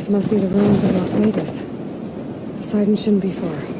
This must be the ruins of Las Vegas. Poseidon shouldn't be far.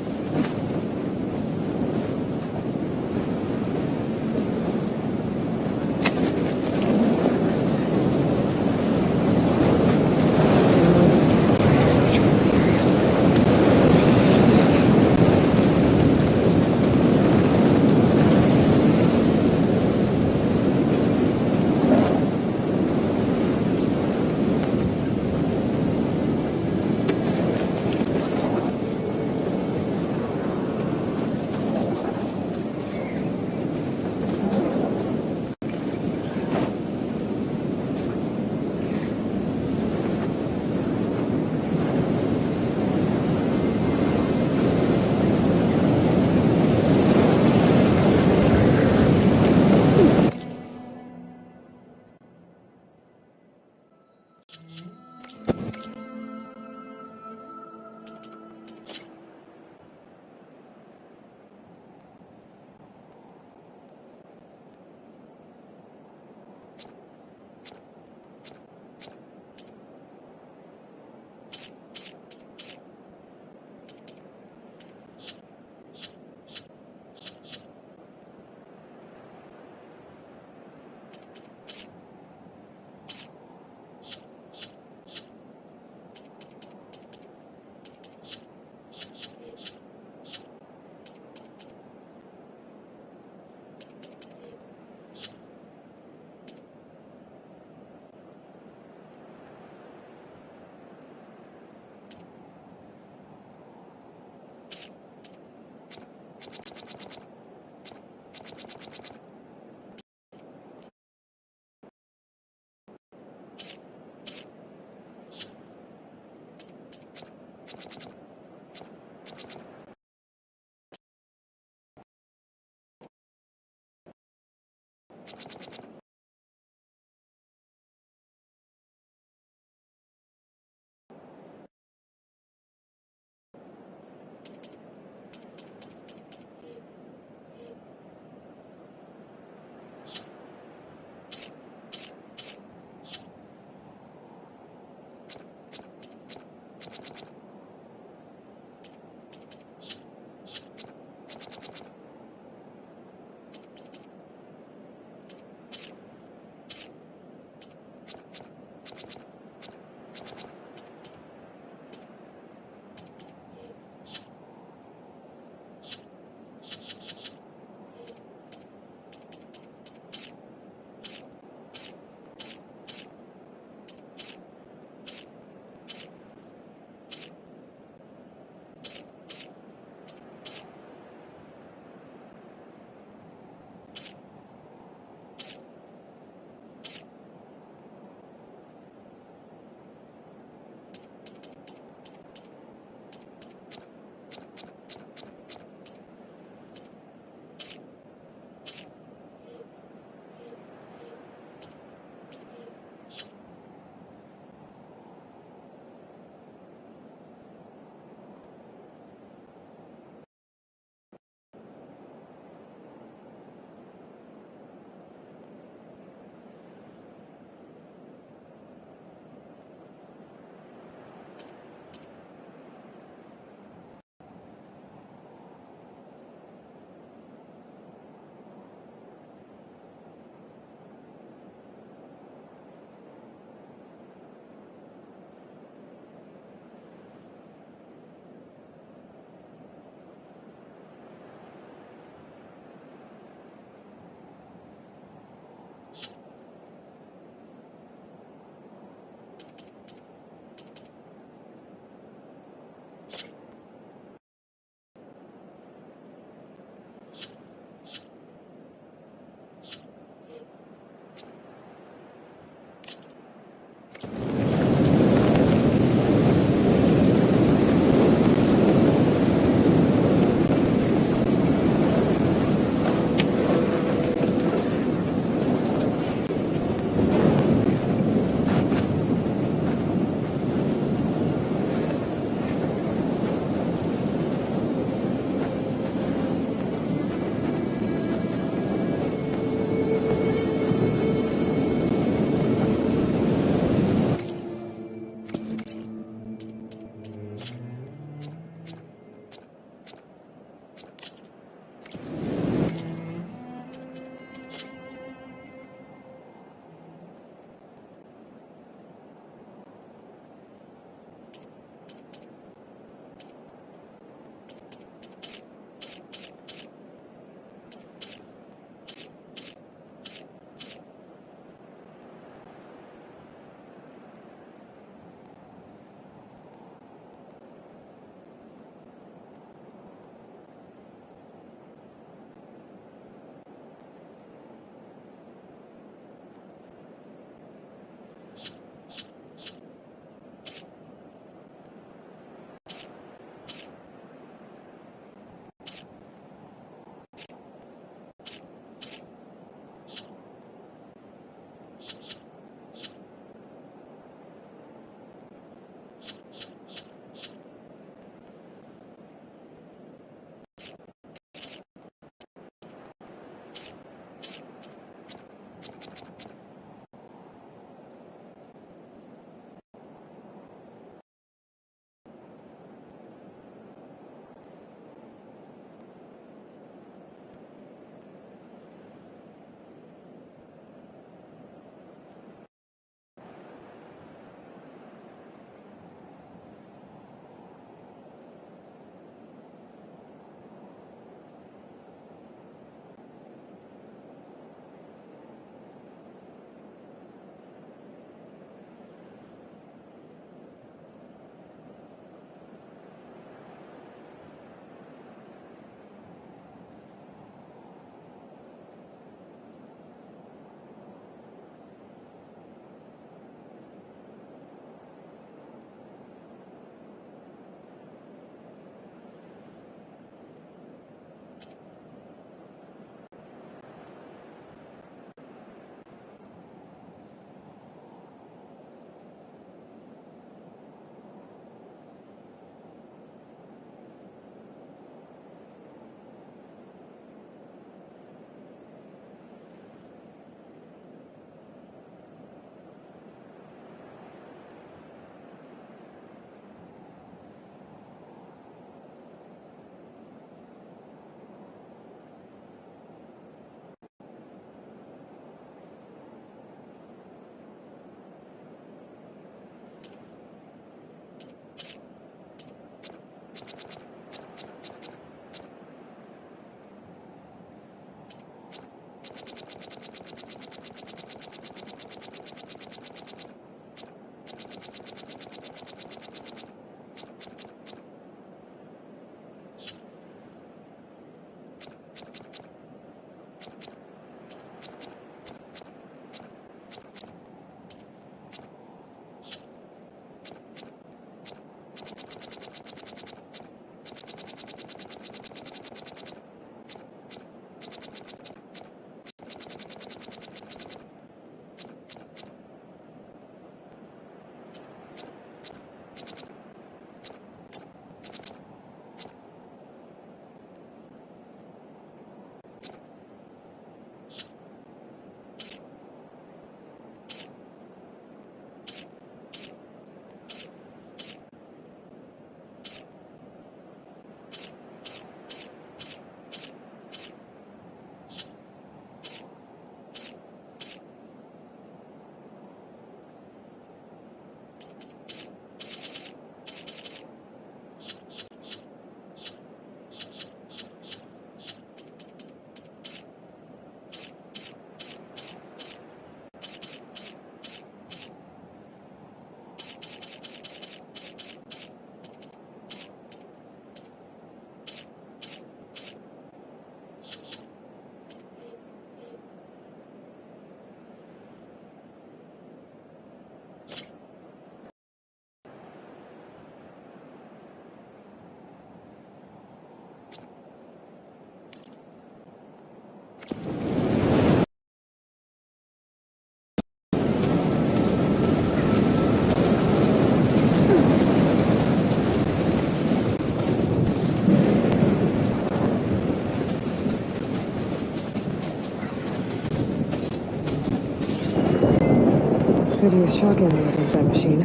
Could use shocking me against that machine.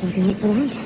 Looking up for that.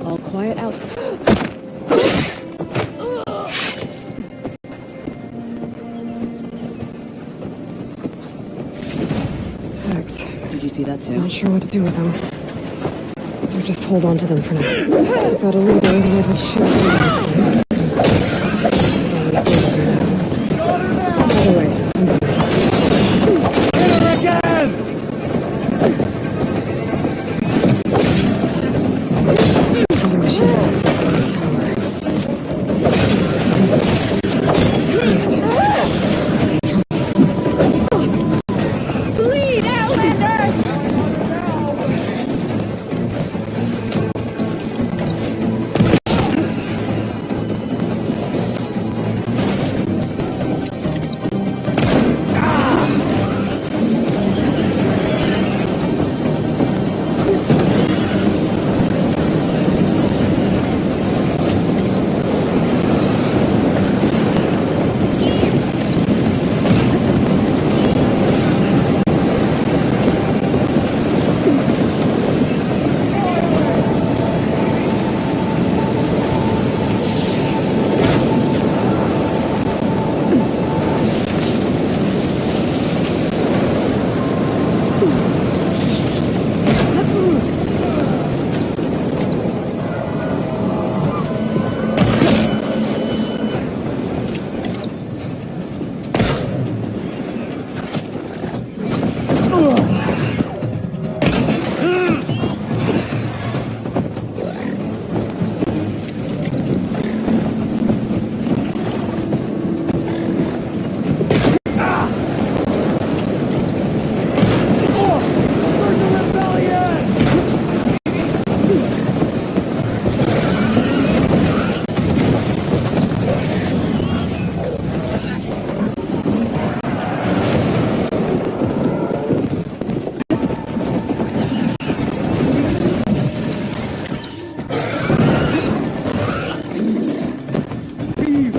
All quiet out. Tags. Did you see that too? Not sure what to do with them. Or just hold on to them for now. I've got a leader and I will shoot through this place. By the way, I'm back. Hit her again! The machine this tower. Bleed, Outlander!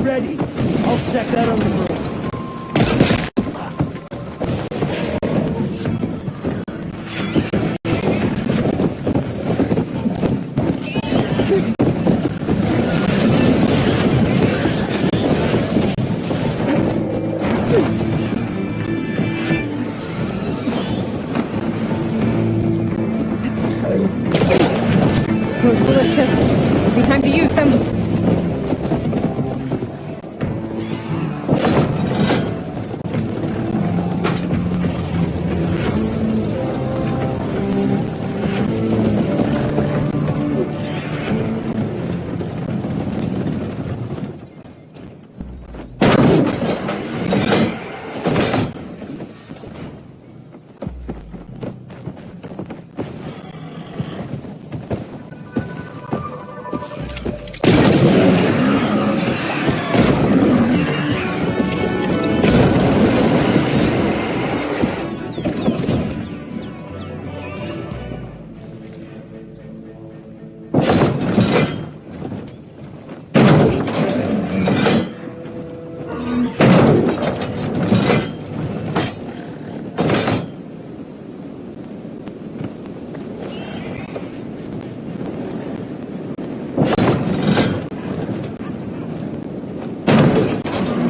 Ready. I'll check that on the road. Close the ballistas. be time to use them.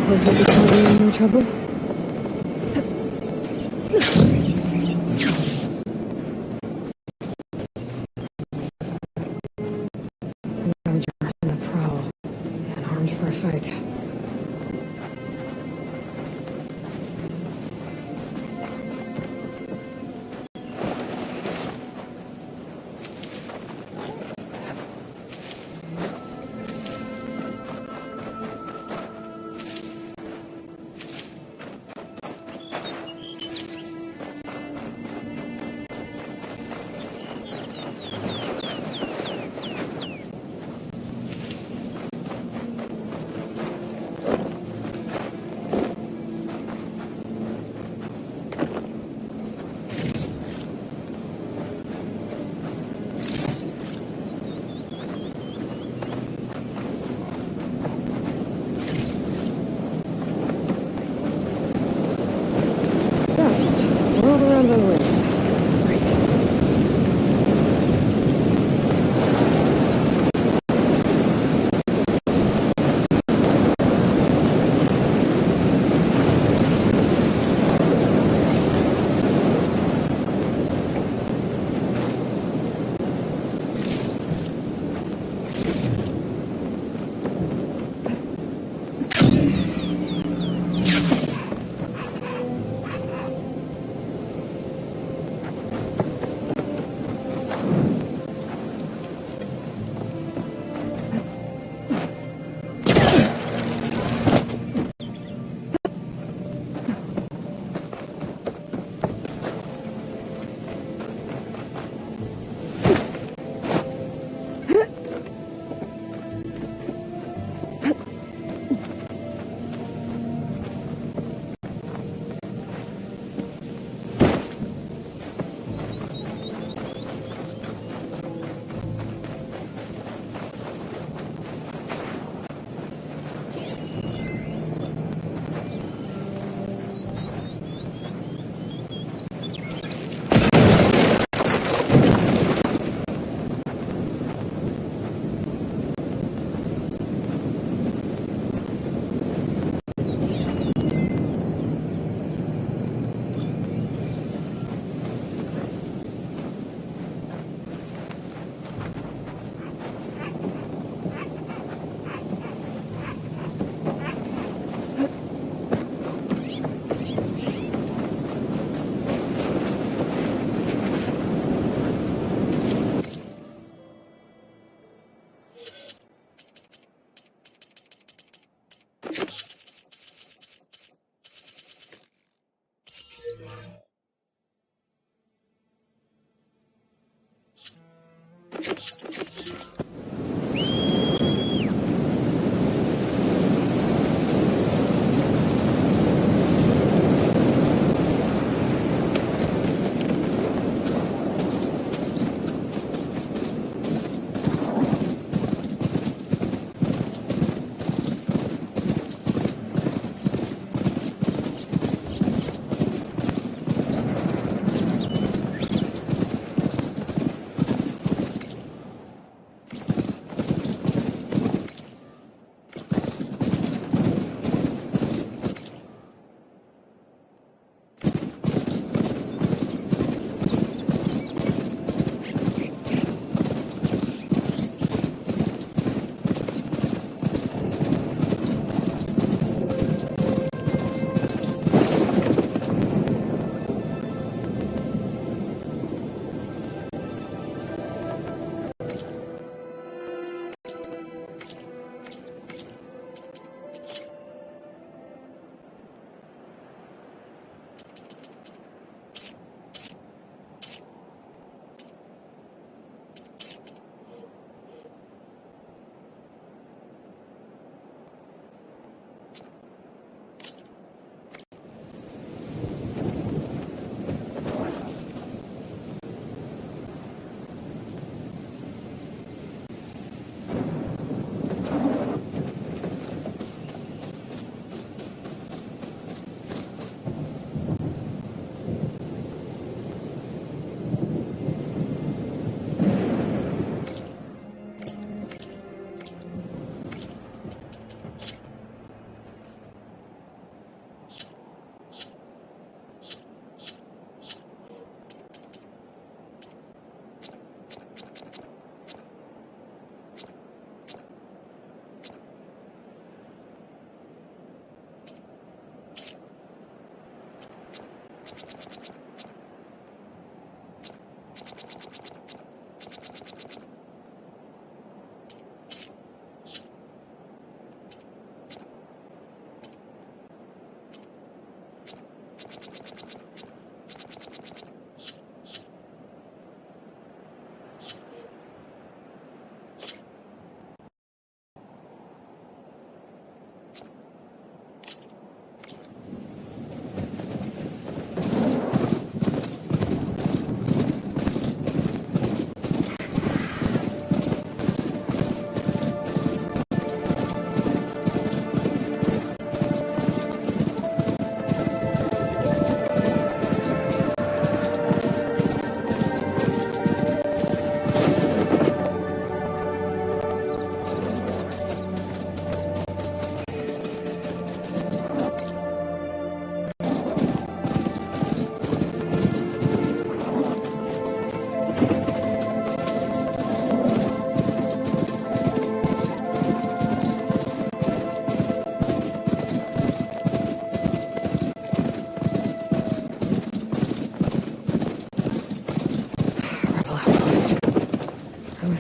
Suppose we'll be causing any more trouble. Scavenger on the prowl and armed for a fight.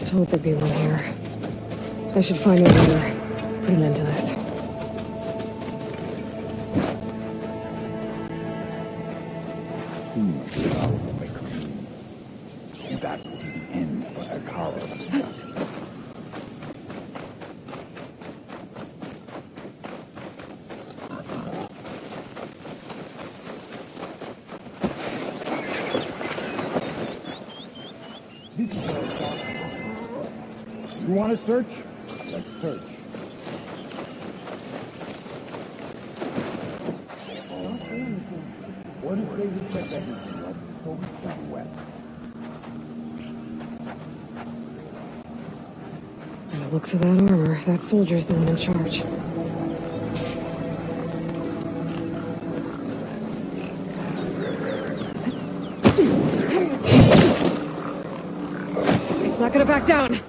was told there'd be one here. I should find a leader. Put an end to this. That will be the end for her collar. You want to search? Let's search. What if they respect everything like the focus down west? By the looks of that armor, that soldier's the one in charge. It's not gonna back down.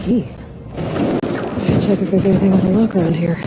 Key. I should check if there's anything with a lock around here.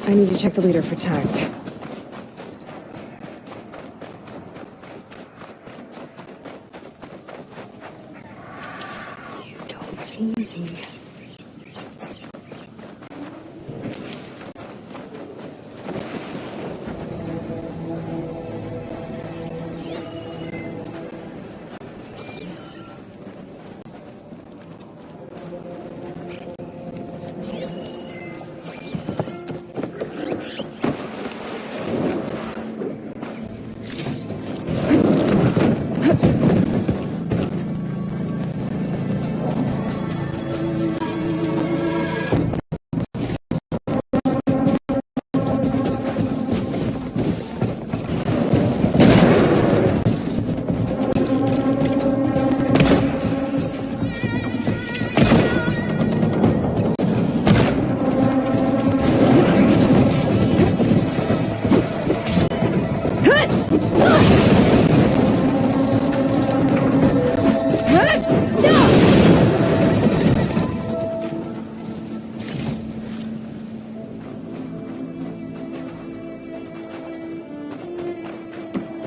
I need to check the leader for tags. You don't see me.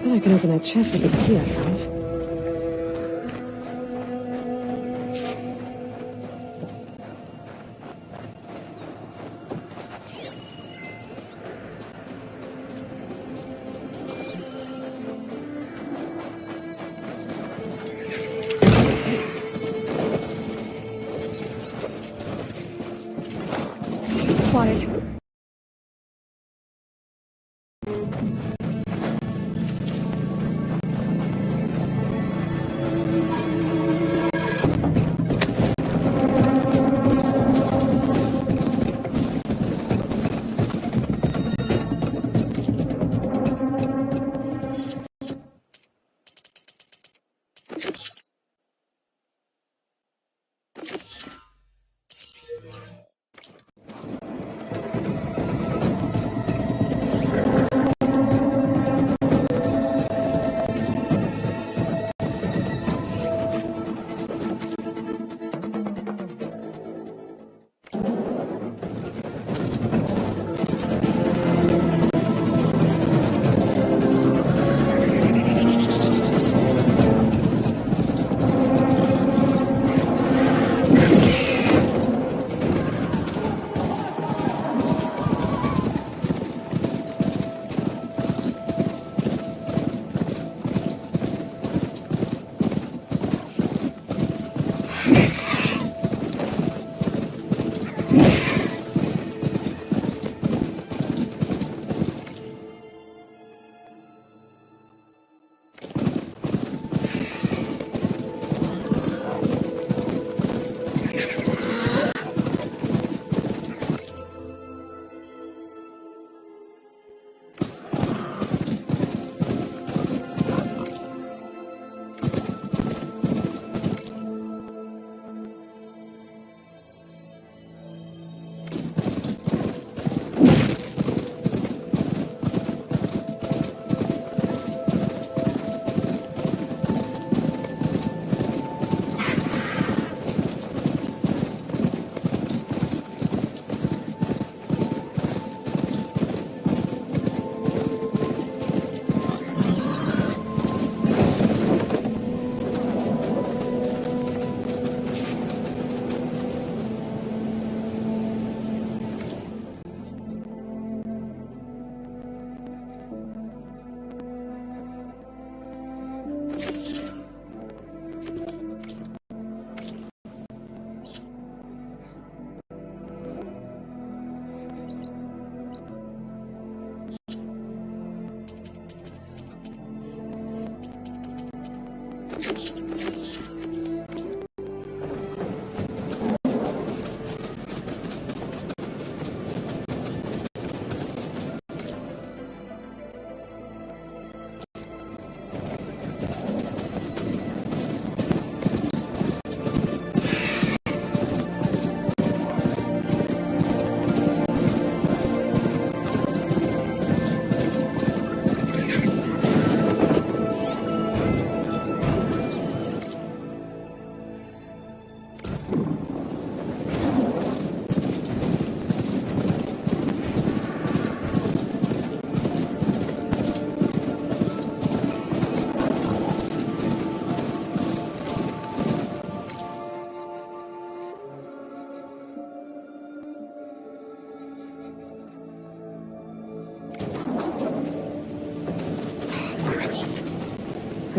I can open that chest with this key I found. Spotted.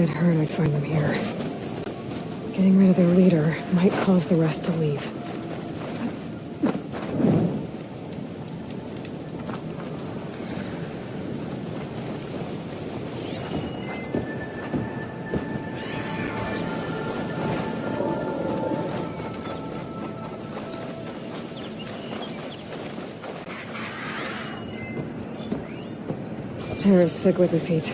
I'd heard I'd find them here. Getting rid of their leader might cause the rest to leave. There is thick with his heat.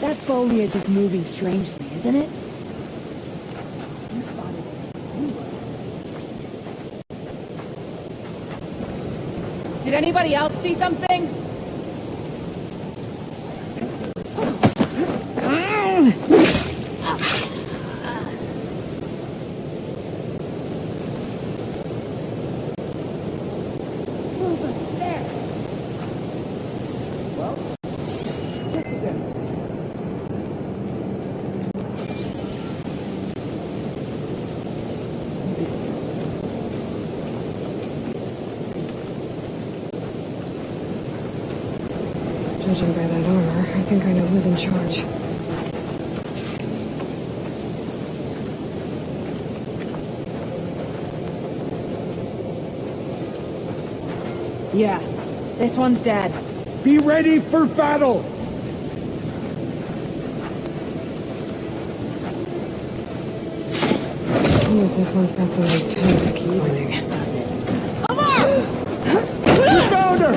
That foliage is moving strangely, isn't it? Did anybody else see something? Judging by that armor, I think I know who's in charge. Yeah, this one's dead. Be ready for battle! Oh, this one's got some of those tags that keep winning. Alarm! You found her!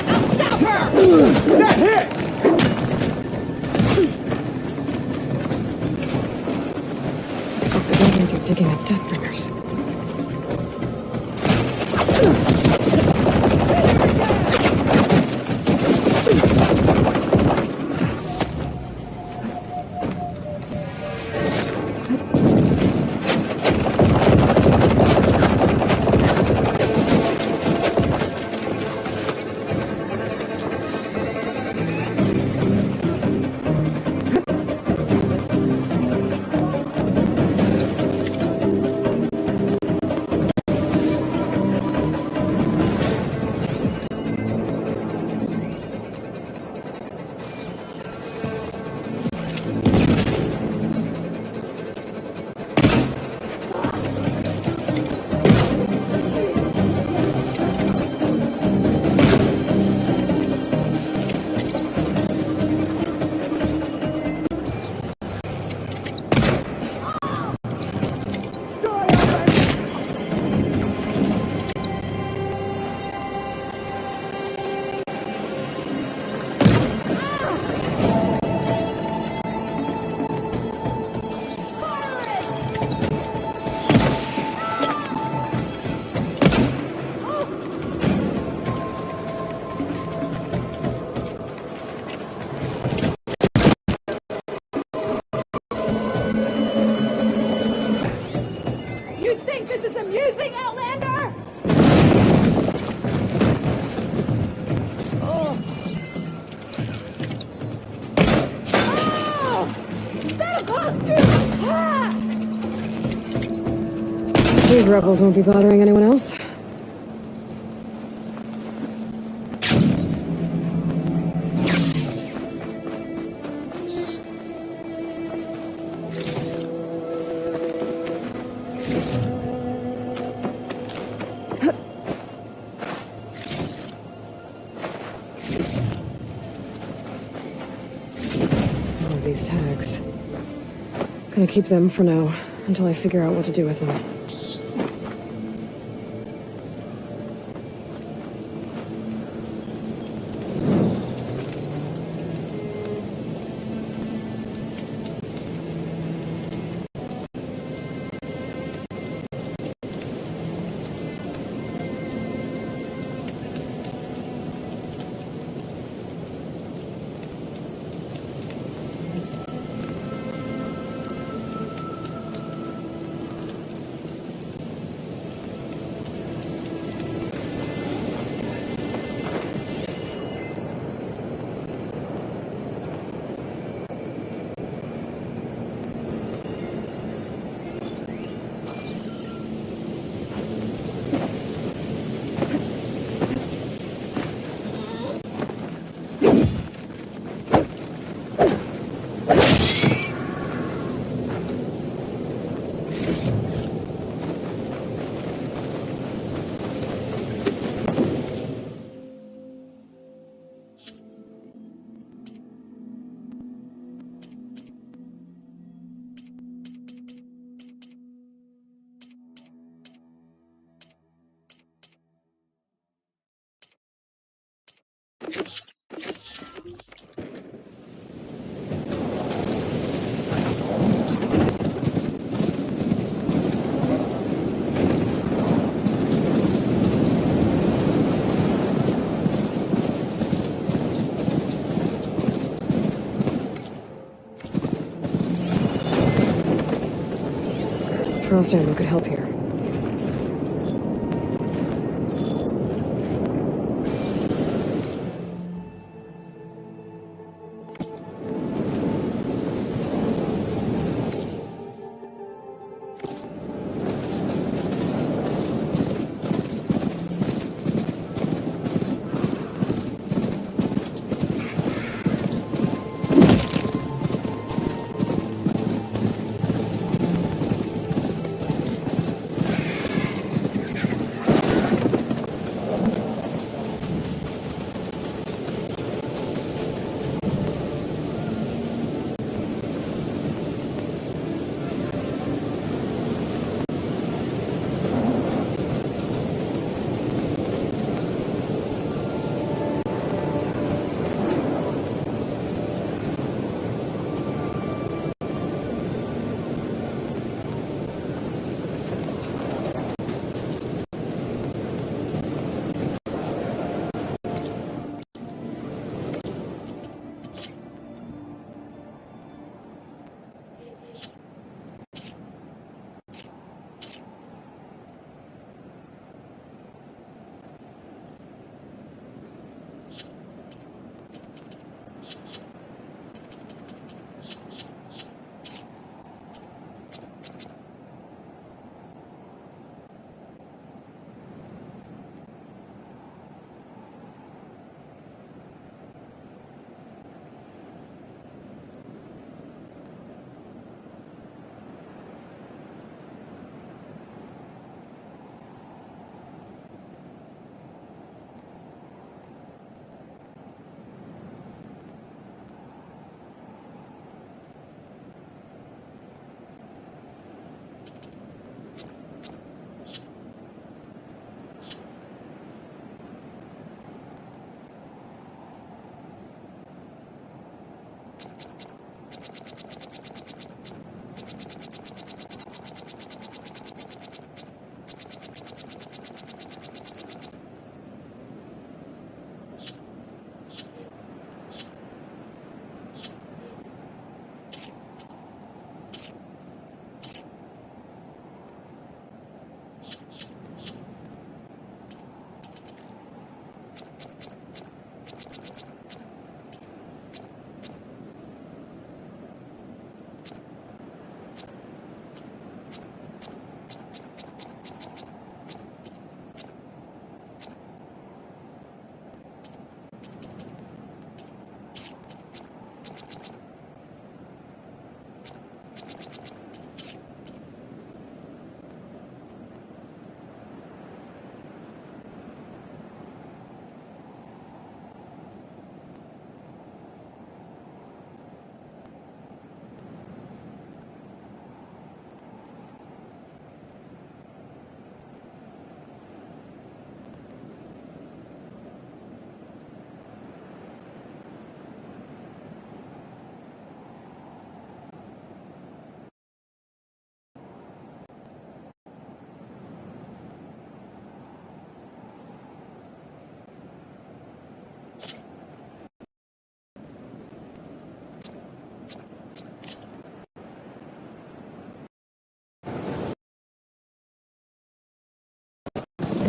I'll stop her! That hit! Looks like the buildings are digging up deathbringers. Outlander! Oh! That'll cost you! Ah! These rebels won't be bothering anyone else. All of these tags. Gonna keep them for now, until I figure out what to do with them. Stanley could help here.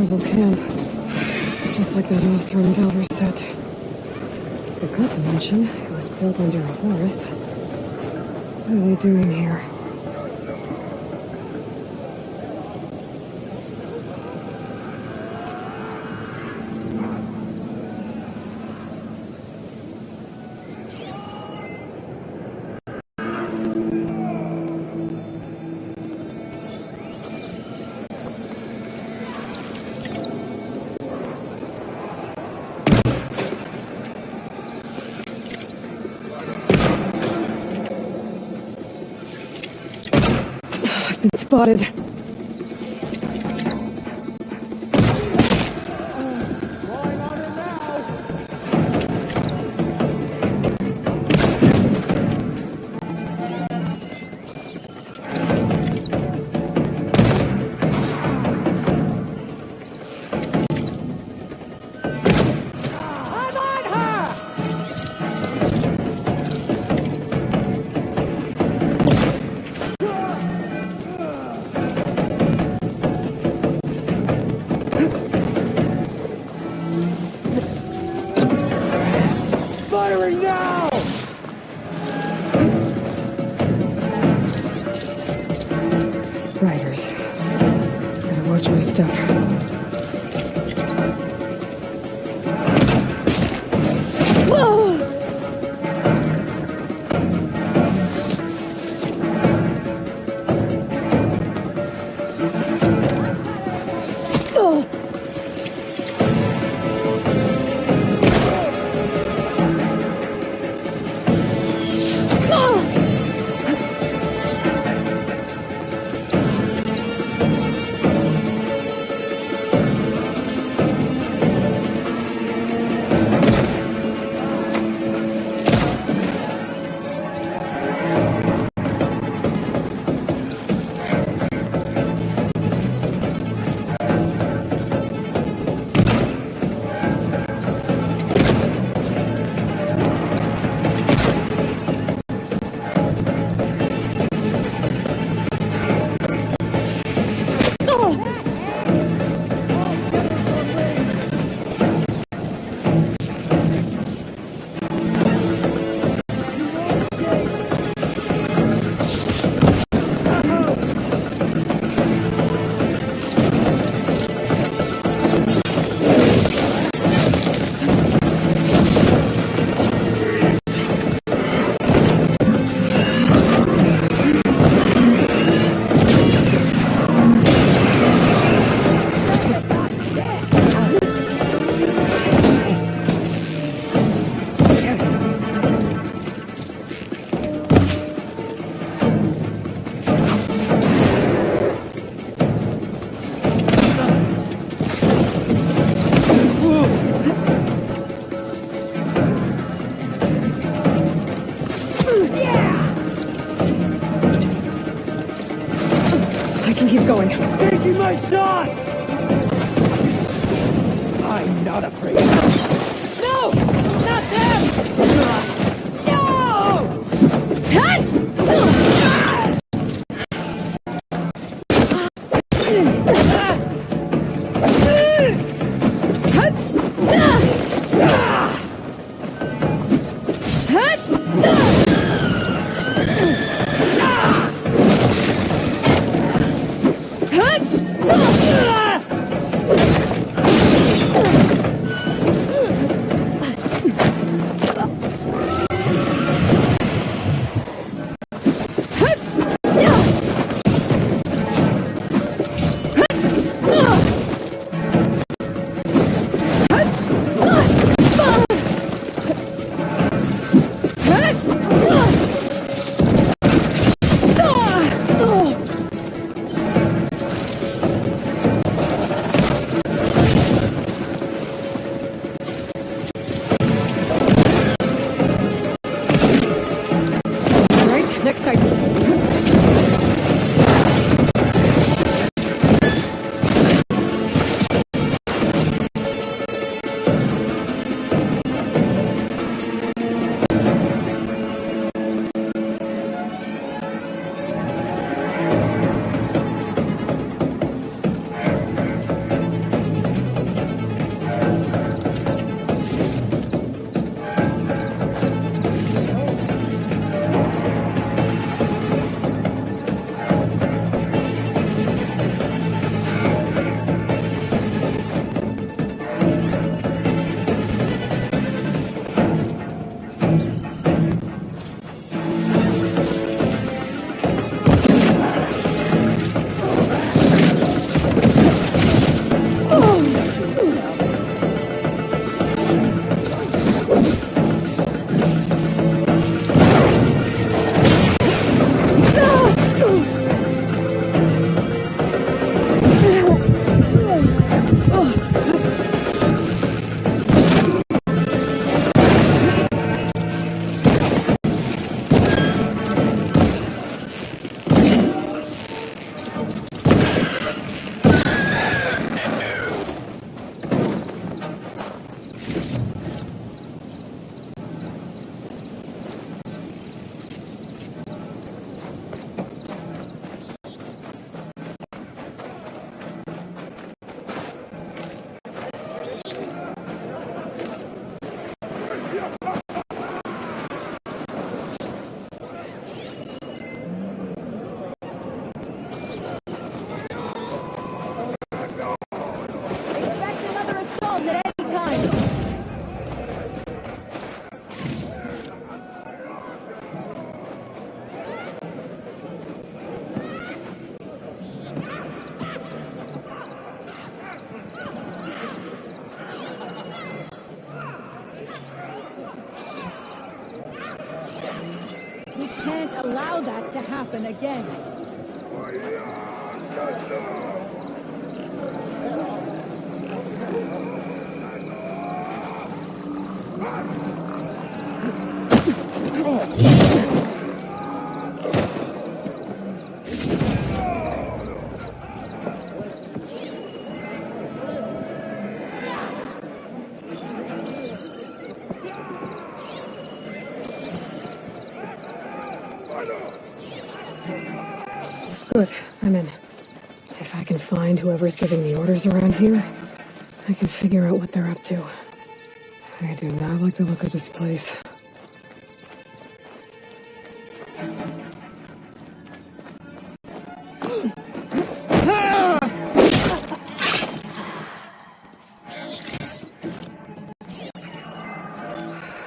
rebel camp. Just like that Osram Delver set. Forgot to mention, it was built under a horse. What are they doing here? Been spotted. Firing now! Riders. Gotta watch my step. Keep going. Taking my shot! I'm not afraid. No! Not them! No! allow that to happen again. Good, I'm in. If I can find whoever's giving the orders around here, I can figure out what they're up to. I do not like the look of this place.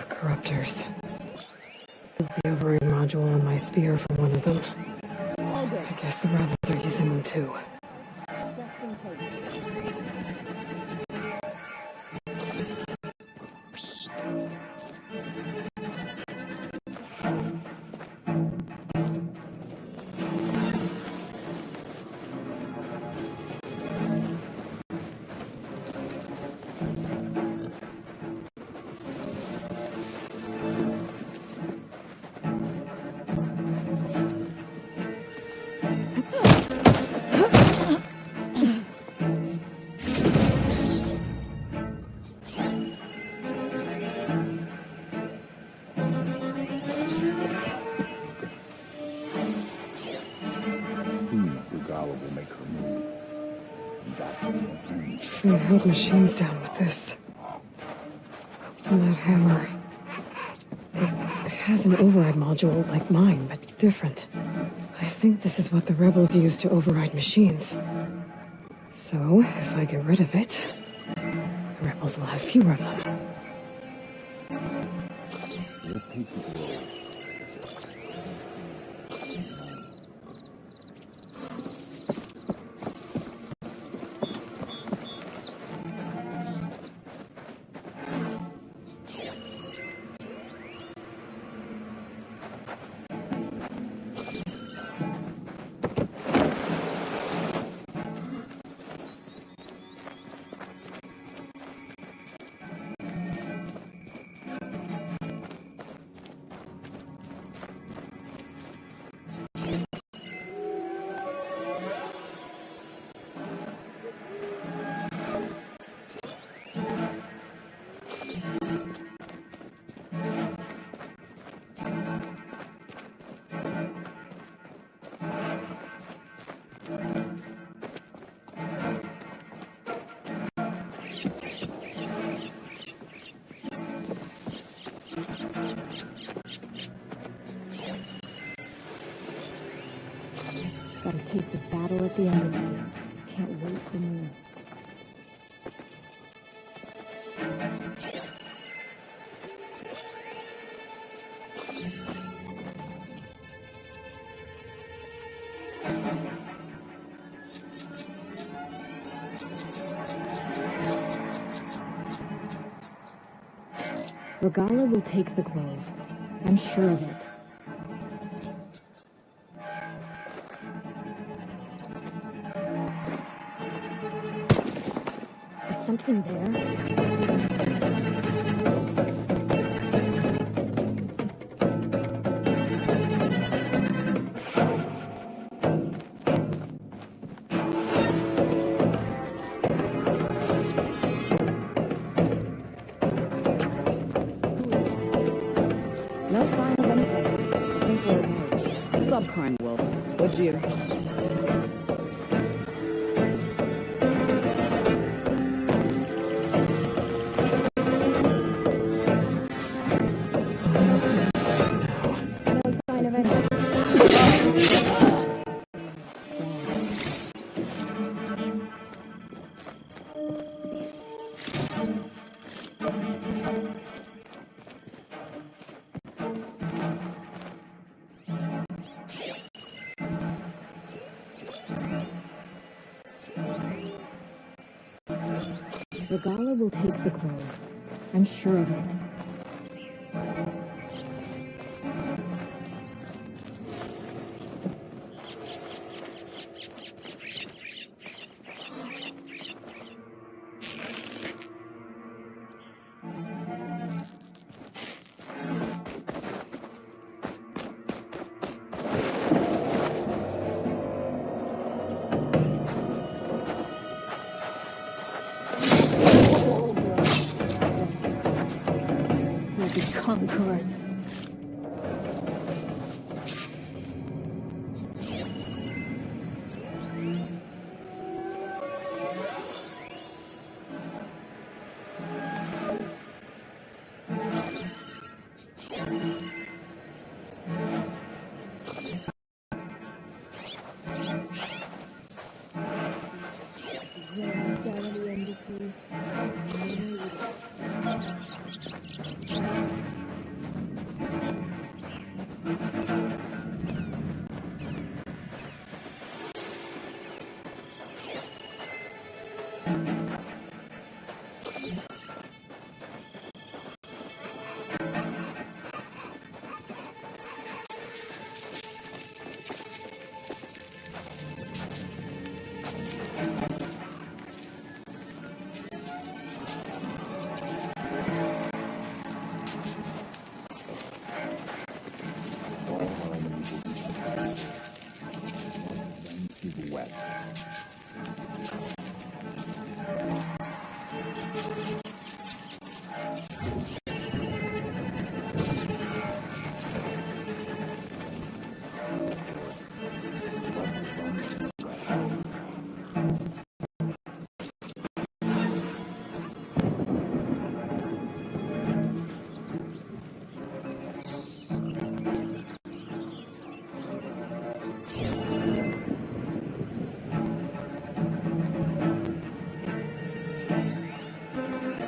Corruptors. The override module on my spear from one of them. I guess the rebels are using them too. I held machines down with this. And that hammer. It has an override module like mine, but different. I think this is what the rebels use to override machines. So, if I get rid of it, the rebels will have fewer of them. Got a taste of battle at the embassy. Can't wait for more. Regala will take the grove. I'm sure of it. Is something there? No sign of anything. I think we're okay. Stop crying, Wolf. Would you? No sign of anything. Regala will take the grove. I'm sure of it. The conquerors. To the west.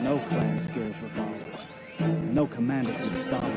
No clan skills revolved. No commander can stop us.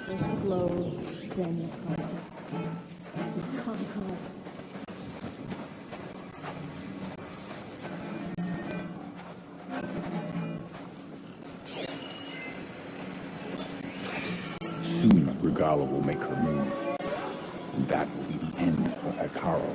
First blow, then the conquer. The conqueror. Soon, Regala will make her move. And that will be the end for Akaro.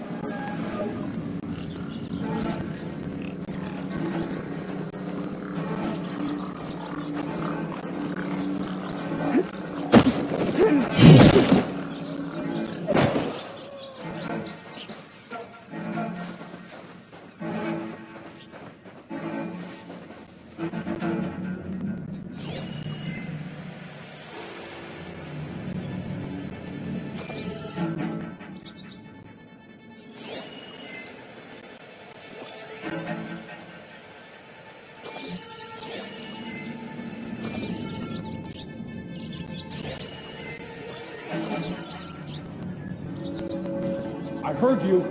I heard you.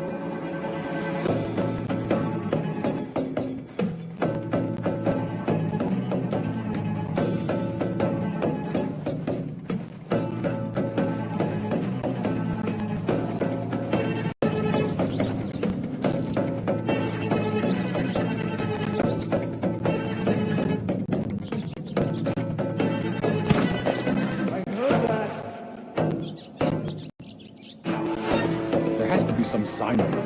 There has to be some sign of it.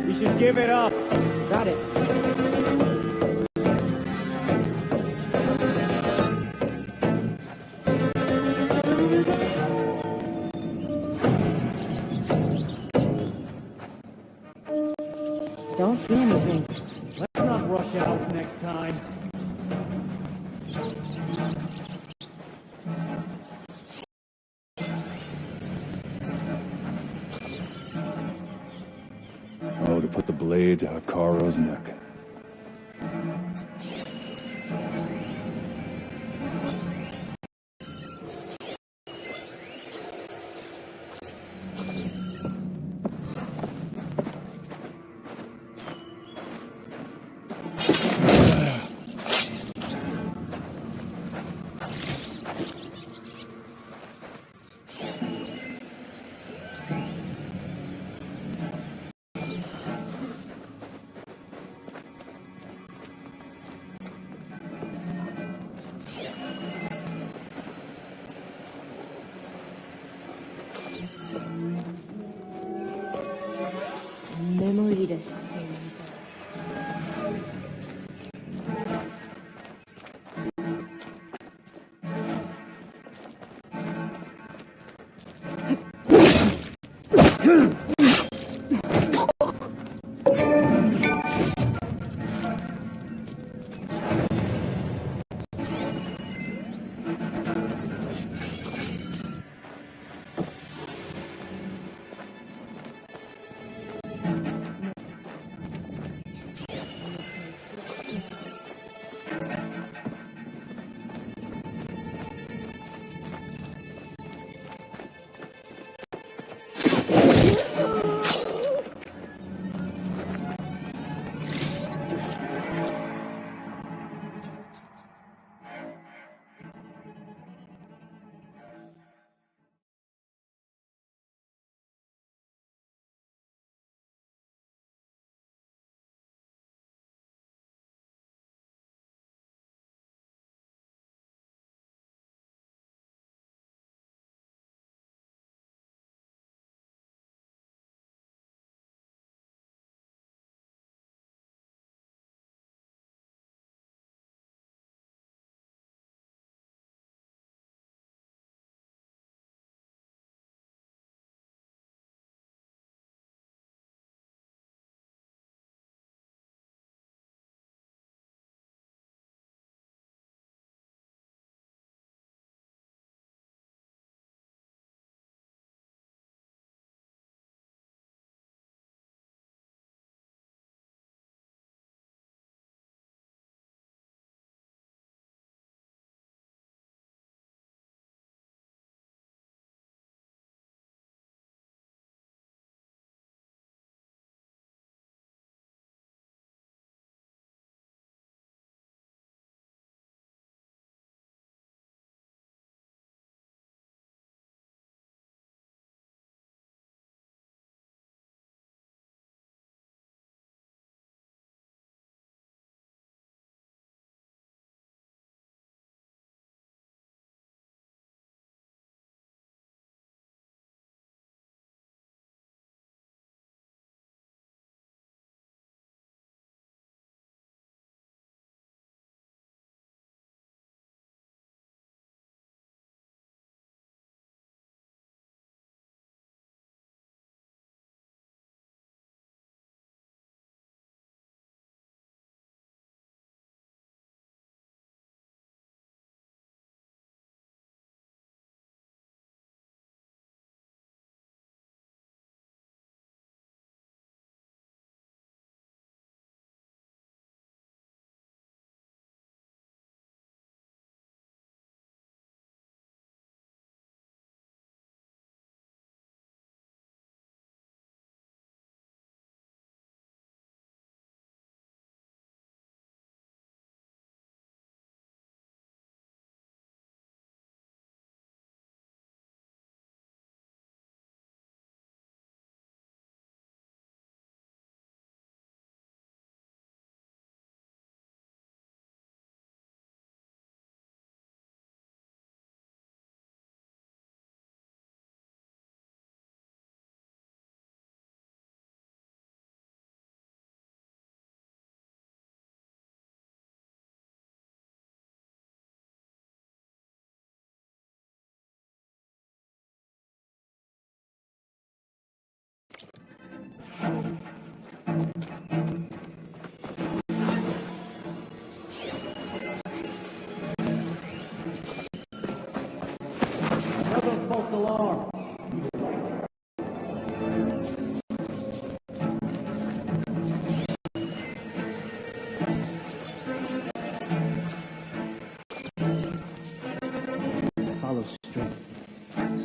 We should give it up. Got it. Don't see anything. Let's not rush out next time. to put the blade to Hikaru's neck. Memory to savor.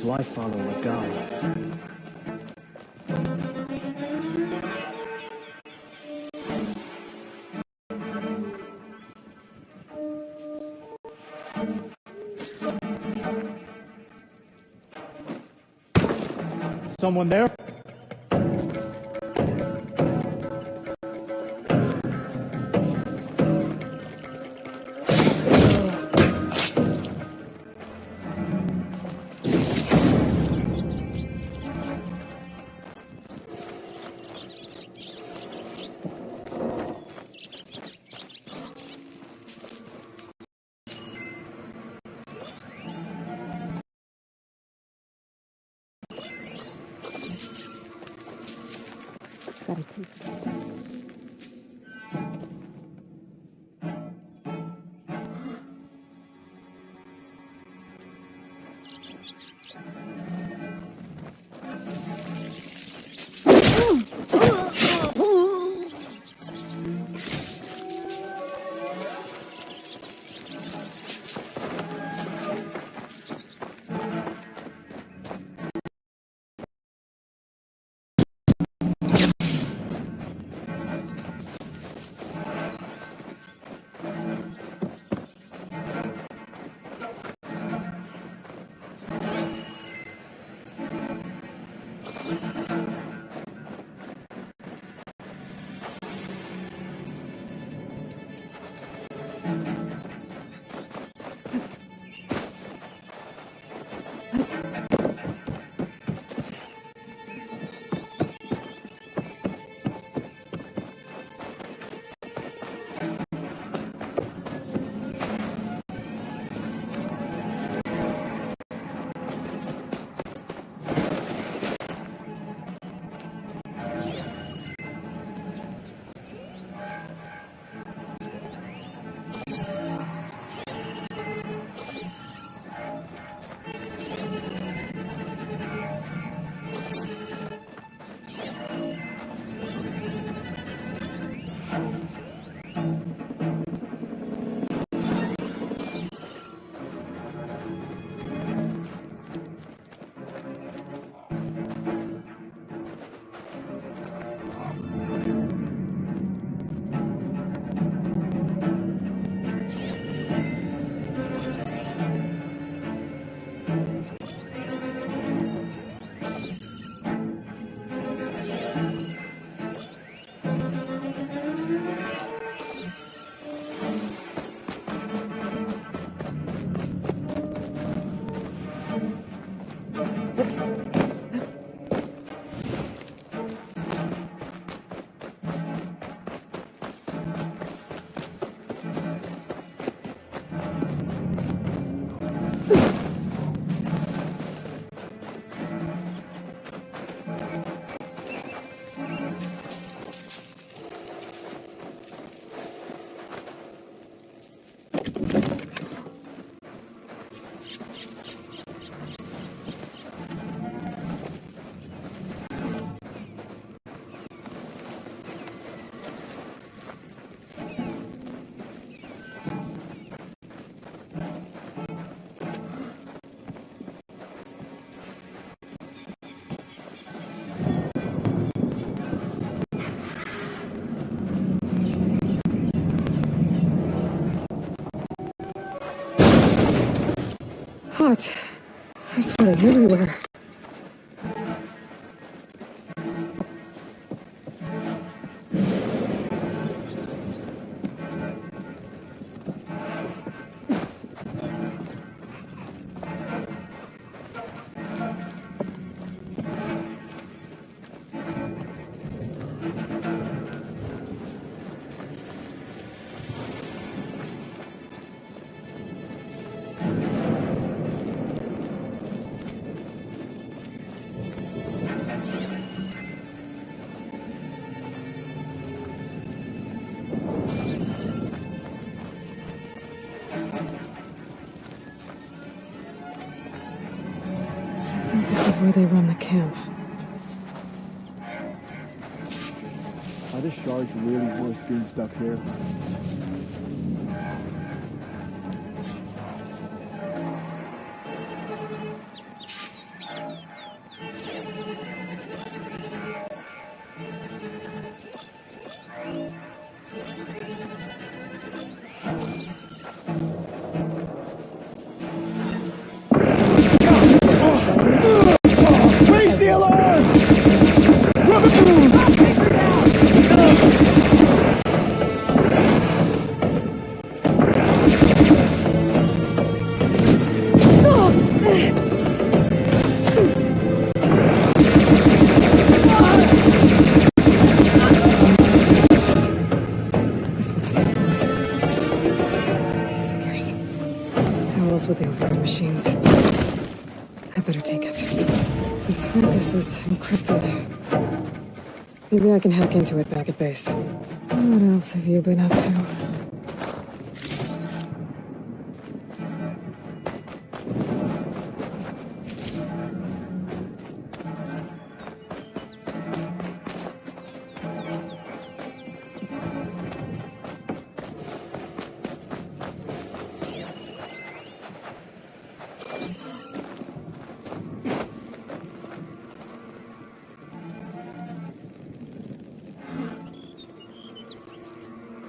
Why follow a god? Someone there? Gotta taste it. Hot. I'm sweating everywhere. This is where they run the camp. Are the shards really worth being stuck here? This one has a voice. Figures. How else would they override machines? I better take it. This focus is encrypted. Maybe I can hack into it back at base. What else have you been up to?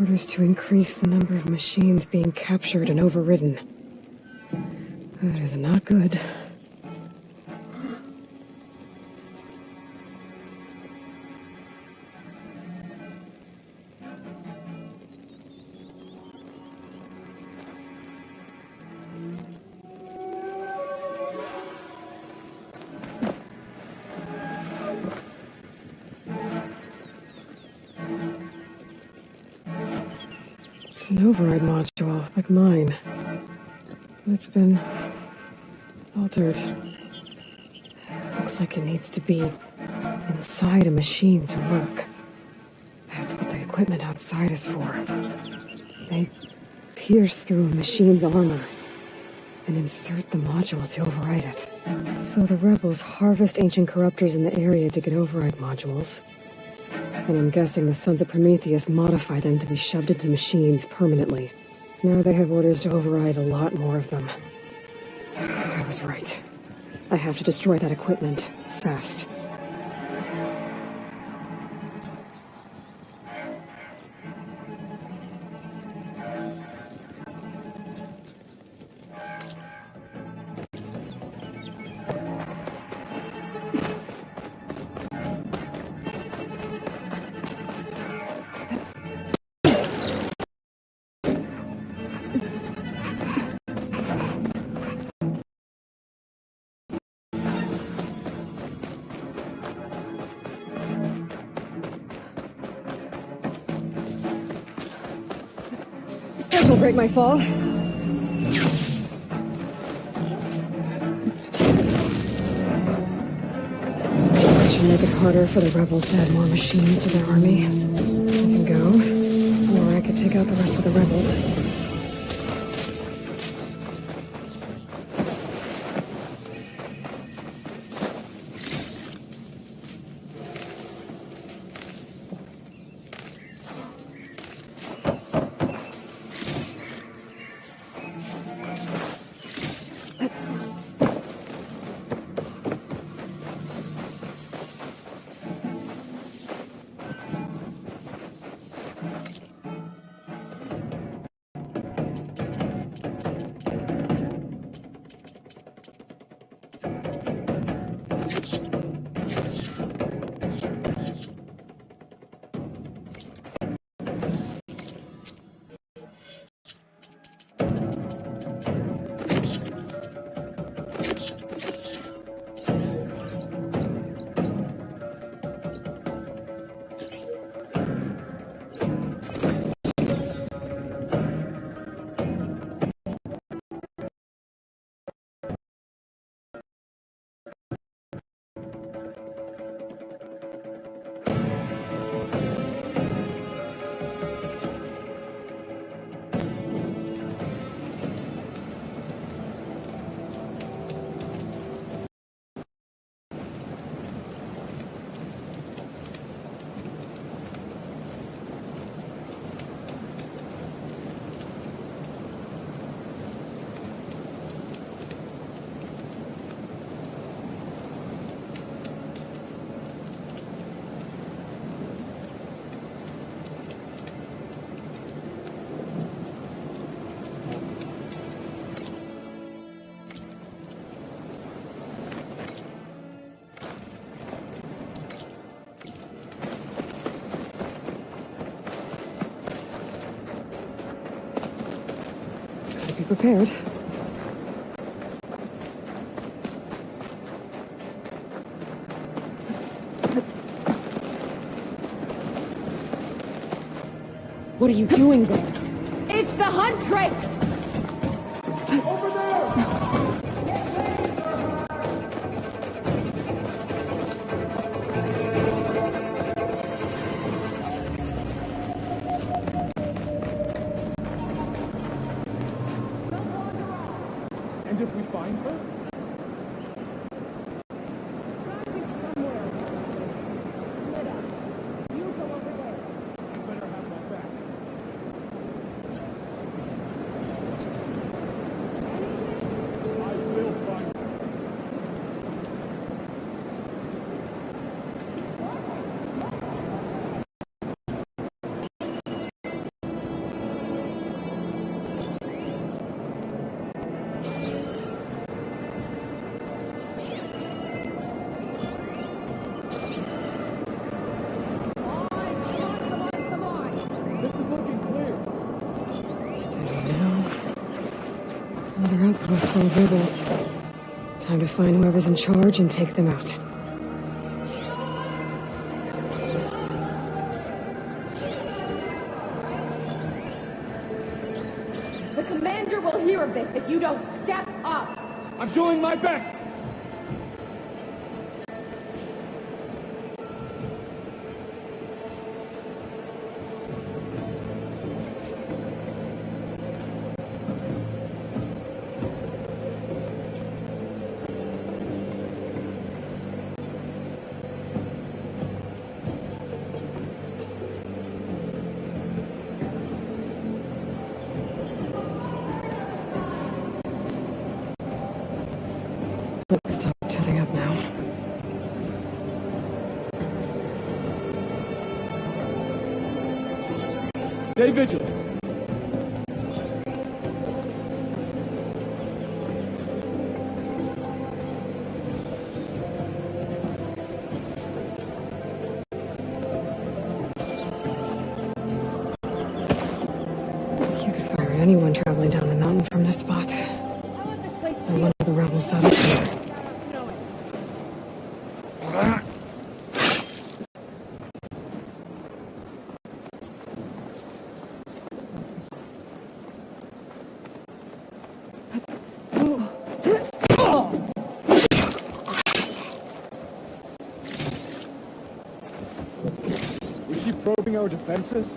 Orders to increase the number of machines being captured and overridden. That is not good. It's an override module, like mine. It's been altered. Looks like it needs to be inside a machine to work. That's what the equipment outside is for. They pierce through a machine's armor and insert the module to override it. So the rebels harvest ancient corruptors in the area to get override modules. And I'm guessing the Sons of Prometheus modify them to be shoved into machines permanently. Now they have orders to override a lot more of them. I was right. I have to destroy that equipment, fast. Will break my fall. That should make it harder for the rebels to add more machines to their army. I can go, or I could take out the rest of the rebels. prepared. What are you doing there? It's the Huntress! And if we find her? Another outpost full of rebels. Time to find whoever's in charge and take them out. The commander will hear of this if you don't step up! I'm doing my best! Let's stop tilting up now. Stay vigilant. You could fire at anyone traveling down the mountain from this spot. No wonder the rebels set up here. Is she probing our defenses?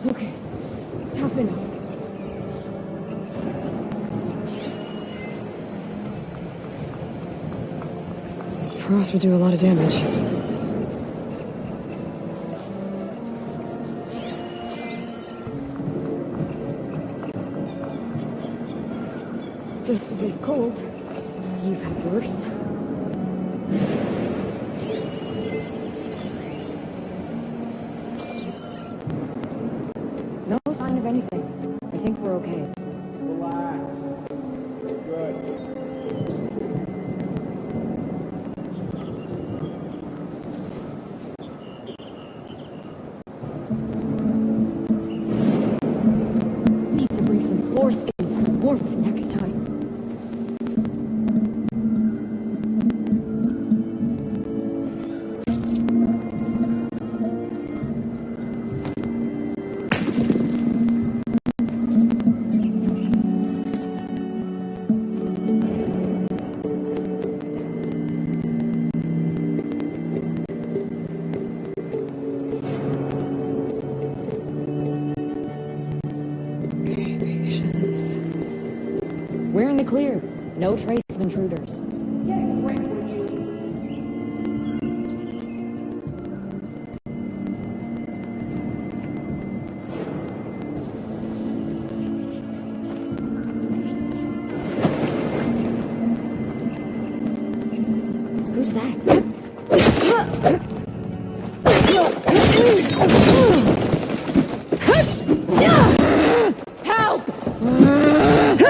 Okay, toughen up. Frost would do a lot of damage. Just a bit cold. You've had worse. No sign of anything. I think we're okay. Relax. Good. Need to bring some foreskins for warmth next time. We're in the clear. No trace of intruders.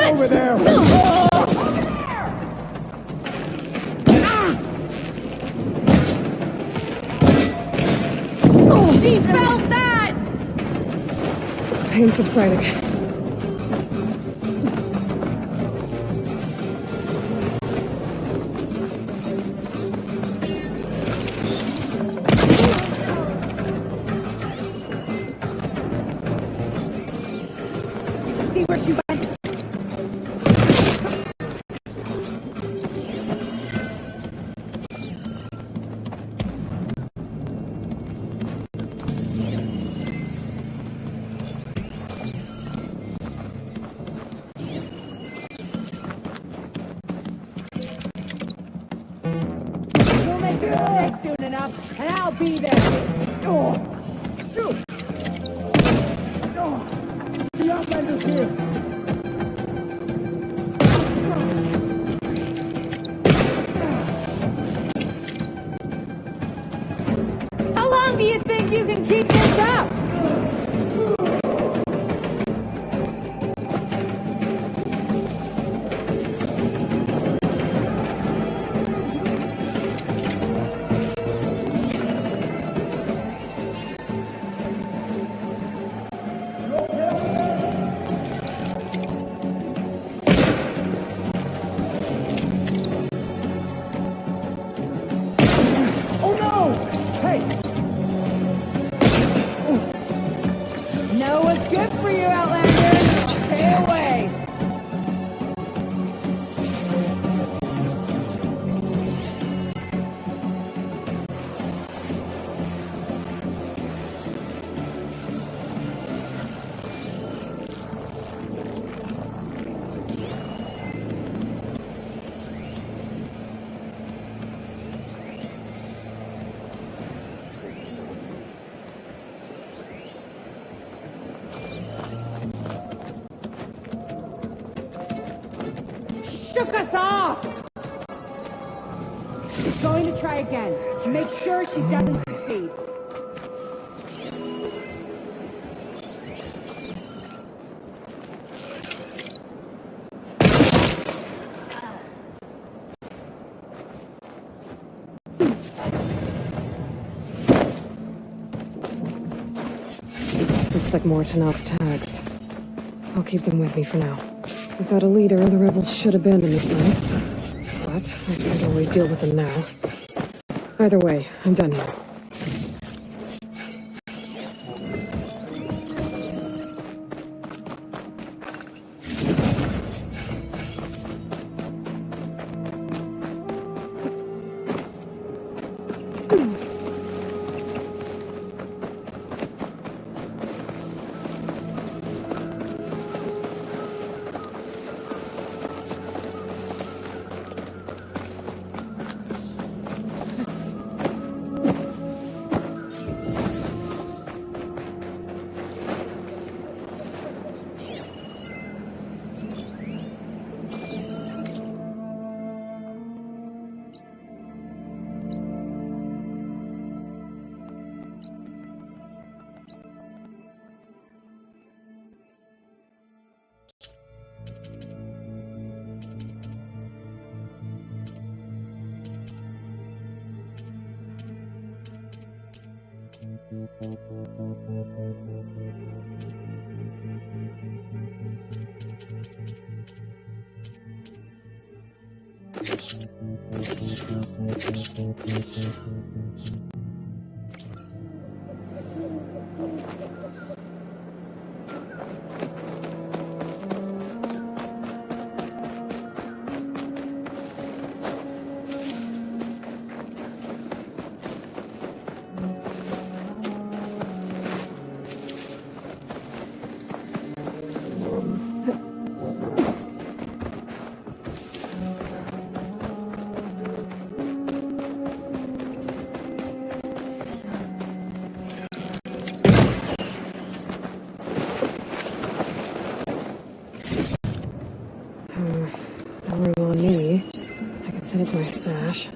Over there! She felt that! Pain subsiding. See where she went? You'll make your mistake soon enough, and I'll be there. The Outlander's here! How long do you think you can keep this up? Oh no! Hey! Know what's good for you, Outlander. Stay away. Shook us off! She's going to try again. Make sure she doesn't succeed. Looks like more Tanak's tags. I'll keep them with me for now. Without a leader, the rebels should abandon this place. But I can't always deal with them now. Either way, I'm done here. Not really on me. I could send it to my stash.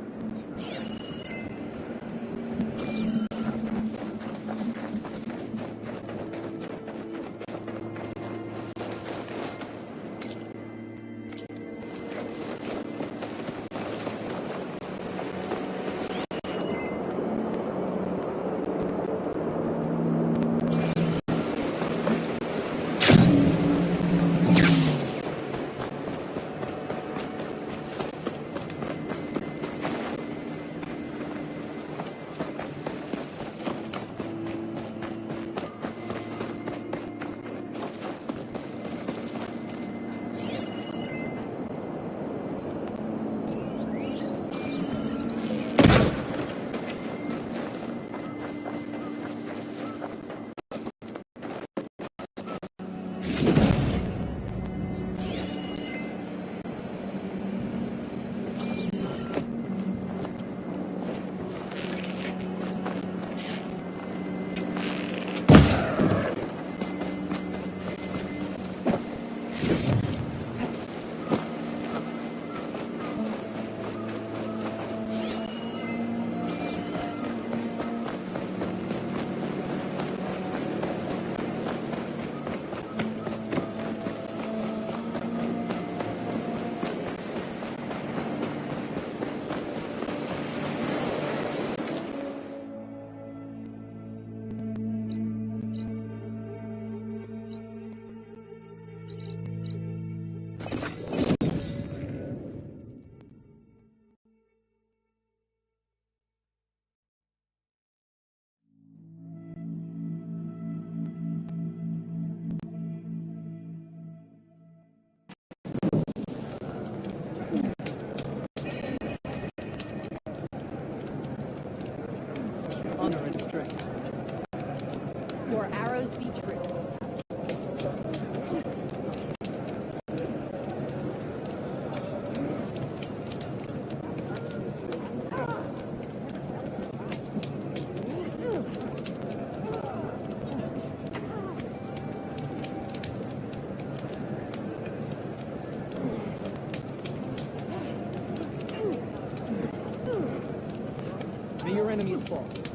enemy's fault.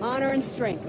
Honor and strength.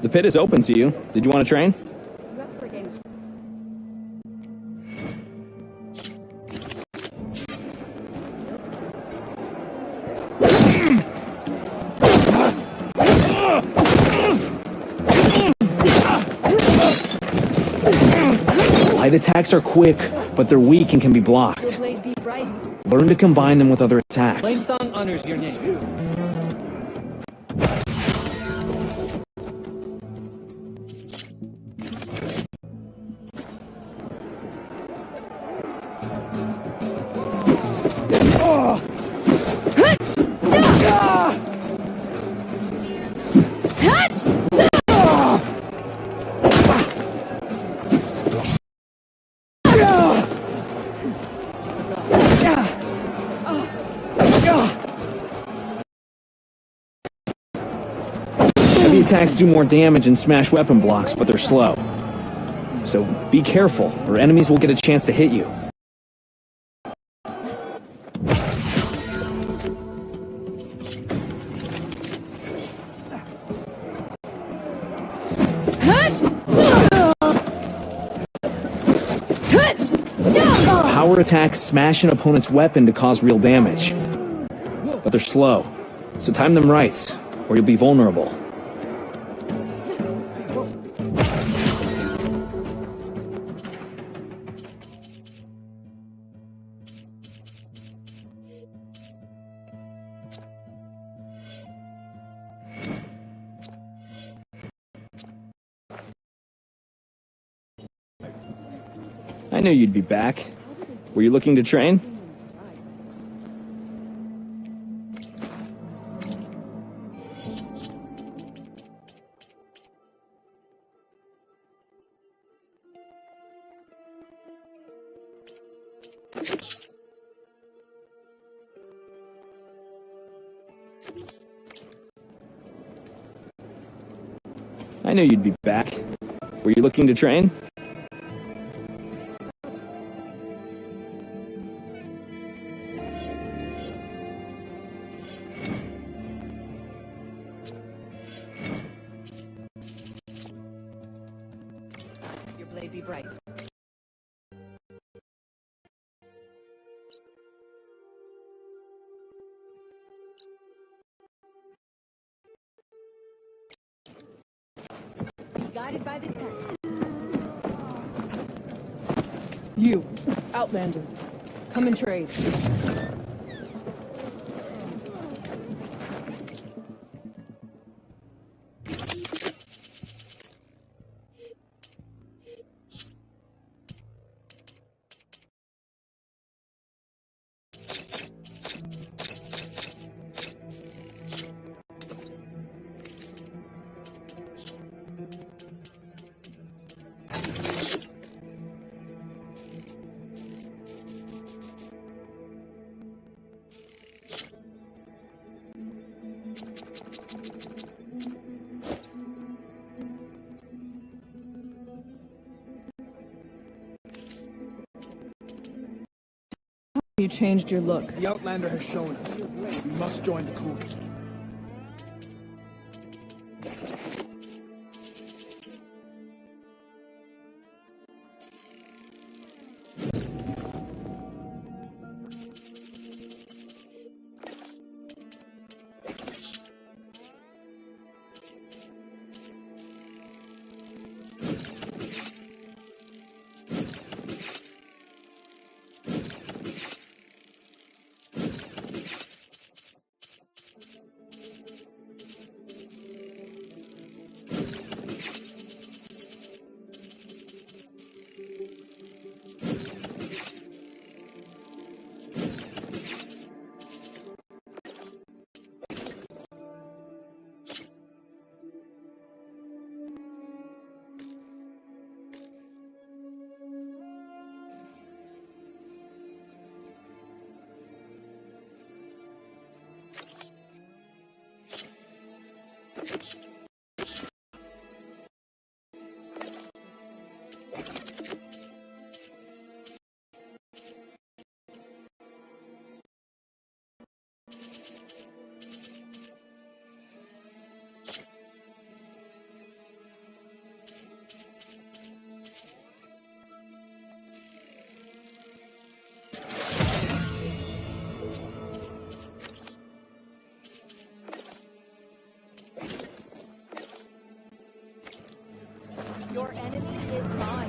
The pit is open to you. Did you want to train? Light attacks are quick, but they're weak and can be blocked. Learn to combine them with other attacks. Plain Song honors your name. Heavy attacks do more damage and smash weapon blocks, but they're slow. So be careful, or enemies will get a chance to hit you. Power attacks smash an opponent's weapon to cause real damage. But they're slow, so time them right, or you'll be vulnerable. I knew you'd be back. Were you looking to train? I knew you'd be back. Were you looking to train? Your blade be bright. Be guided by the text. You, Outlander. Come and trade. You changed your look. The Outlander has shown us. We must join the crew. Your enemy is mine.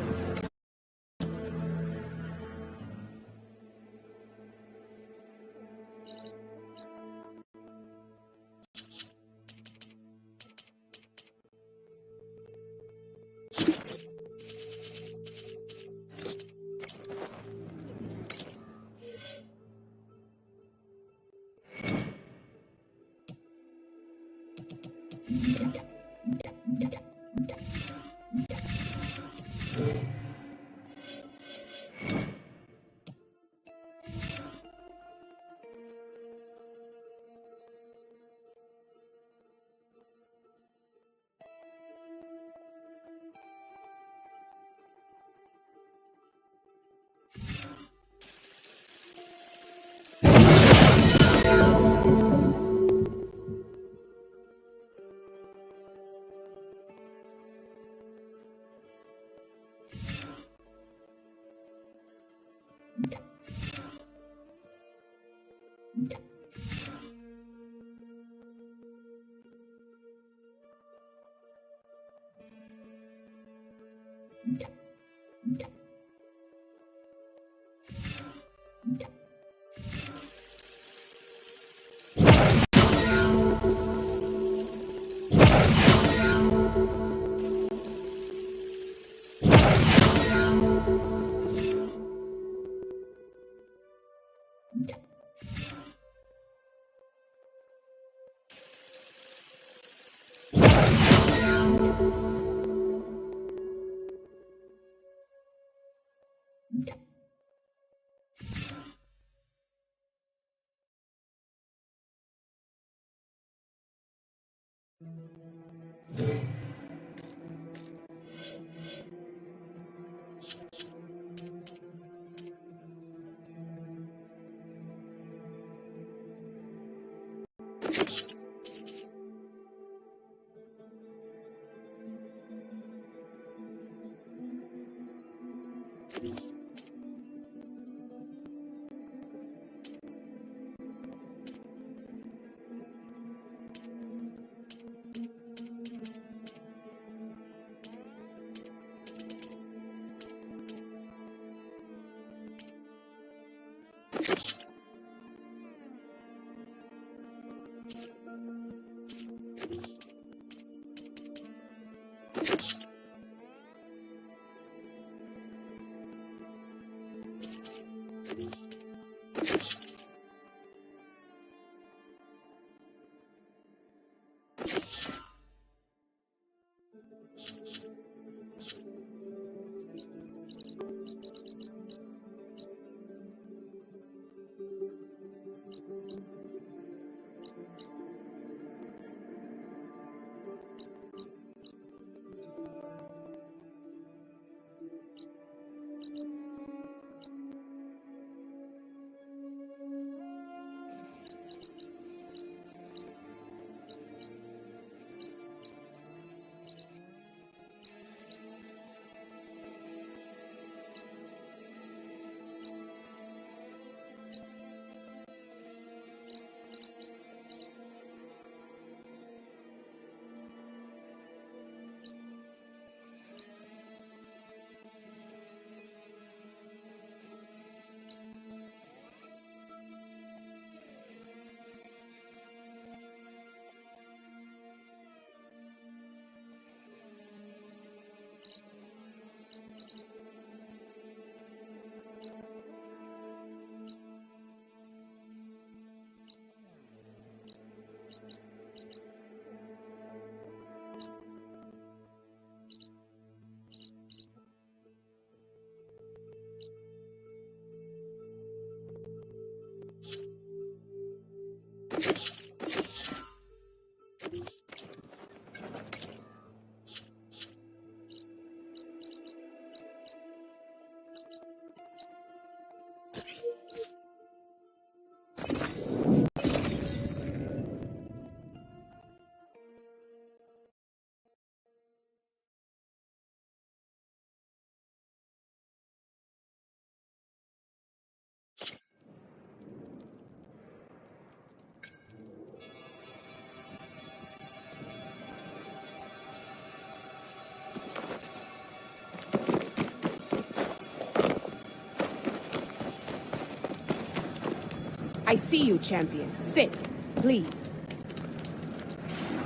I see you, champion. Sit, please.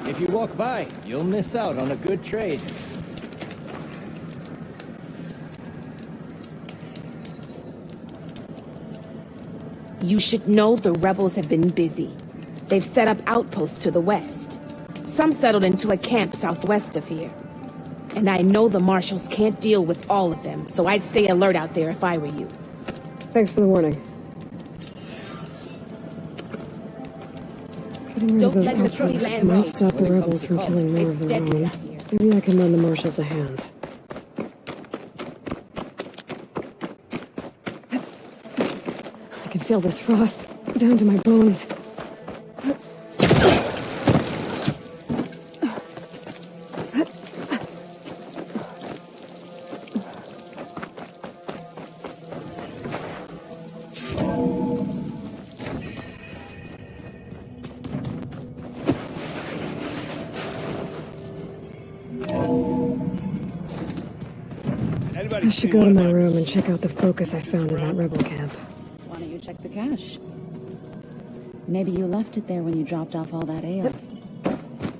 If you walk by, you'll miss out on a good trade. You should know the rebels have been busy. They've set up outposts to the west. Some settled into a camp southwest of here. And I know the marshals can't deal with all of them, so I'd stay alert out there if I were you. Thanks for the warning. Getting rid of those outposts might stop the rebels from killing more of their own. Maybe I can lend the marshals a hand. I can feel this frost down to my bones. I should go to my room and check out the focus I found in that rebel camp. Why don't you check the cache? Maybe you left it there when you dropped off all that ale.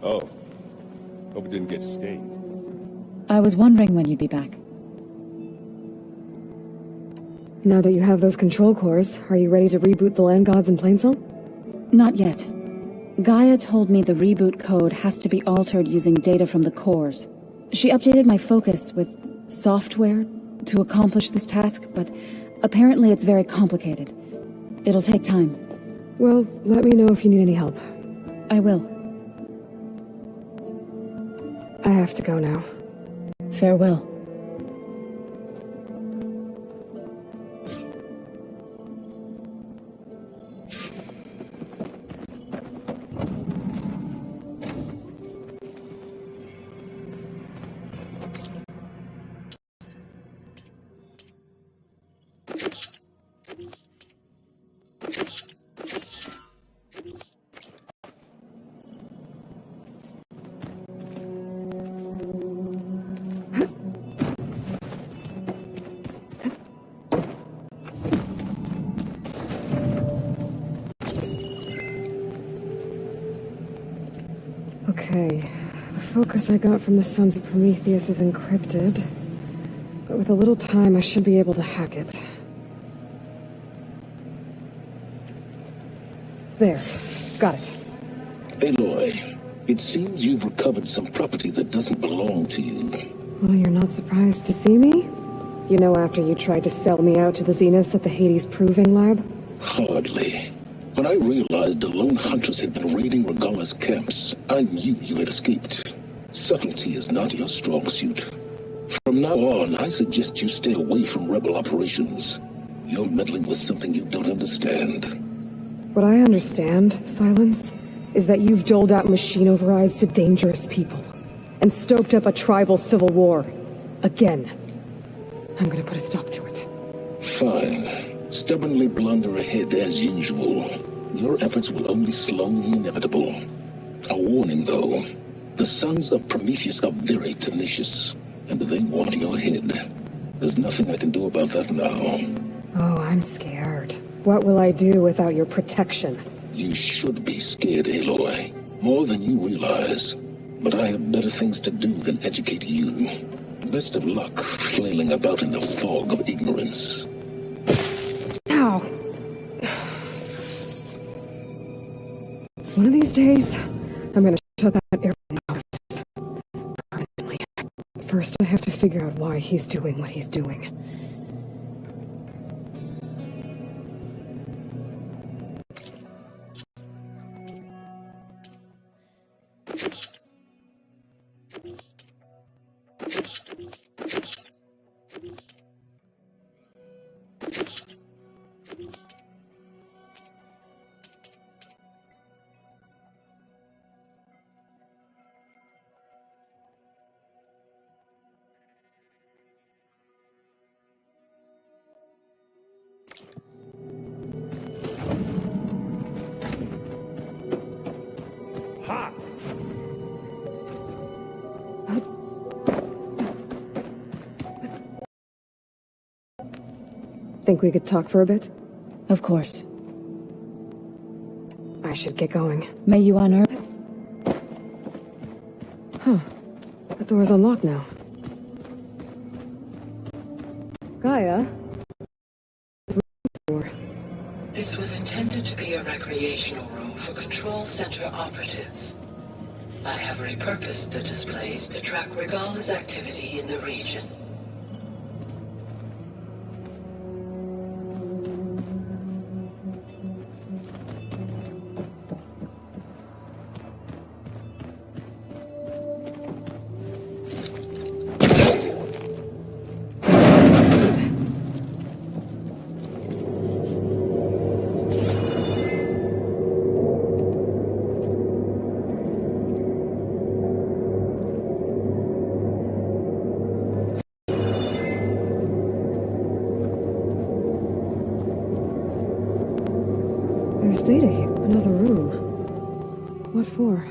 Oh. Hope it didn't get stained. I was wondering when you'd be back. Now that you have those control cores, are you ready to reboot the land gods in Plainsong? Not yet. Gaia told me the reboot code has to be altered using data from the cores. She updated my focus with software to accomplish this task, but apparently it's very complicated. It'll take time. Well, let me know if you need any help. I will. I have to go now. Farewell. Okay, the focus I got from the Sons of Prometheus is encrypted, but with a little time I should be able to hack it. There, got it. Aloy, it seems you've recovered some property that doesn't belong to you. Well, you're not surprised to see me? You know, after you tried to sell me out to the Zeniths at the Hades Proving Lab? Hardly. When I realized the lone hunters had been raiding Regala's camps, I knew you had escaped. Subtlety is not your strong suit. From now on, I suggest you stay away from rebel operations. You're meddling with something you don't understand. What I understand, Silence, is that you've doled out machine overrides to dangerous people, and stoked up a tribal civil war. Again. I'm gonna put a stop to it. Fine. Stubbornly blunder ahead as usual. Your efforts will only slow the inevitable. A warning, though. The Sons of Prometheus are very tenacious, and they want your head. There's nothing I can do about that now. Oh, I'm scared. What will I do without your protection? You should be scared, Aloy. More than you realize. But I have better things to do than educate you. Best of luck flailing about in the fog of ignorance. Ow. One of these days, I'm gonna shut that air mouth permanently. First, I have to figure out why he's doing what he's doing. Think we could talk for a bit? Of course. I should get going. May you on Earth? Huh. The door's unlocked now. Gaia? This was intended to be a recreational room for Control Center operatives. I have repurposed the displays to track Regala's activity in the region. There's data here. Another room. What for?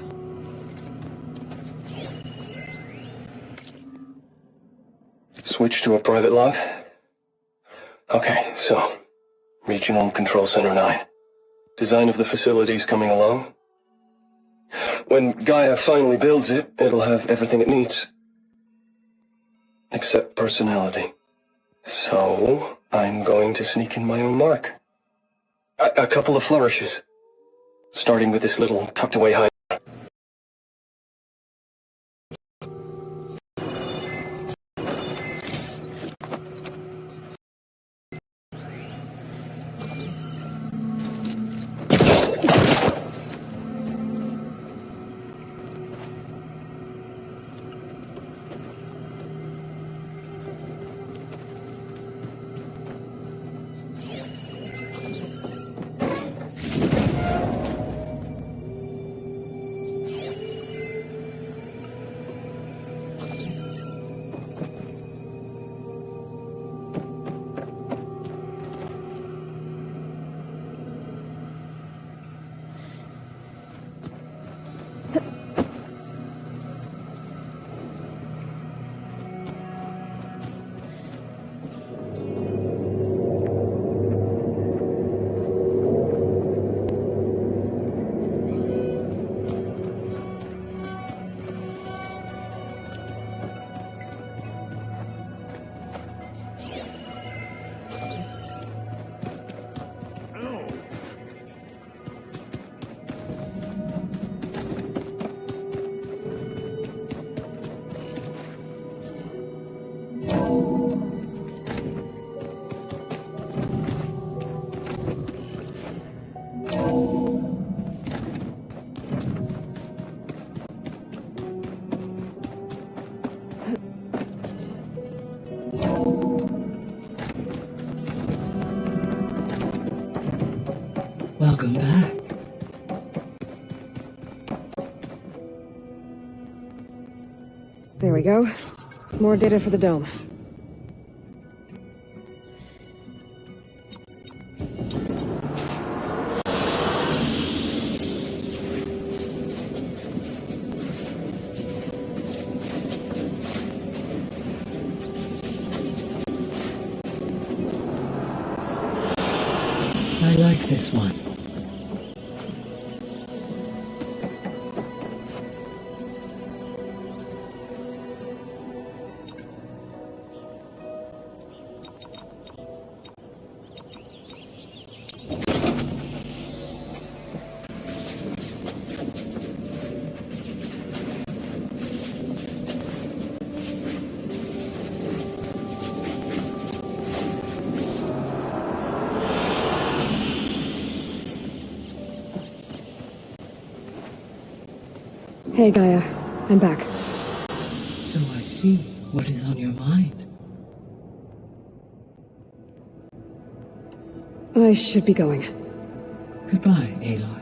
Switch to a private log? Okay, so, Regional Control Center 9. Design of the facility's coming along. When Gaia finally builds it, it'll have everything it needs. Except personality. So, I'm going to sneak in my own mark. A couple of flourishes. Starting with this little tucked-away hide. Welcome back. There we go. More data for the dome. I like this one. Hey, Gaia. I'm back. So I see what is on your mind. I should be going. Goodbye, Aloy.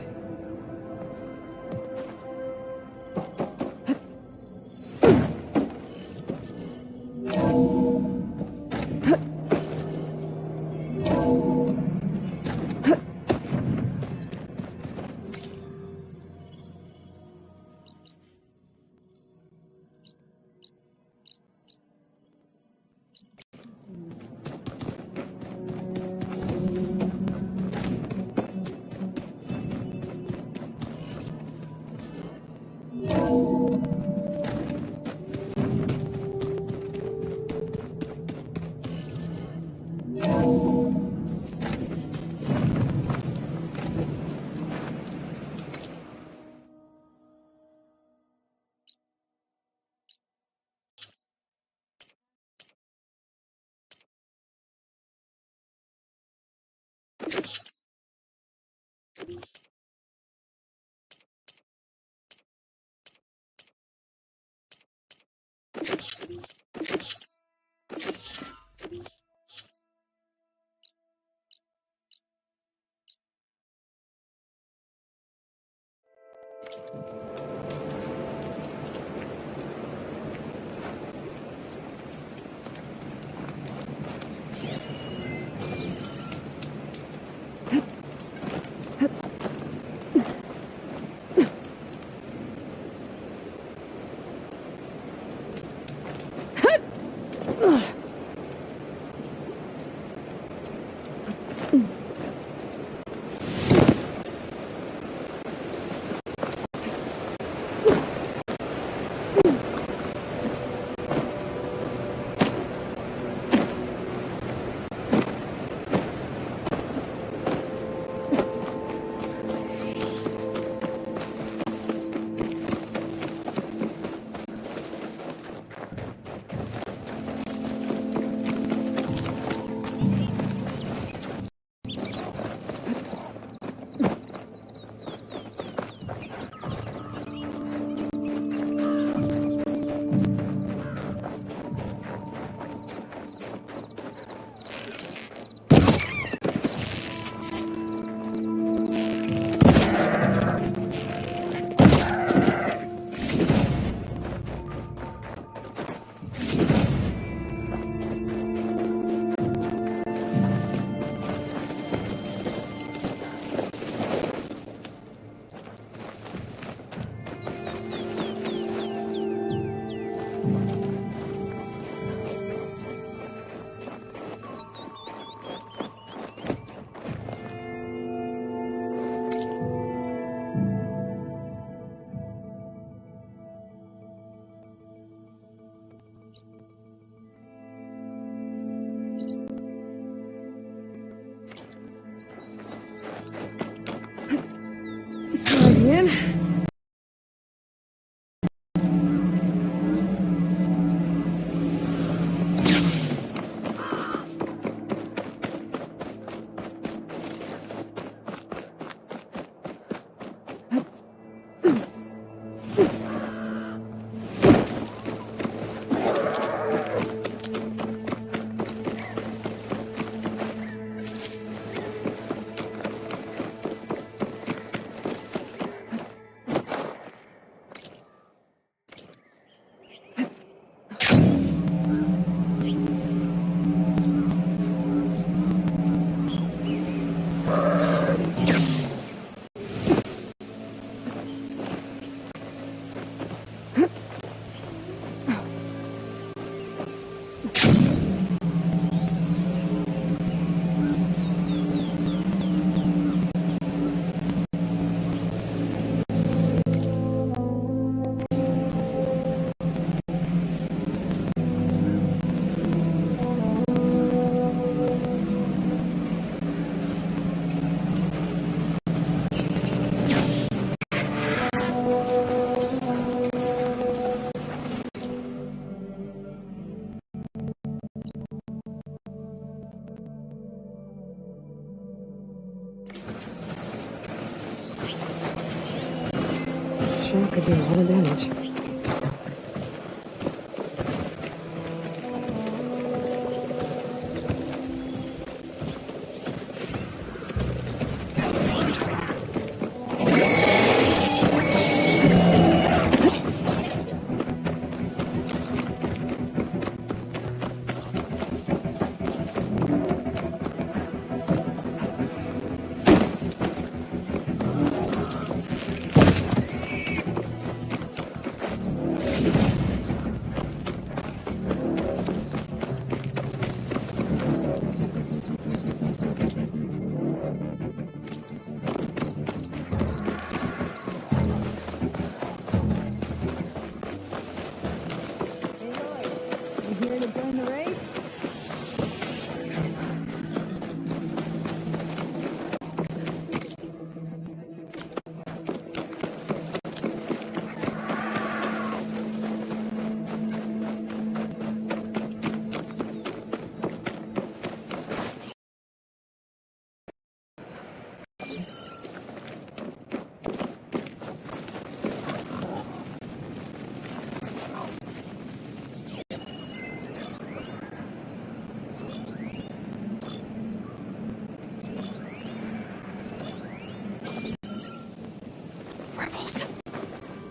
do a lot of damage.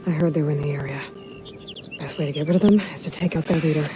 I heard they were in the area. Best way to get rid of them is to take out their leader.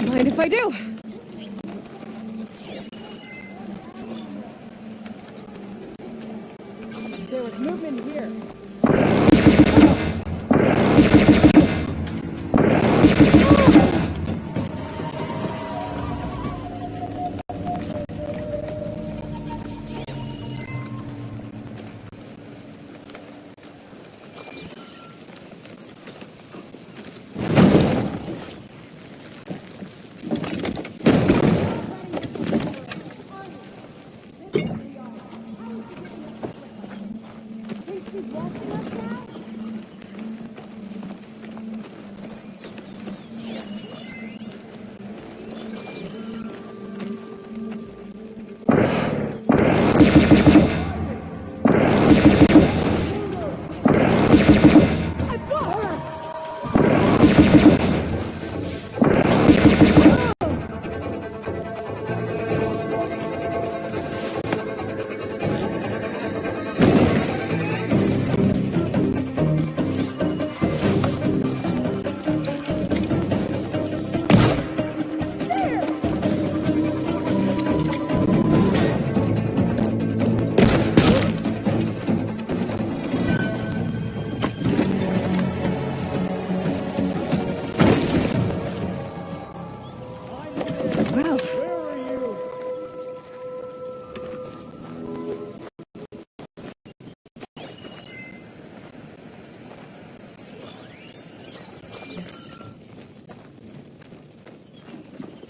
Mind if I do? There was movement here.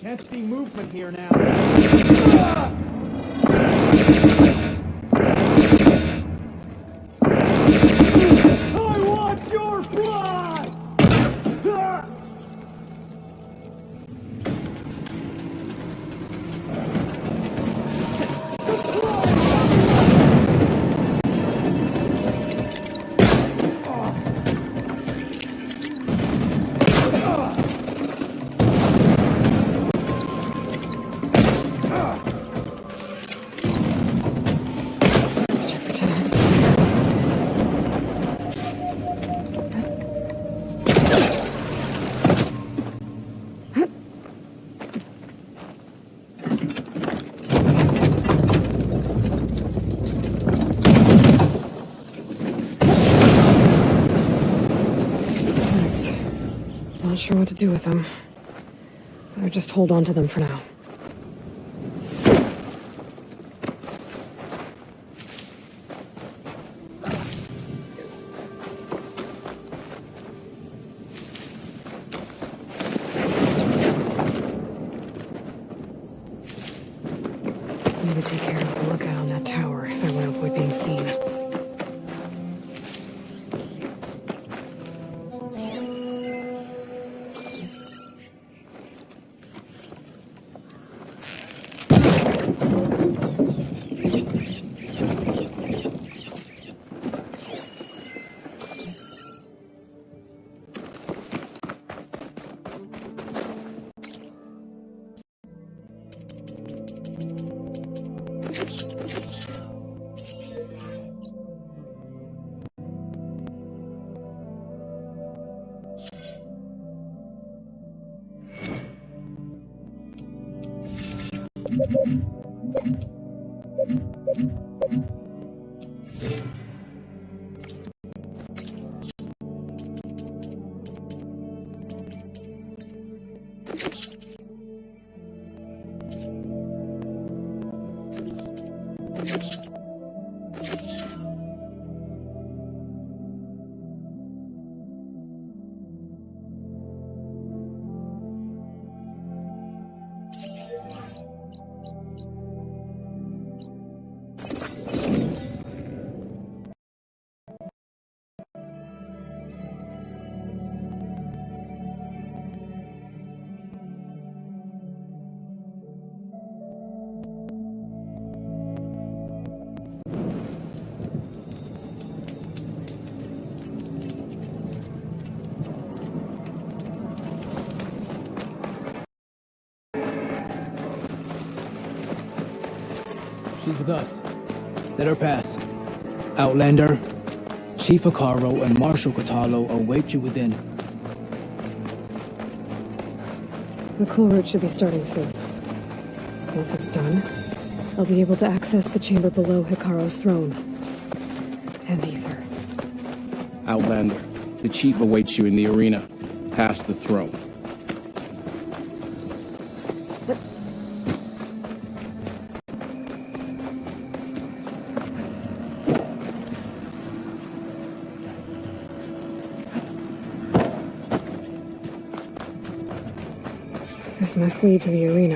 Can't see movement here now. Not sure what to do with them. Better just hold on to them for now. Need to take care of the lookout on that tower if I want to avoid being seen. She's with us. Let her pass. Outlander, Chief Hikaru and Marshal Katalu await you within. The cool route should be starting soon. Once it's done, I'll be able to access the chamber below Hikaru's throne. And Ether. Outlander, the Chief awaits you in the arena, past the throne. This must lead to the arena.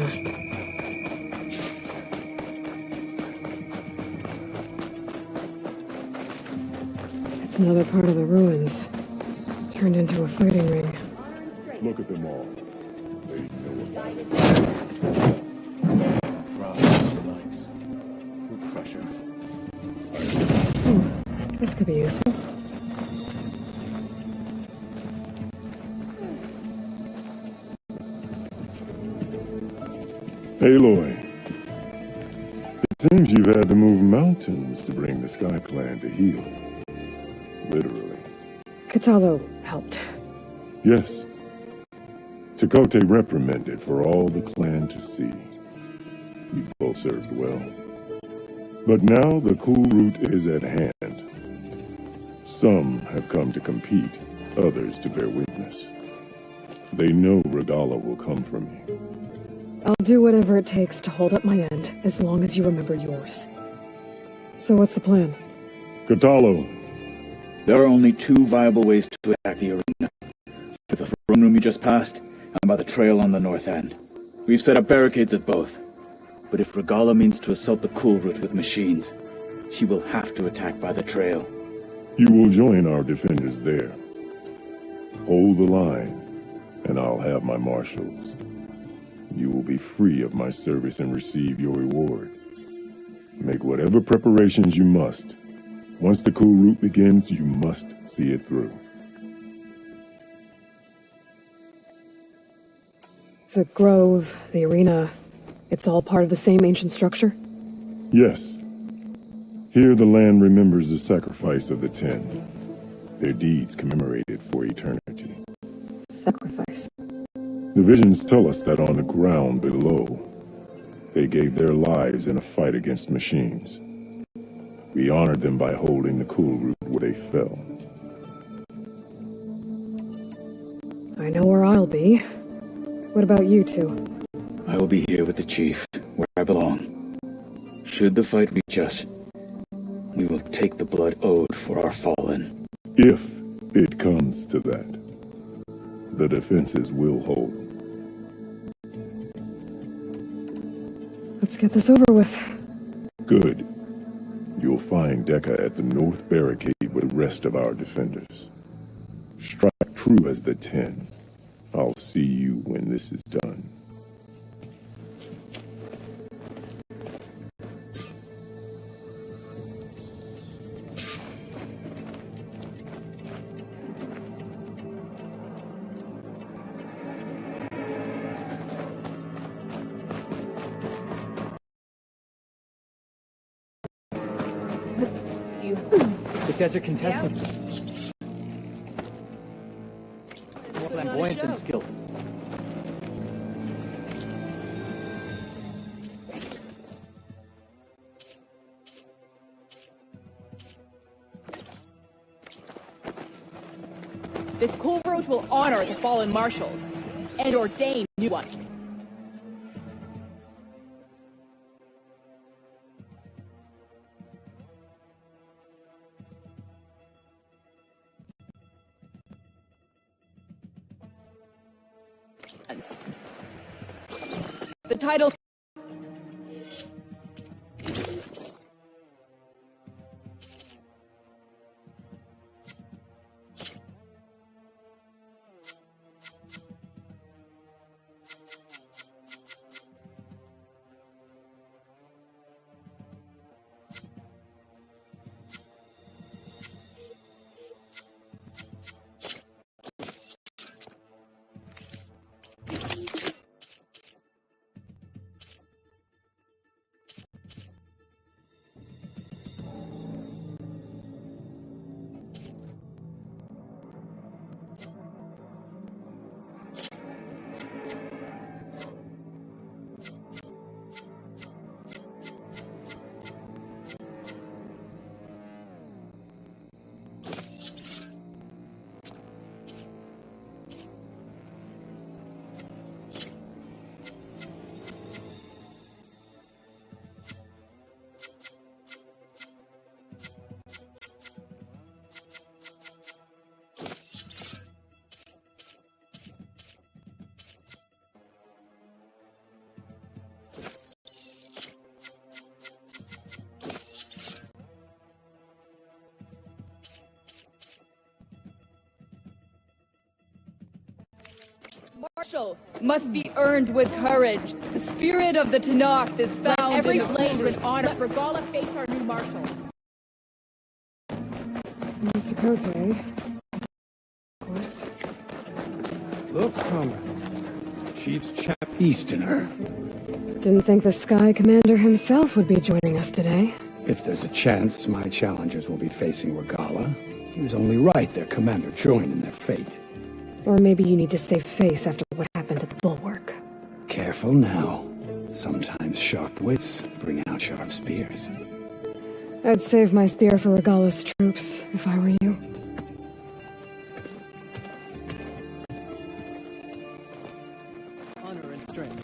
It's another part of the ruins, turned into a fighting ring. Look at them all. They know about it. This could be useful. Aloy, it seems you've had to move mountains to bring the Sky Clan to heel. Literally. Katalu helped. Yes. Chakotay reprimanded for all the clan to see. You both served well. But now the cool route is at hand. Some have come to compete, others to bear witness. They know Regala will come for me. I'll do whatever it takes to hold up my end, as long as you remember yours. So what's the plan? Katalu. There are only two viable ways to attack the arena. Through the throne room you just passed, and by the trail on the north end. We've set up barricades at both. But if Regala means to assault the cool route with machines, she will have to attack by the trail. You will join our defenders there. Hold the line, and I'll have my marshals. You will be free of my service and receive your reward. Make whatever preparations you must. Once the cool route begins, you must see it through. The grove, the arena, it's all part of the same ancient structure? Yes. Here the land remembers the sacrifice of the 10. Their deeds commemorated for eternity. Sacrifice? The visions tell us that on the ground below, they gave their lives in a fight against machines. We honored them by holding the cool route where they fell. I know where I'll be. What about you two? I will be here with the chief, where I belong. Should the fight reach us, we will take the blood owed for our fallen. If it comes to that, the defenses will hold. Let's get this over with. Good. You'll find Dekka at the north barricade with the rest of our defenders. Strike true as the 10. I'll see you when this is done. The desert contestant. More flamboyant than skilled. This cool road will honor the fallen marshals and ordain new ones. The title. Marshal must be earned with courage. The spirit of the Tanakh is found in every the blade with honor. Let Regala face our new marshal. Mr. Kote, of course. Look, comrade. Chief's chap Easterner. Didn't think the Sky Commander himself would be joining us today. If there's a chance my challengers will be facing Regala, he was only right their commander joined in their fate. Or maybe you need to save face after what happened at the Bulwark. Careful now. Sometimes sharp wits bring out sharp spears. I'd save my spear for Regala's troops, if I were you. Honor and strength.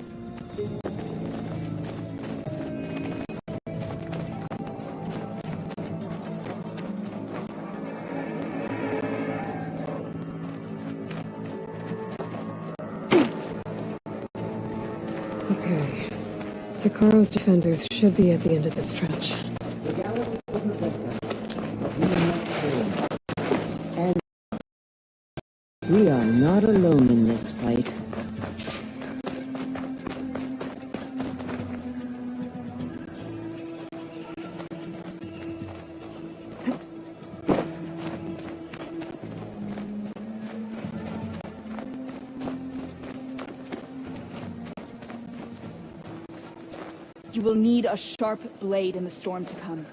Okay. Picaro's defenders should be at the end of this trench. And we are not alone in this fight. You will need a sharp blade in the storm to come.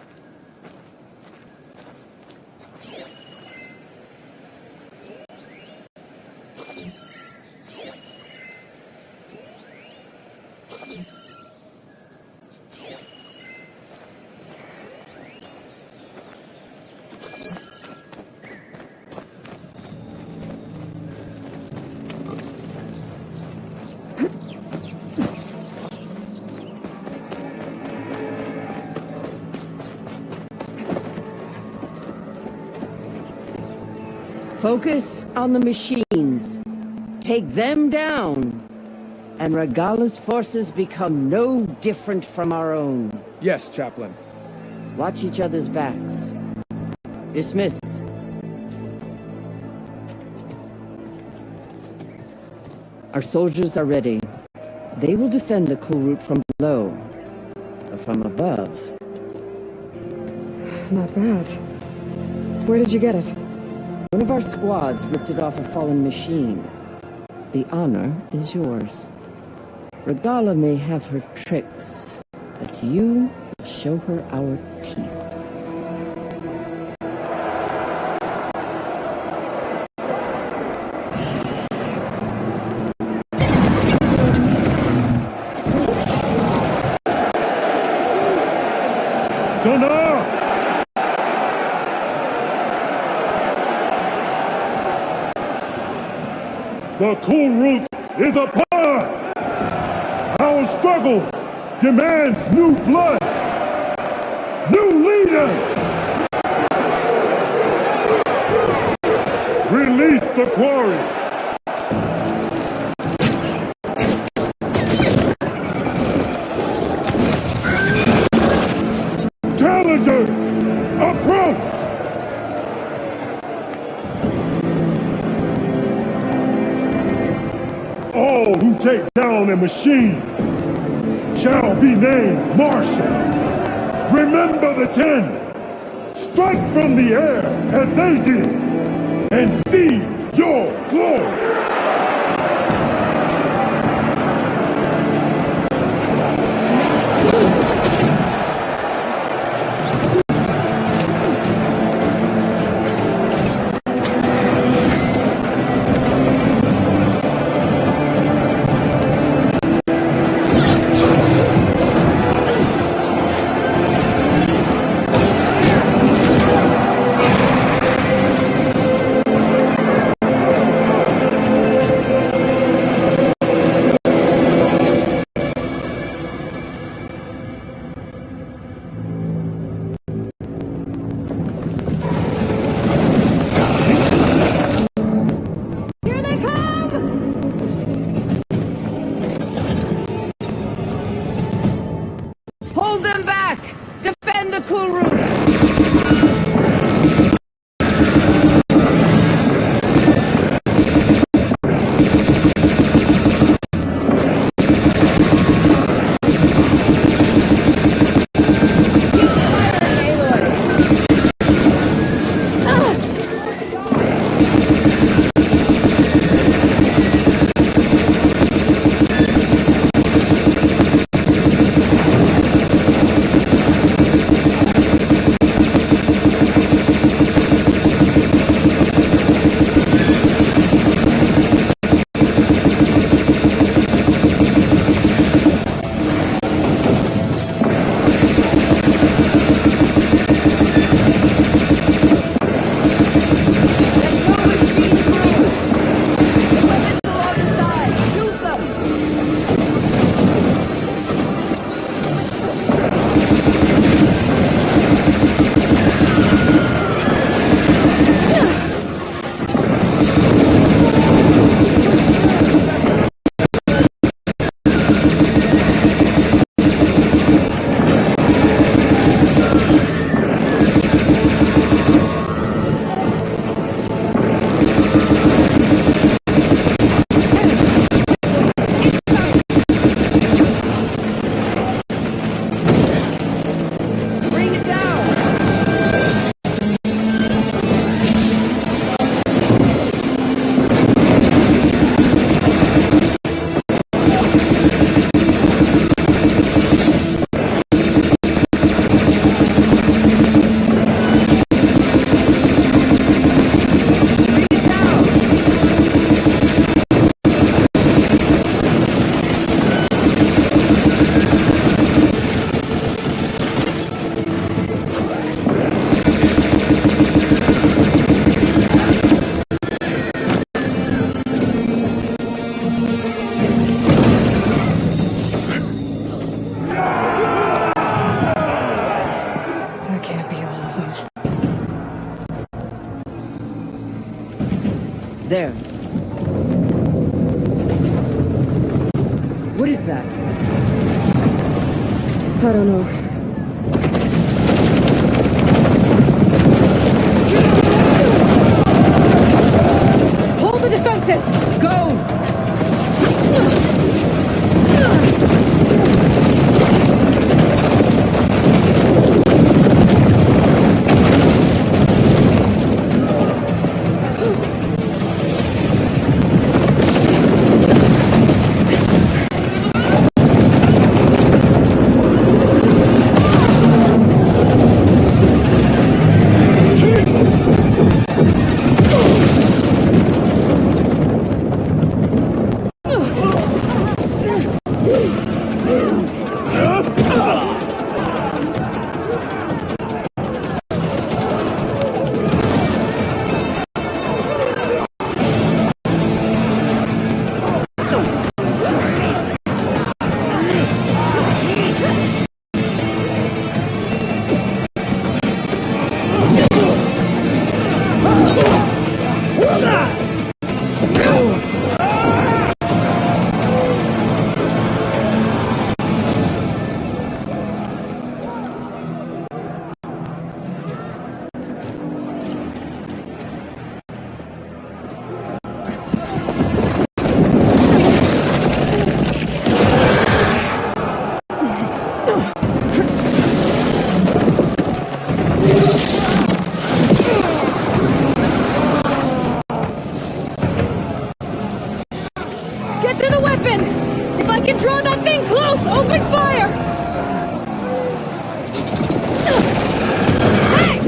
Focus on the machines. Take them down. And Regala's forces become no different from our own. Yes, Chaplain. Watch each other's backs. Dismissed. Our soldiers are ready. They will defend the cool route from below. But from above... Not bad. Where did you get it? One of our squads ripped it off a fallen machine. The honor is yours. Regala may have her tricks, but you will show her our teeth. The cool route is upon us! Our struggle demands new blood! New leaders! Release the quarry! Challengers, approach! All who take down a machine shall be named Marshal. Remember the 10. Strike from the air as they did and seize your glory. Hold them back! Defend the cool route! There. What is that? I don't know. Hold the defenses! Go! Get to the weapon! If I can draw that thing close, open fire! Hey!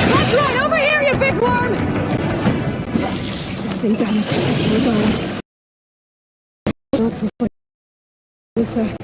That's right, over here, you big worm! Stay down. We're gone. Not for fun. Mister.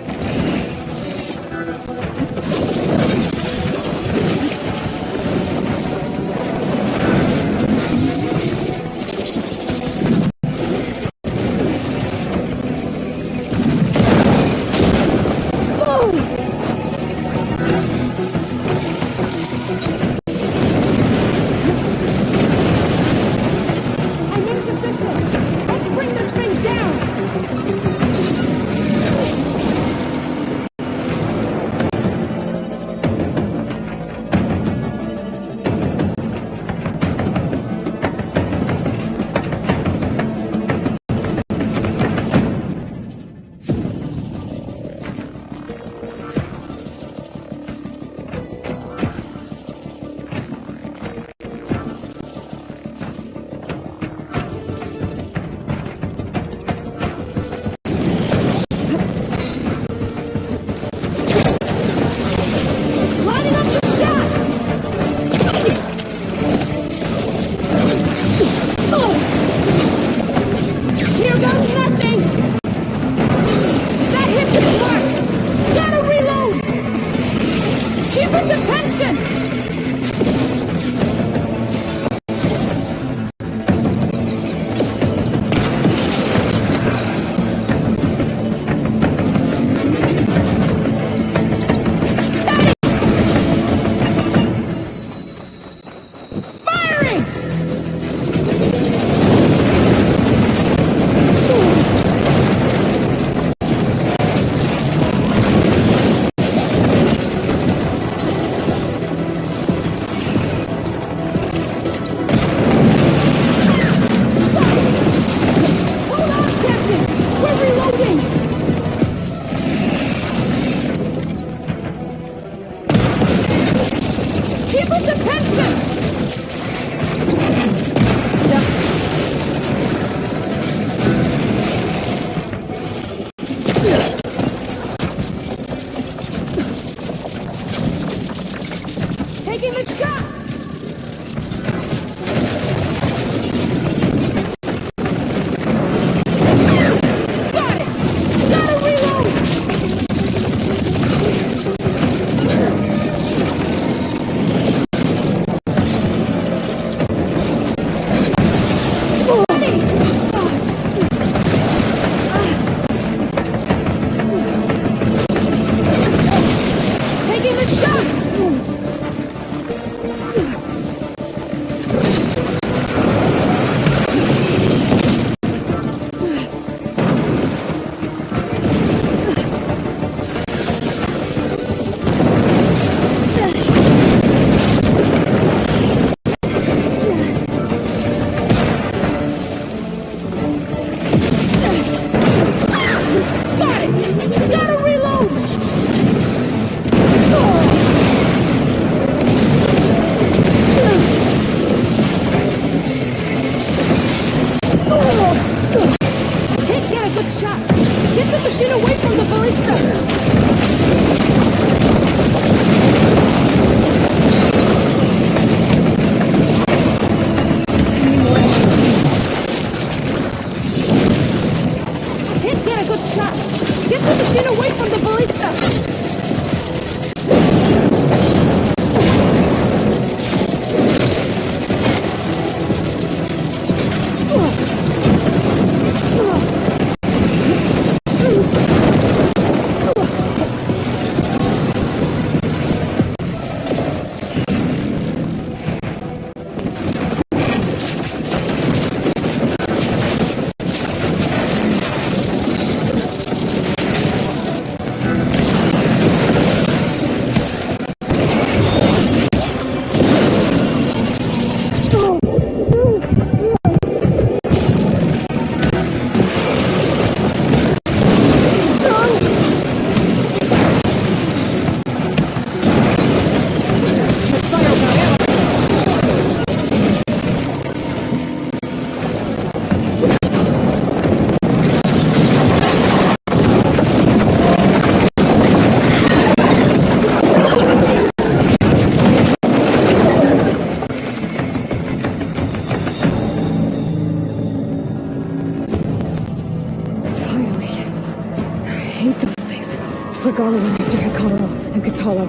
Regala went after Hikaru and Katalo.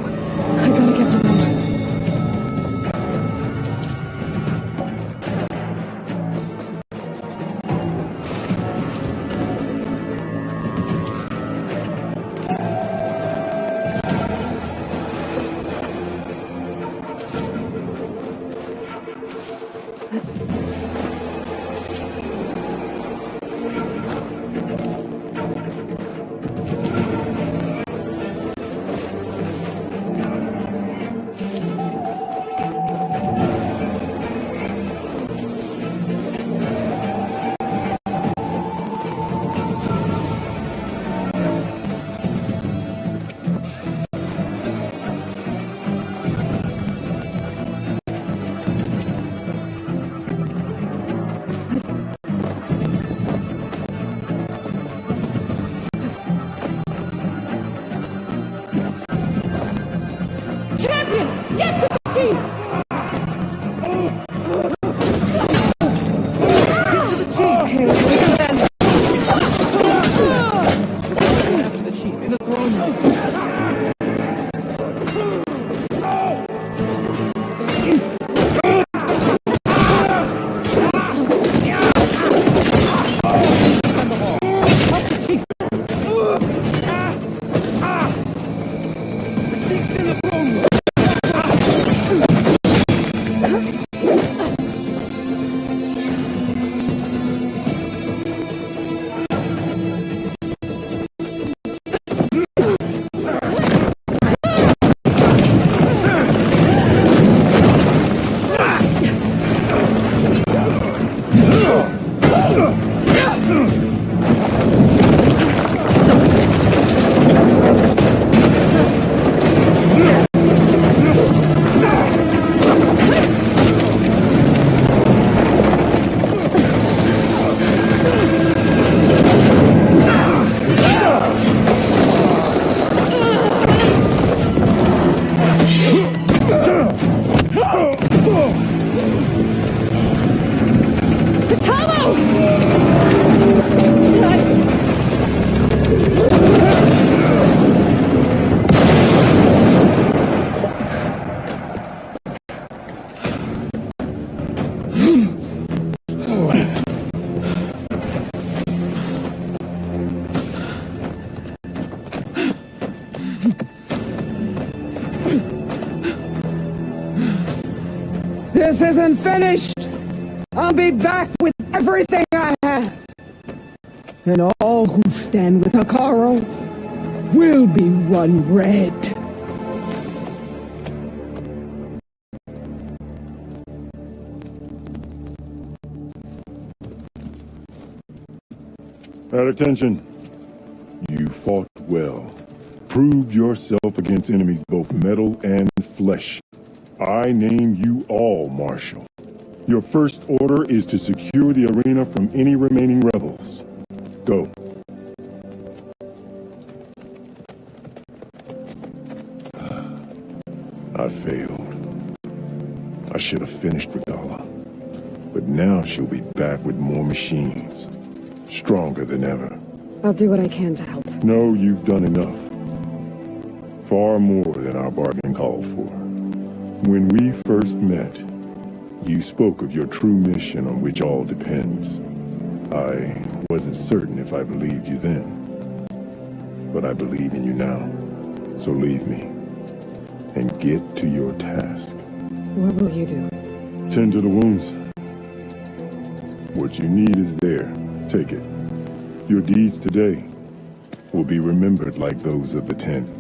I gotta get to them. This isn't finished! I'll be back with everything I have! And all who stand with Hikaru will be run red. At attention. You fought well. Proved yourself against enemies both metal and flesh. I name you all Marshal. Your first order is to secure the arena from any remaining rebels. Go. I failed. I should have finished Regala. But now she'll be back with more machines. Stronger than ever. I'll do what I can to help. No, you've done enough. Far more than our bargain called for. When we first met, you spoke of your true mission on which all depends. I wasn't certain if I believed you then. But I believe in you now. So leave me. And get to your task. What will you do? Tend to the wounds. What you need is there. Take it. Your deeds today will be remembered like those of the 10.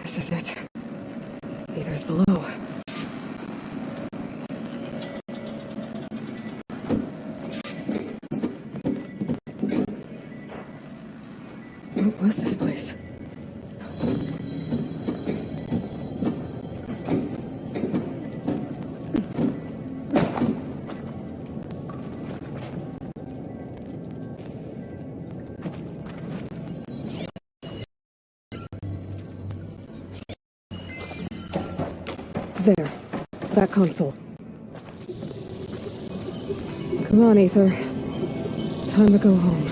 This is it. Ether's below. What was this place? There. That console. Come on, Aether. Time to go home.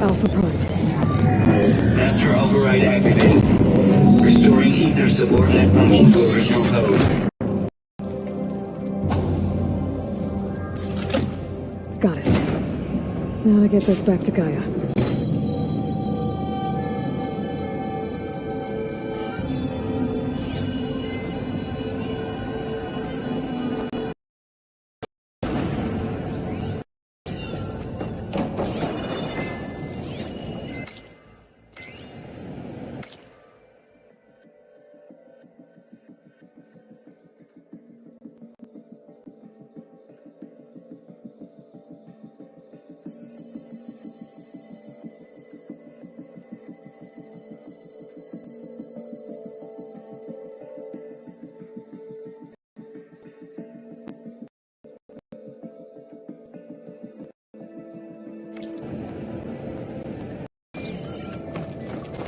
Alpha Prime. Master override activated. Restoring ether subordinate function to original code. Got it. Now to get this back to Gaia.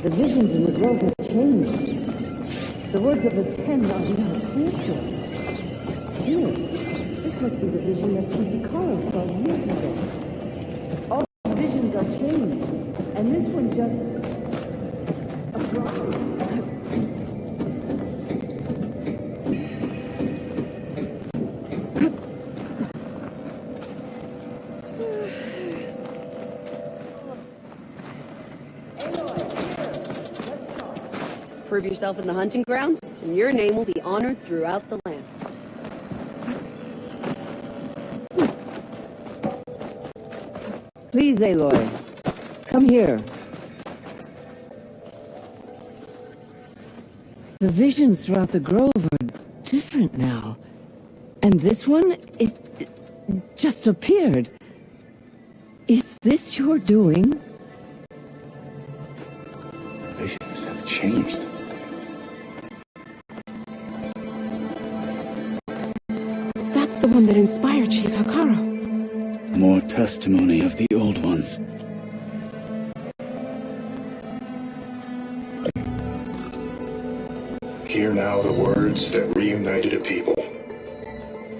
The visions in the grove have changed. The words of the Ten are now future. Here, this must be the vision that Chief Ikaro saw years ago. All the visions are changed, and this one just... a bride. Prove yourself in the hunting grounds, and your name will be honored throughout the lands. Please, Aloy. Come here. The visions throughout the grove are different now. And this one, it just appeared. Is this your doing? Visions have changed. That's the one that inspired Chief Ikaro. More testimony of the old ones. Hear now the words that reunited a people.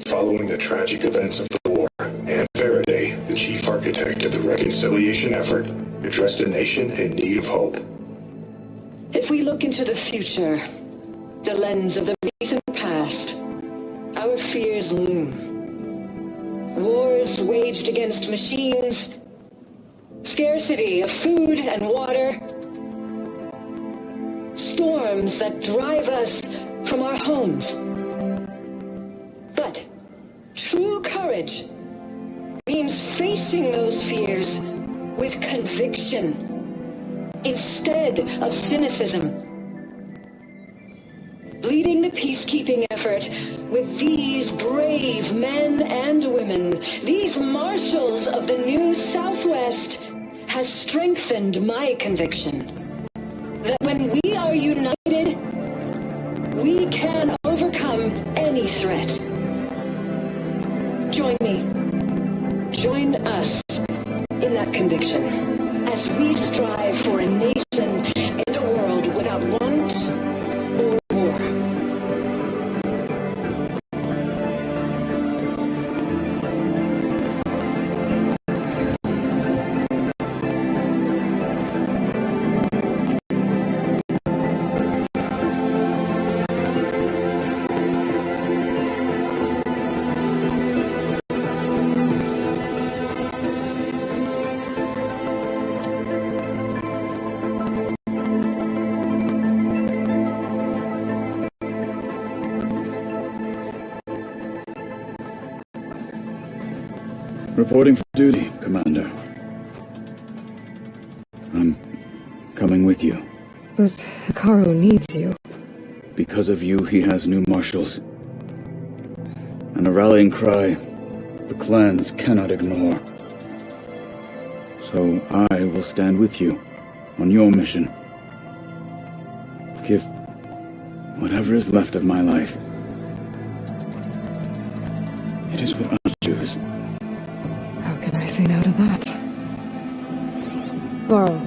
Following the tragic events of the war, Anne Faraday, the chief architect of the reconciliation effort, addressed a nation in need of hope. If we look into the future, the lens of the recent past, our fears loom. Wars waged against machines, scarcity of food and water, storms that drive us from our homes. But true courage means facing those fears with conviction instead of cynicism. Leading the peacekeeping effort with these brave men and women, these marshals of the new Southwest, has strengthened my conviction that when we are united, we can overcome any threat. Join me. Join us in that conviction as we strive for a nation and a world without want or war. Reporting for duty, Commander. I'm coming with you. But Ikaro needs you. Because of you, he has new marshals. And a rallying cry the clans cannot ignore. So I will stand with you on your mission. Give whatever is left of my life. It is what I choose. How can I say no to that? Varl,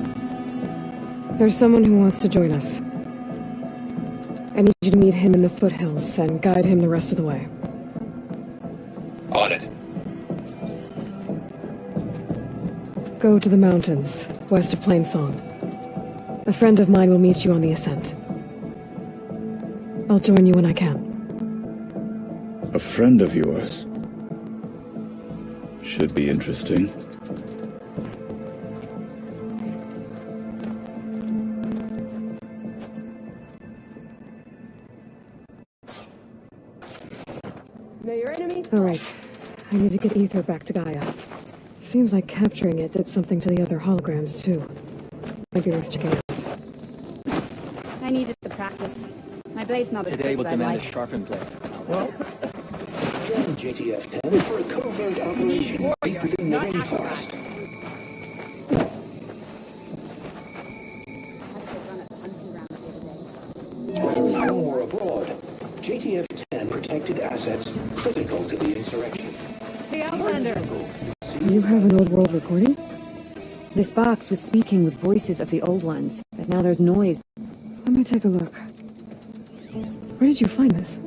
there's someone who wants to join us. I need you to meet him in the foothills and guide him the rest of the way. On it. Go to the mountains, west of Plainsong. A friend of mine will meet you on the ascent. I'll join you when I can. A friend of yours? Should be interesting. Know your enemy? All right. I need to get Ether back to Gaia. Seems like capturing it did something to the other holograms, too. Might be worth checking out. I needed the practice. My blade's not as Today quick will as I demand a like. sharpened blade. Well, join JTF-10 for a covert operation. Warriors, not acrobats. Home or abroad, JTF-10 protected assets critical to the insurrection. The Outlander! You have an old world recording? This box was speaking with voices of the old ones, but now there's noise. Let me take a look. Where did you find this?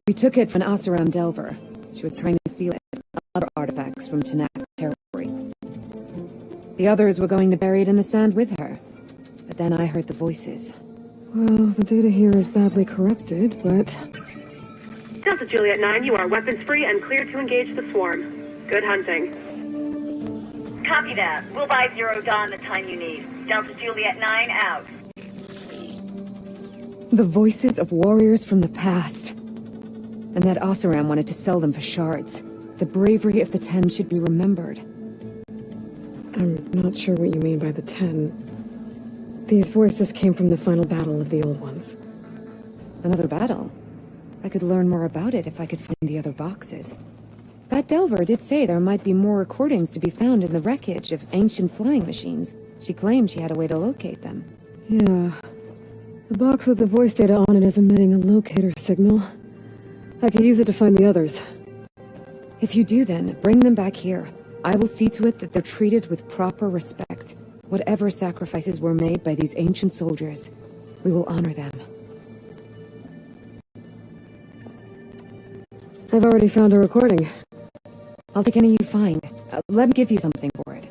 We took it from Asaram Delver. She was trying to seal it with other artifacts from Tanak's territory. The others were going to bury it in the sand with her. But then I heard the voices. Well, the data here is badly corrupted, but... Delta Juliet 9, you are weapons free and cleared to engage the swarm. Good hunting. Copy that. We'll buy Zero Dawn the time you need. Delta Juliet 9 out. The voices of warriors from the past. And that Oseram wanted to sell them for shards. The bravery of the 10 should be remembered. I'm not sure what you mean by the 10. These voices came from the final battle of the Old Ones. Another battle? I could learn more about it if I could find the other boxes. That Delver did say there might be more recordings to be found in the wreckage of ancient flying machines. She claimed she had a way to locate them. Yeah. The box with the voice data on it is emitting a locator signal. I could use it to find the others. If you do then, bring them back here. I will see to it that they're treated with proper respect. Whatever sacrifices were made by these ancient soldiers, we will honor them. I've already found a recording. I'll take any you find. Let me give you something for it.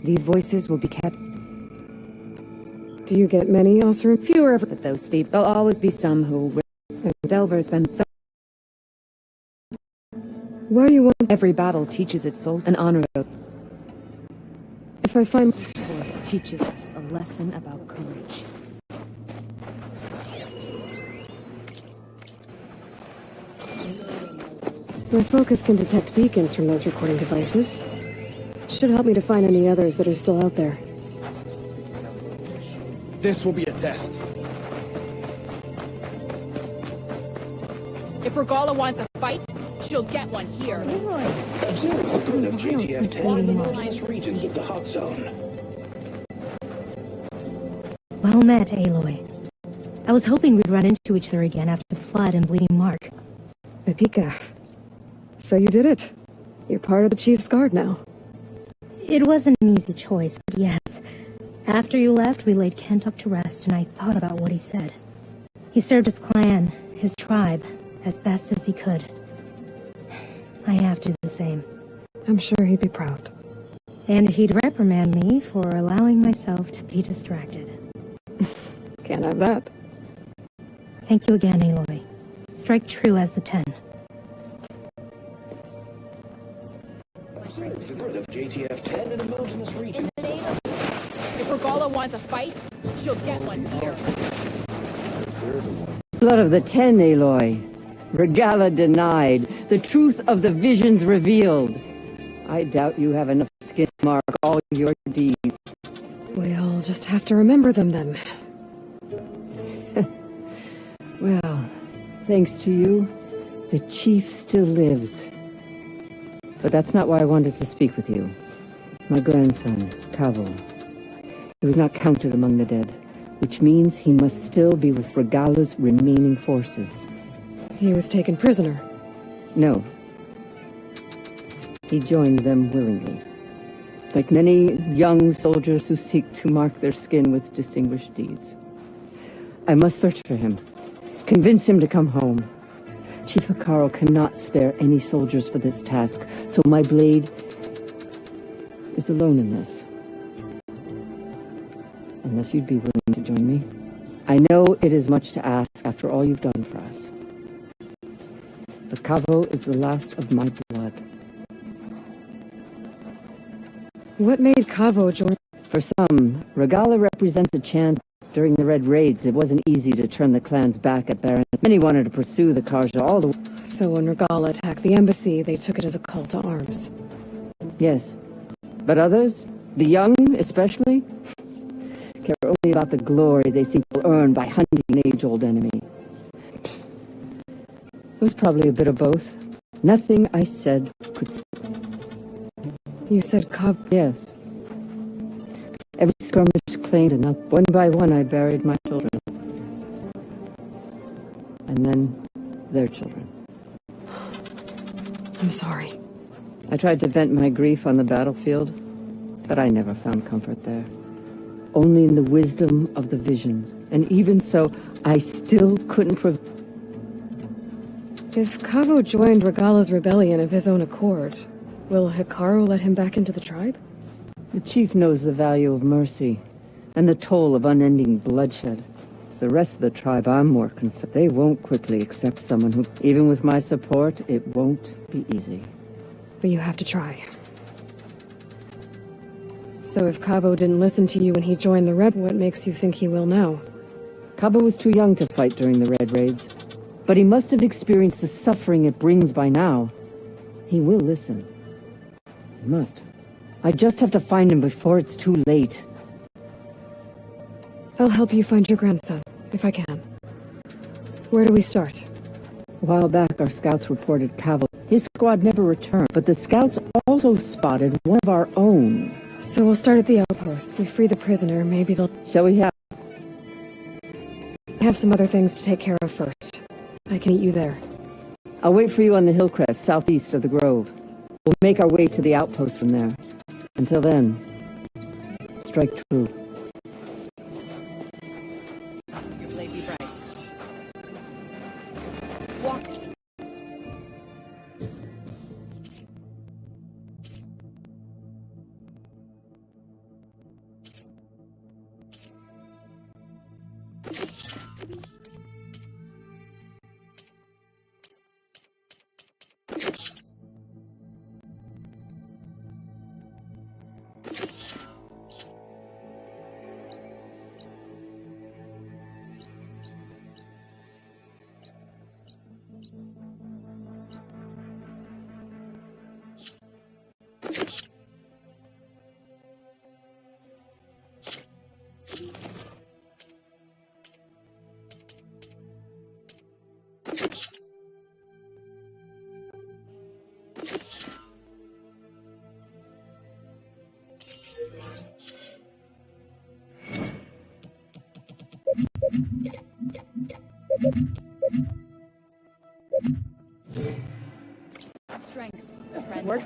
These voices will be kept. Do you get many, Oseram? Fewer of but those thieves. There'll always be some who'll... Delver's been so... Why do you want... Every battle teaches its soul an honor. If I find... The Force teaches us a lesson about courage. My focus can detect beacons from those recording devices. Should help me to find any others that are still out there. This will be a test. If Regala wants a fight, she'll get one here. Observe the of JTF-10 in the northeast regions of the hot zone. Well met, Aloy. I was hoping we'd run into each other again after the flood and Bleeding Mark. Pepika. So you did it. You're part of the Chief's Guard now. It wasn't an easy choice, but yes. After you left, we laid Kent up to rest, and I thought about what he said. He served his clan, his tribe, as best as he could. I have to do the same. I'm sure he'd be proud. And he'd reprimand me for allowing myself to be distracted. Can't have that. Thank you again, Aloy. Strike true as the 10. Of JTF-10 in the mountainous region. If Regala wants a fight, she'll get one here. Blood of the 10, Aloy. Regala denied. The truth of the visions revealed. I doubt you have enough skin to mark all your deeds. We'll just have to remember them then. Well, thanks to you, the Chief still lives. But that's not why I wanted to speak with you. My grandson, Kavo. He was not counted among the dead, which means he must still be with Regala's remaining forces. He was taken prisoner? No. He joined them willingly. Like many young soldiers who seek to mark their skin with distinguished deeds. I must search for him. Convince him to come home. Chief Hikaru cannot spare any soldiers for this task, so my blade is alone in this. Unless you'd be willing to join me. I know it is much to ask after all you've done for us. But Kavo is the last of my blood. What made Kavo join? For some, Regala represents a chance. During the Red Raids, it wasn't easy to turn the clans back at Baron. Many wanted to pursue the Karja all the way. So when Regala attacked the embassy, they took it as a call to arms. Yes. But others, the young especially, care only about the glory they think they'll earn by hunting an age-old enemy. It was probably a bit of both. Nothing I said could... You said Kavo? Yes. Every skirmish claimed enough. One by one, I buried my children. And then their children. I'm sorry. I tried to vent my grief on the battlefield, but I never found comfort there. Only in the wisdom of the visions. And even so, I still couldn't If Kavo joined Regala's rebellion of his own accord, will Hikaru let him back into the tribe? The Chief knows the value of mercy, and the toll of unending bloodshed. It's the rest of the tribe I'm more concerned. They won't quickly accept someone who, even with my support, it won't be easy. But you have to try. So if Kavo didn't listen to you when he joined the Rebel, what makes you think he will now? Kavo was too young to fight during the Red Raids, but he must have experienced the suffering it brings by now. He will listen. He must. I just have to find him before it's too late. I'll help you find your grandson, if I can. Where do we start? A while back, our scouts reported Kavo. His squad never returned, but the scouts also spotted one of our own. So we'll start at the outpost. We free the prisoner, maybe they'll... Shall we have... I have some other things to take care of first. I can eat you there. I'll wait for you on the hill crest, southeast of the grove. We'll make our way to the outpost from there. Until then, strike true. Your blade be bright. Walk.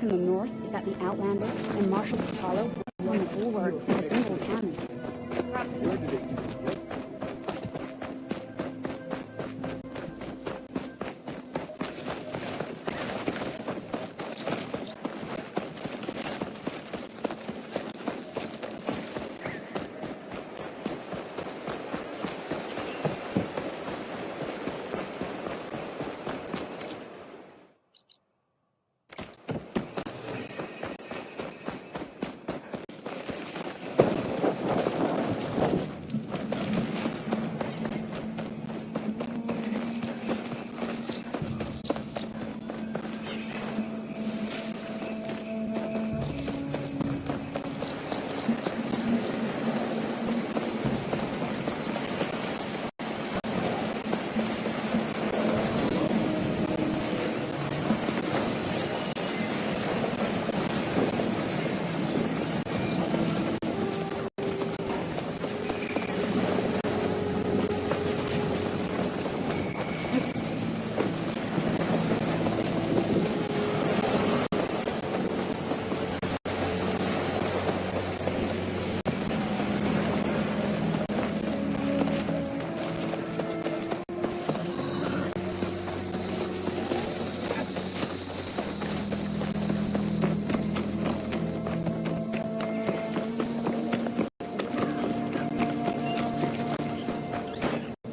from the north is that the Outlander and Marshal Patalo were on the bulwark with a single cannon.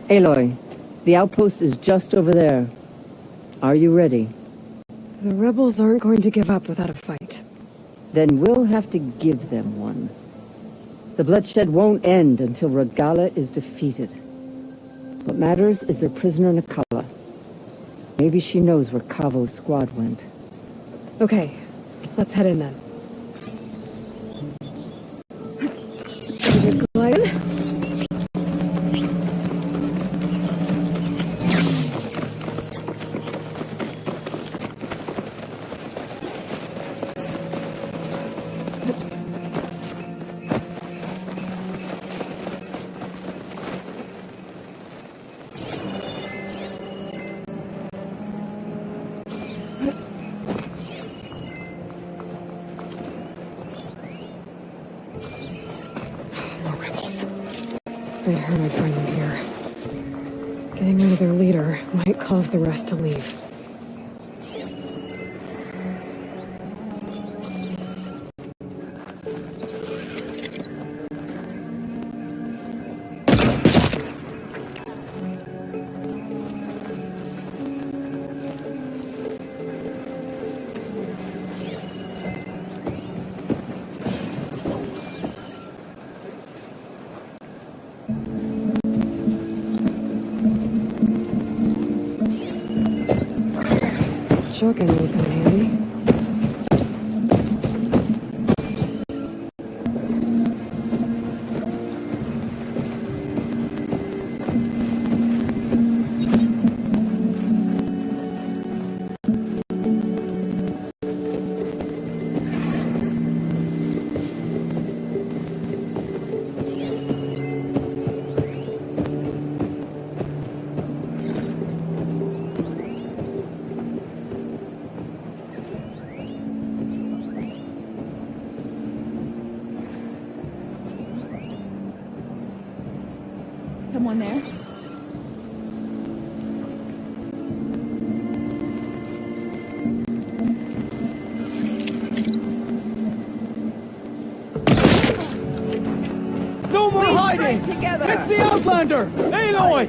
Aloy, the outpost is just over there. Are you ready? The rebels aren't going to give up without a fight. Then we'll have to give them one. The bloodshed won't end until Regala is defeated. What matters is their prisoner Nakala. Maybe she knows where Kavo's squad went. Okay, let's head in then. Is it Glenn? I'd heard I'd find them here. Getting rid of their leader might cause the rest to leave. Shotgun would come in handy. Someone there? No more hiding! Together. It's the Outlander! Aloy!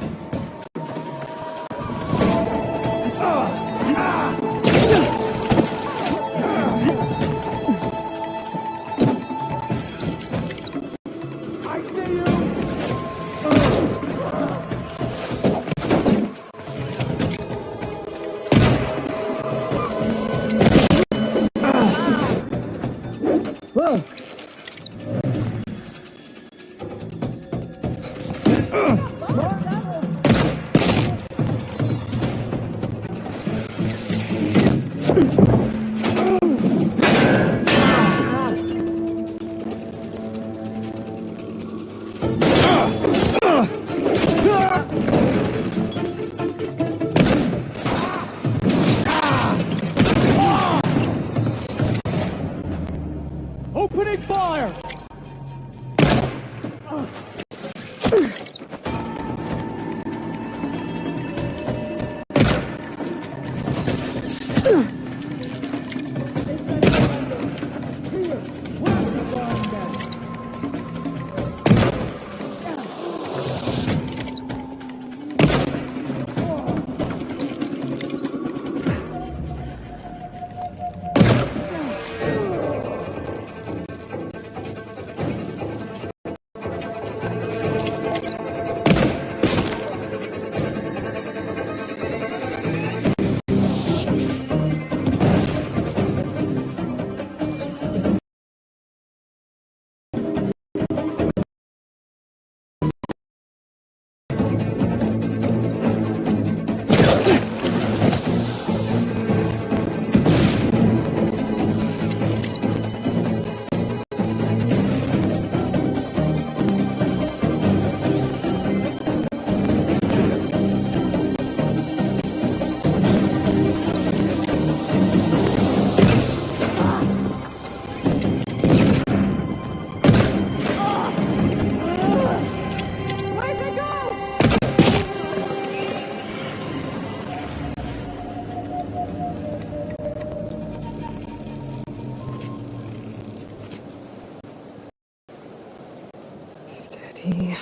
Steady.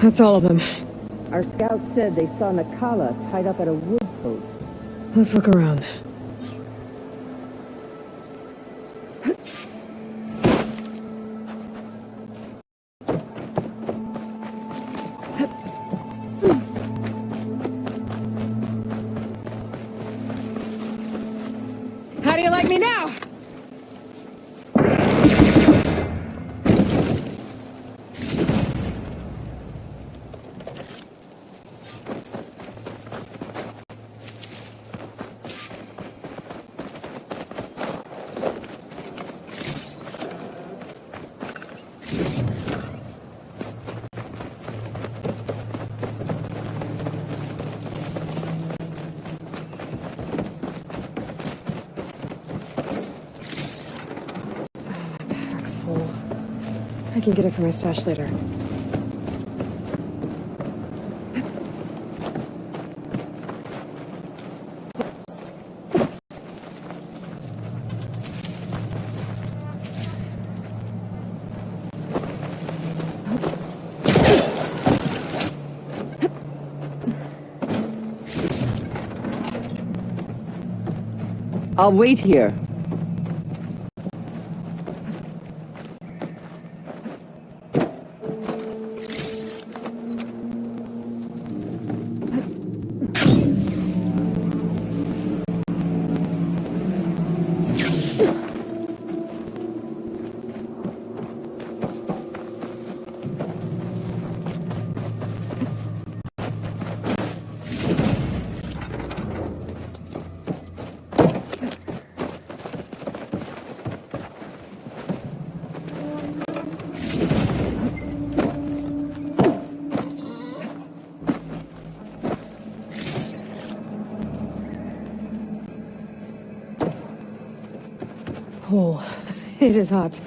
That's all of them. Our scouts said they saw Nakala tied up at a wood post. Let's look around. How do you like me now? Pack's full. I can get it from my stash later. I'll wait here. Oh, it is hot.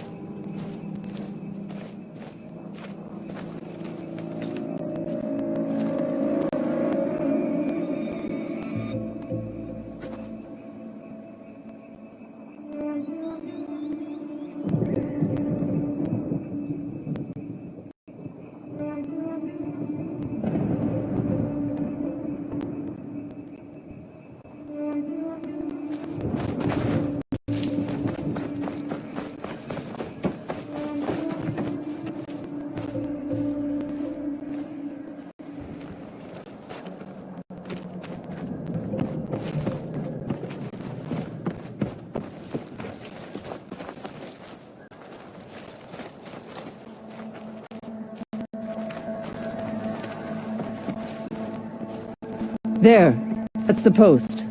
There. That's the post.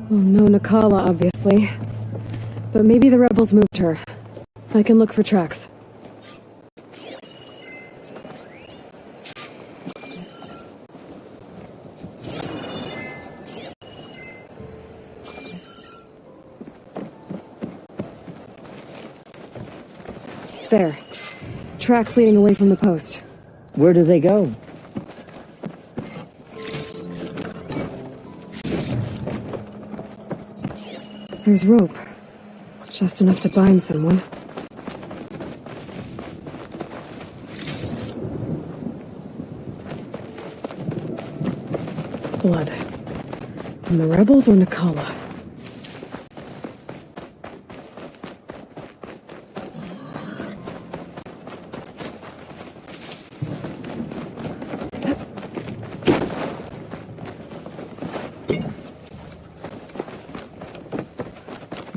Well, no Nakala, obviously. But maybe the rebels moved her. I can look for tracks. There. Tracks leading away from the post. Where do they go? There's rope. Just enough to bind someone. Blood. From the rebels or Nakala?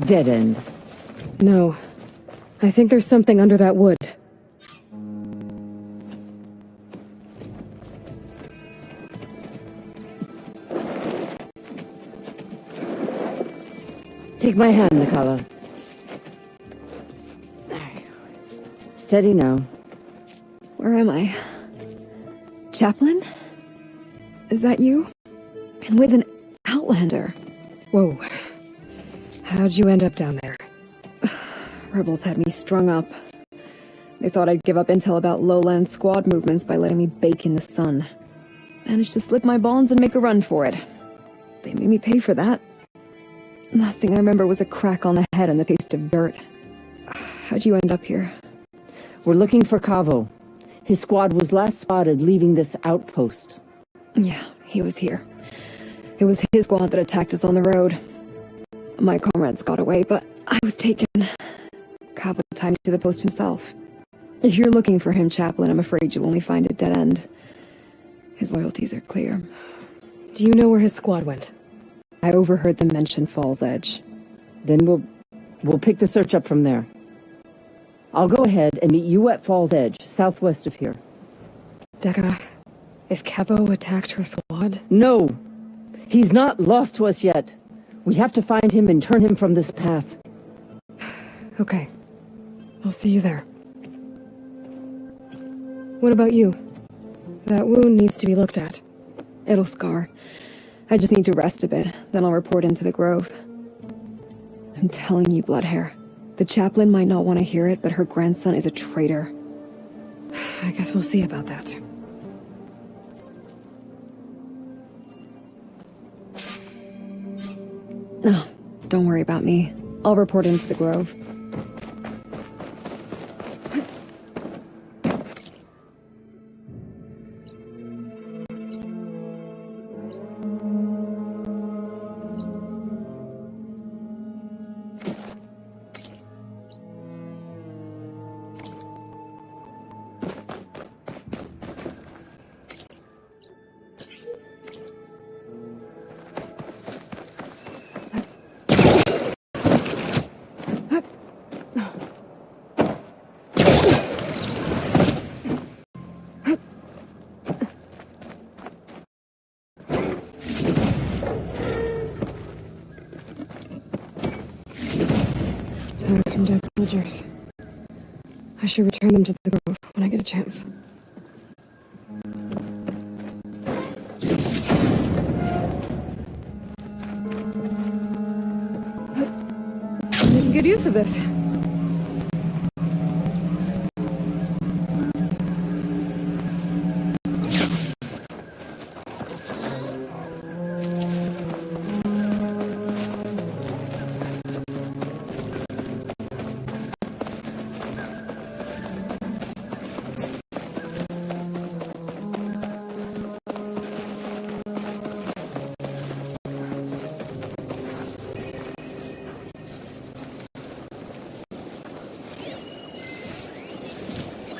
Dead end. No. I think there's something under that wood. Take my hand, Nakala. Steady now. Where am I? Chaplain? Is that you? And with an Outlander. Whoa. How'd you end up down there? Rebels had me strung up. They thought I'd give up intel about lowland squad movements by letting me bake in the sun. Managed to slip my bonds and make a run for it. They made me pay for that. Last thing I remember was a crack on the head and the taste of dirt. How'd you end up here? We're looking for Kavo. His squad was last spotted leaving this outpost. Yeah, he was here. It was his squad that attacked us on the road. My comrades got away, but I was taken. Kavo tied me to the post himself. If you're looking for him, Chaplain, I'm afraid you'll only find a dead end. His loyalties are clear. Do you know where his squad went? I overheard them mention Fall's Edge. Then we'll pick the search up from there. I'll go ahead and meet you at Fall's Edge, southwest of here. Dekka, if Kavo attacked her squad? No! He's not lost to us yet. We have to find him and turn him from this path. Okay. I'll see you there. What about you? That wound needs to be looked at. It'll scar. I just need to rest a bit, then I'll report into the Grove. I'm telling you, Bloodhair. The chaplain might not want to hear it, but her grandson is a traitor. I guess we'll see about that. No, don't worry about me. I'll report into the Grove. Tags from dead soldiers. I should return them to the Grove when I get a chance. Making good use of this.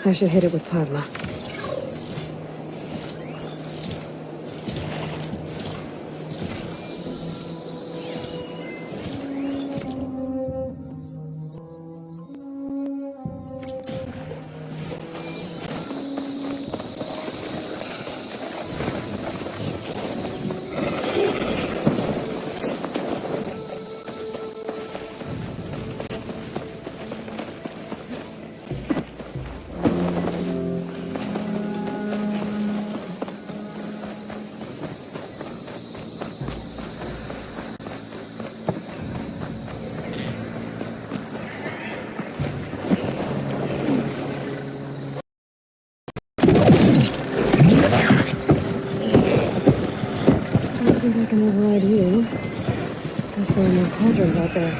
I should hit it with plasma. Guess there are more cauldrons out there.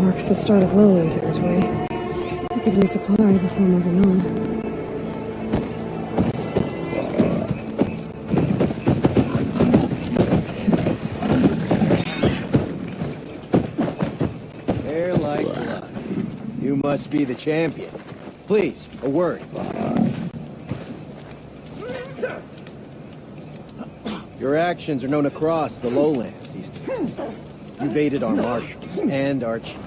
Marks the start of lowland territory. I could resupply before moving on. They're like luck. You must be the champion. Please, a word. Your actions are known across the lowlands, Easton. You've aided our marshals and our chief.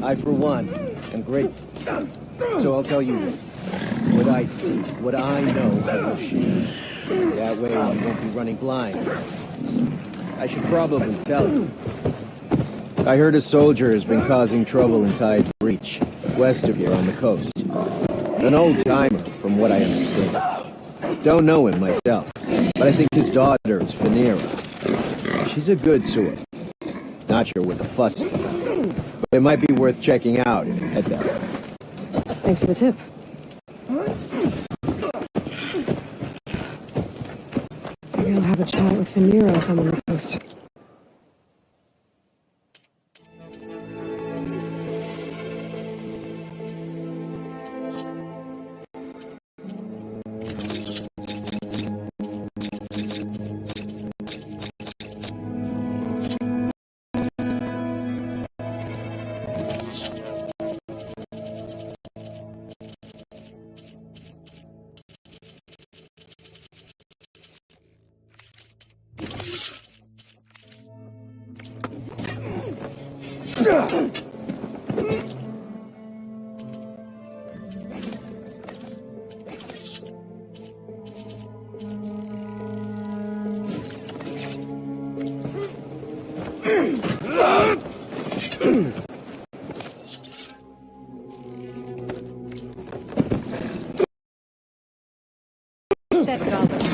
I, for one, am grateful. So I'll tell you what I see, what I know I will share. That way you won't be running blind. I should probably tell you. I heard a soldier has been causing trouble in Tide Breach, west of here on the coast. An old-timer, from what I understand. Don't know him myself, but I think his daughter is Phaneera. She's a good sort. Not sure what the fuss is about, but it might be worth checking out if you head that way. Thanks for the tip. Maybe I'll have a chat with Phaneera if I'm on the coast.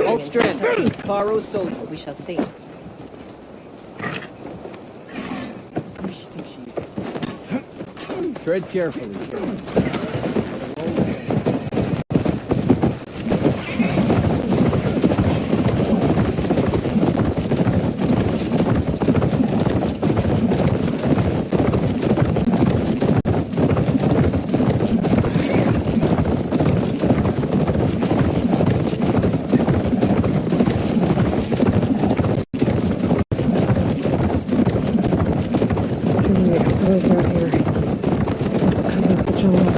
Hold strand. Caro soldier. We shall see. Tread carefully. Exposed out here. Cover up the jungle.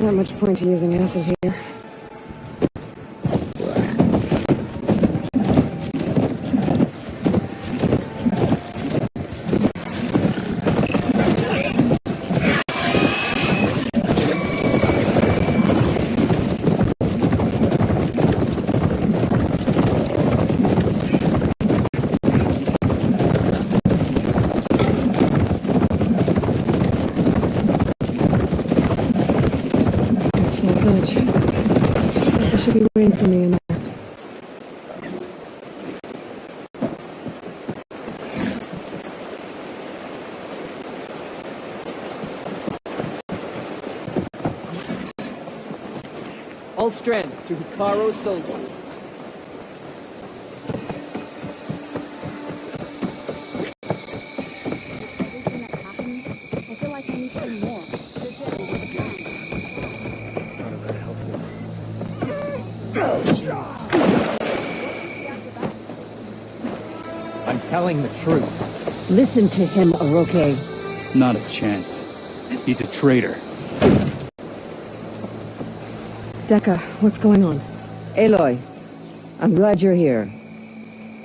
Not much point to using acid here. They should be waiting for me in there. Hold strand to Hikaru soldier. I'm telling the truth. Listen to him, Oroke. Not a chance. He's a traitor. Dekka, what's going on? Aloy, I'm glad you're here.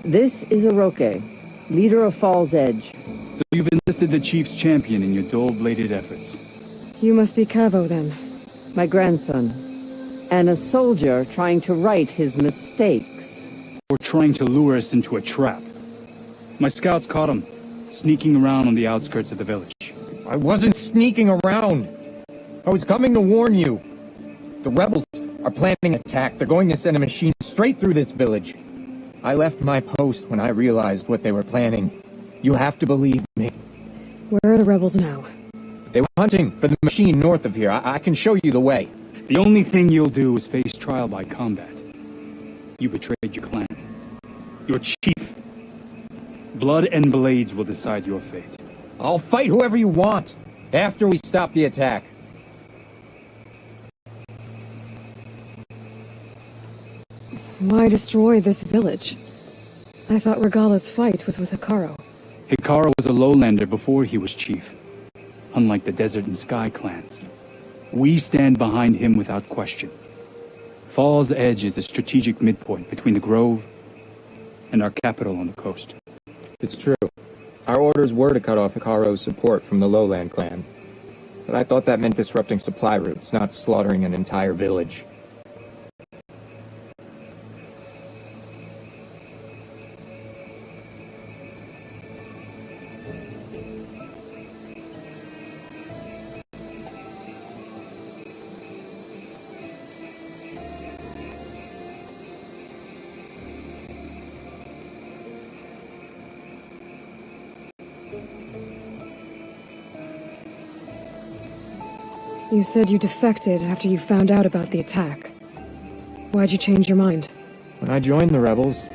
This is Oroke, leader of Fall's Edge. So you've enlisted the Chief's champion in your dull-bladed efforts. You must be Cavo, then. My grandson. And a soldier trying to right his mistakes. Or trying to lure us into a trap. My scouts caught him, sneaking around on the outskirts of the village. I wasn't sneaking around. I was coming to warn you. The rebels are planning an attack. They're going to send a machine straight through this village. I left my post when I realized what they were planning. You have to believe me. Where are the rebels now? They were hunting for the machine north of here. I can show you the way. The only thing you'll do is face trial by combat. You betrayed your clan. Your chief. Blood and blades will decide your fate. I'll fight whoever you want, after we stop the attack. Why destroy this village? I thought Regala's fight was with Hikaru. Hikaru was a lowlander before he was chief. Unlike the Desert and Sky clans. We stand behind him without question. Fall's Edge is a strategic midpoint between the Grove and our capital on the coast. It's true. Our orders were to cut off Hikaru's support from the Lowland clan. But I thought that meant disrupting supply routes, not slaughtering an entire village. You said you defected after you found out about the attack. Why'd you change your mind? When I joined the rebels,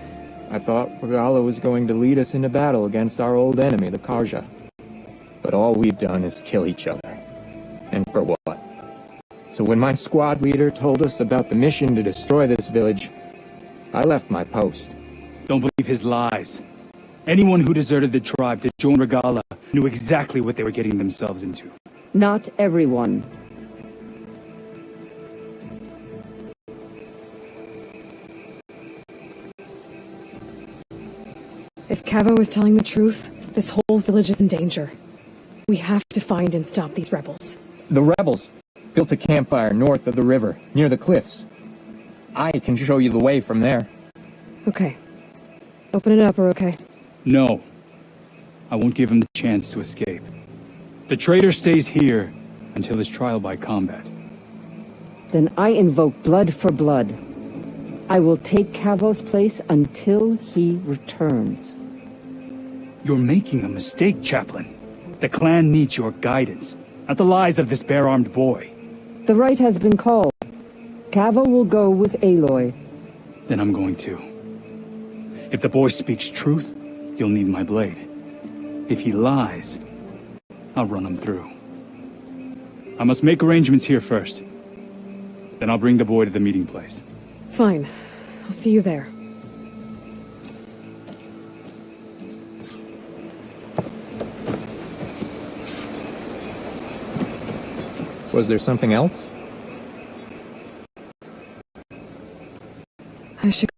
I thought Regala was going to lead us into battle against our old enemy, the Karja. But all we've done is kill each other. And for what? So when my squad leader told us about the mission to destroy this village, I left my post. Don't believe his lies. Anyone who deserted the tribe to join Regala knew exactly what they were getting themselves into. Not everyone. If Cavo is telling the truth, this whole village is in danger. We have to find and stop these rebels. The rebels built a campfire north of the river, near the cliffs. I can show you the way from there. Okay. Open it up, or okay? No. I won't give him the chance to escape. The traitor stays here until his trial by combat. Then I invoke blood for blood. I will take Cavo's place until he returns. You're making a mistake, Chaplain. The clan needs your guidance, not the lies of this bare-armed boy. The right has been called. Cavo will go with Aloy. Then I'm going to. If the boy speaks truth, you'll need my blade. If he lies, I'll run him through. I must make arrangements here first. Then I'll bring the boy to the meeting place. Fine. I'll see you there. Was there something else? I should...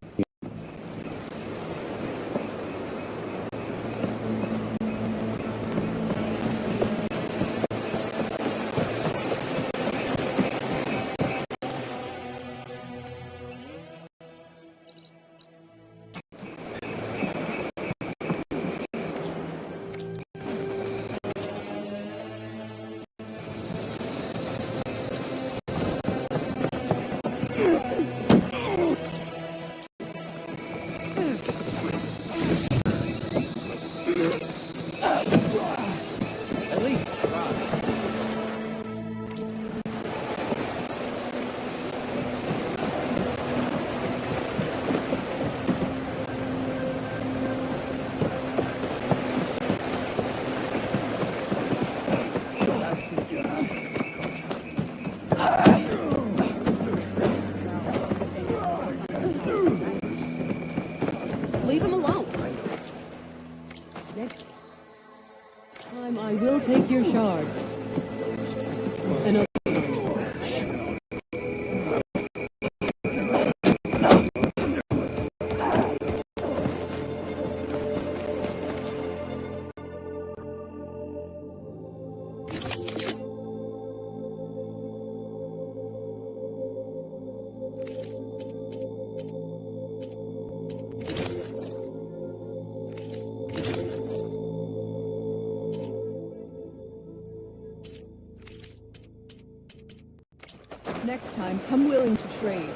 and come willing to trade.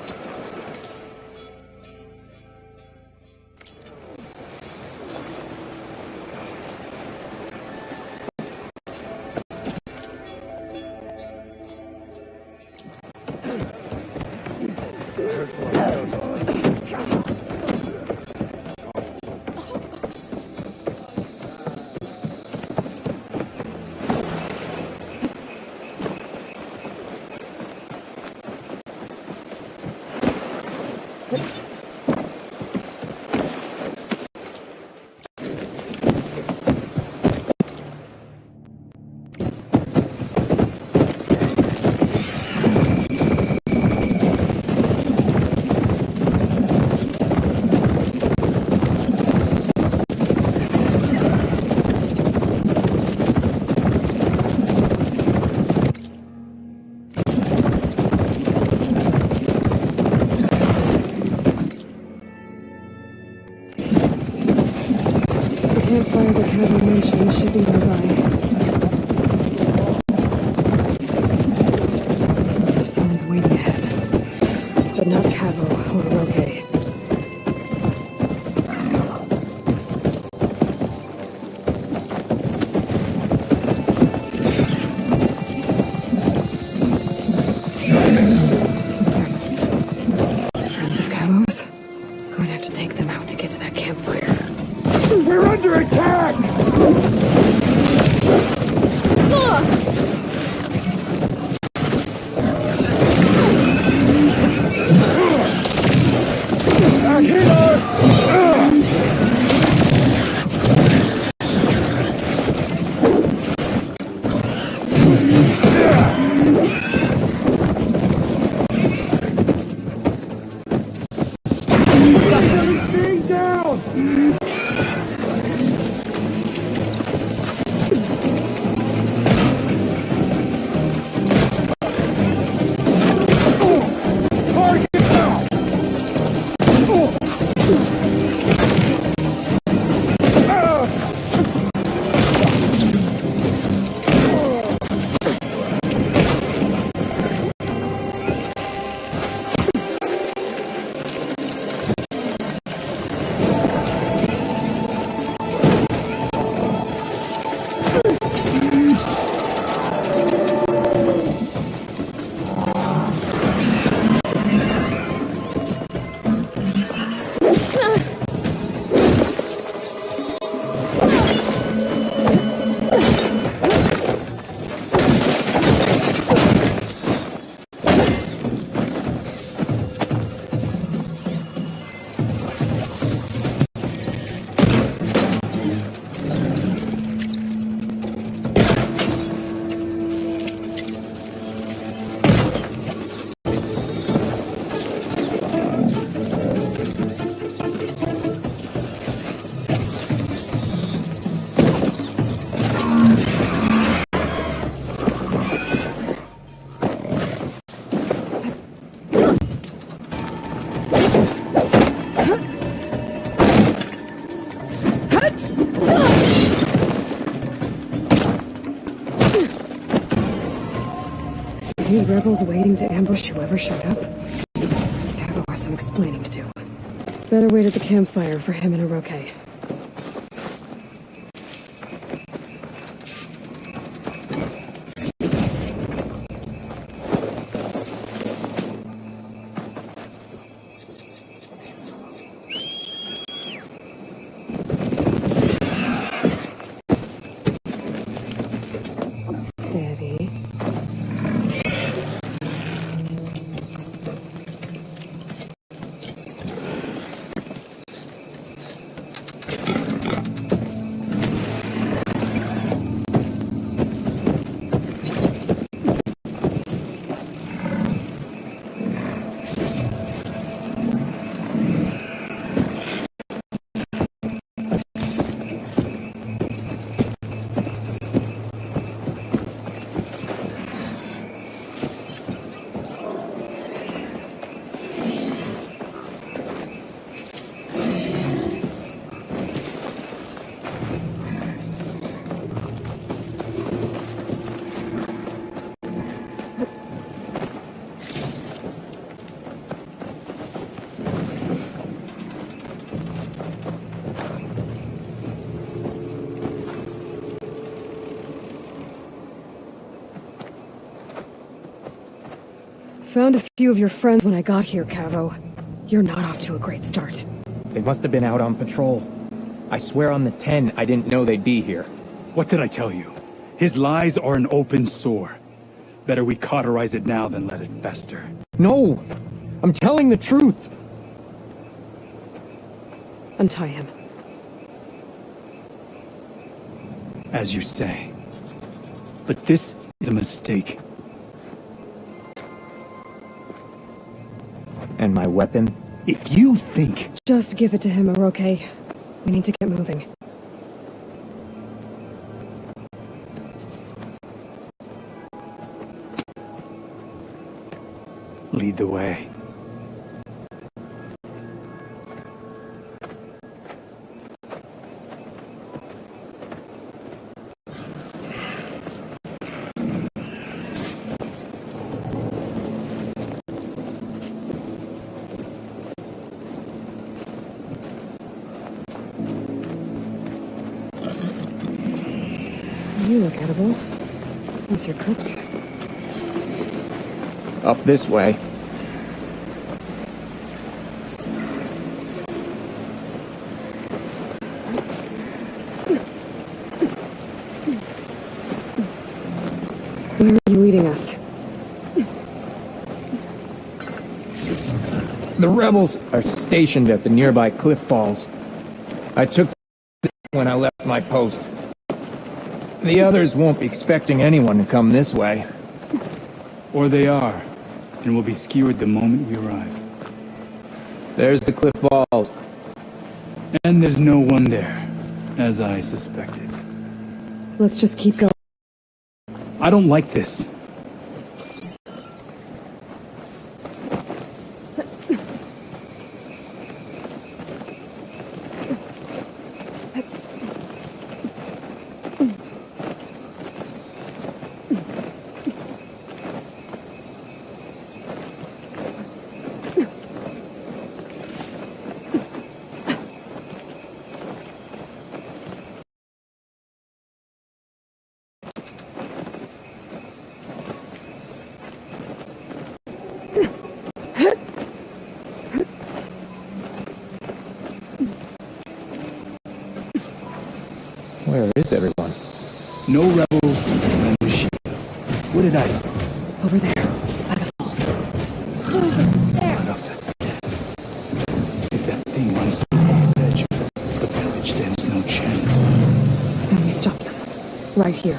Campfire that Cabo mentioned should be nearby. Someone's waiting ahead. But not Cabo or Roque. Friends of Cabo's? Going to have to take them out to get to that campfire. We're under attack! Back here! Everything down! These rebels waiting to ambush whoever showed up? Cabo has some explaining to do. Better wait at the campfire for him and Roque. Steady. found a few of your friends when I got here, Cavo. You're not off to a great start. They must have been out on patrol. I swear on the 10, I didn't know they'd be here. What did I tell you? His lies are an open sore. Better we cauterize it now than let it fester. No! I'm telling the truth! Untie him. As you say. But this is a mistake. And my weapon? If you think... Just give it to him, okay? We need to get moving. Lead the way. You look edible. Once you're cooked. Up this way. Where are you leading us? The rebels are stationed at the nearby cliff falls. I took when I left my post. The others won't be expecting anyone to come this way. Or they are, and will be skewered the moment we arrive. There's the cliff falls. And there's no one there, as I suspected. Let's just keep going. I don't like this. Where is everyone? No rebels, no machine. What did I say? Over there, by the falls. Enough to... If that thing runs to the fall's edge, the village stands no chance. Then we stop them. Right here.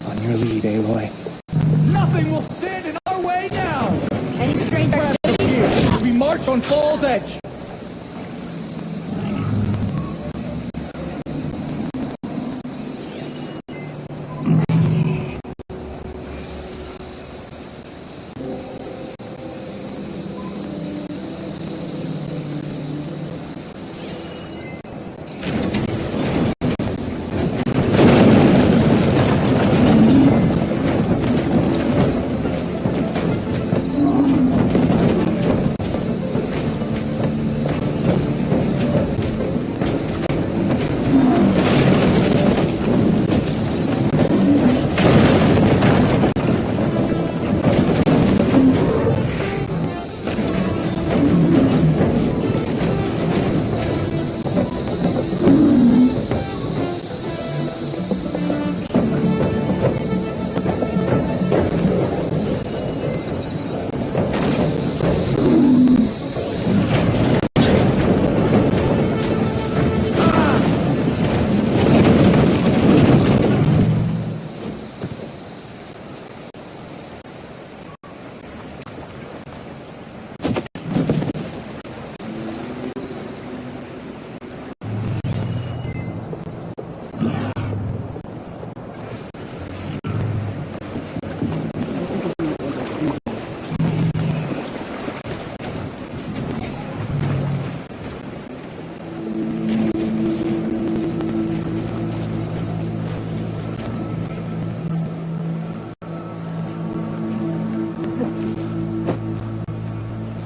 On your lead, Aloy. Nothing will stand in our way now! Any strangers? Here, we march on Fall's Edge!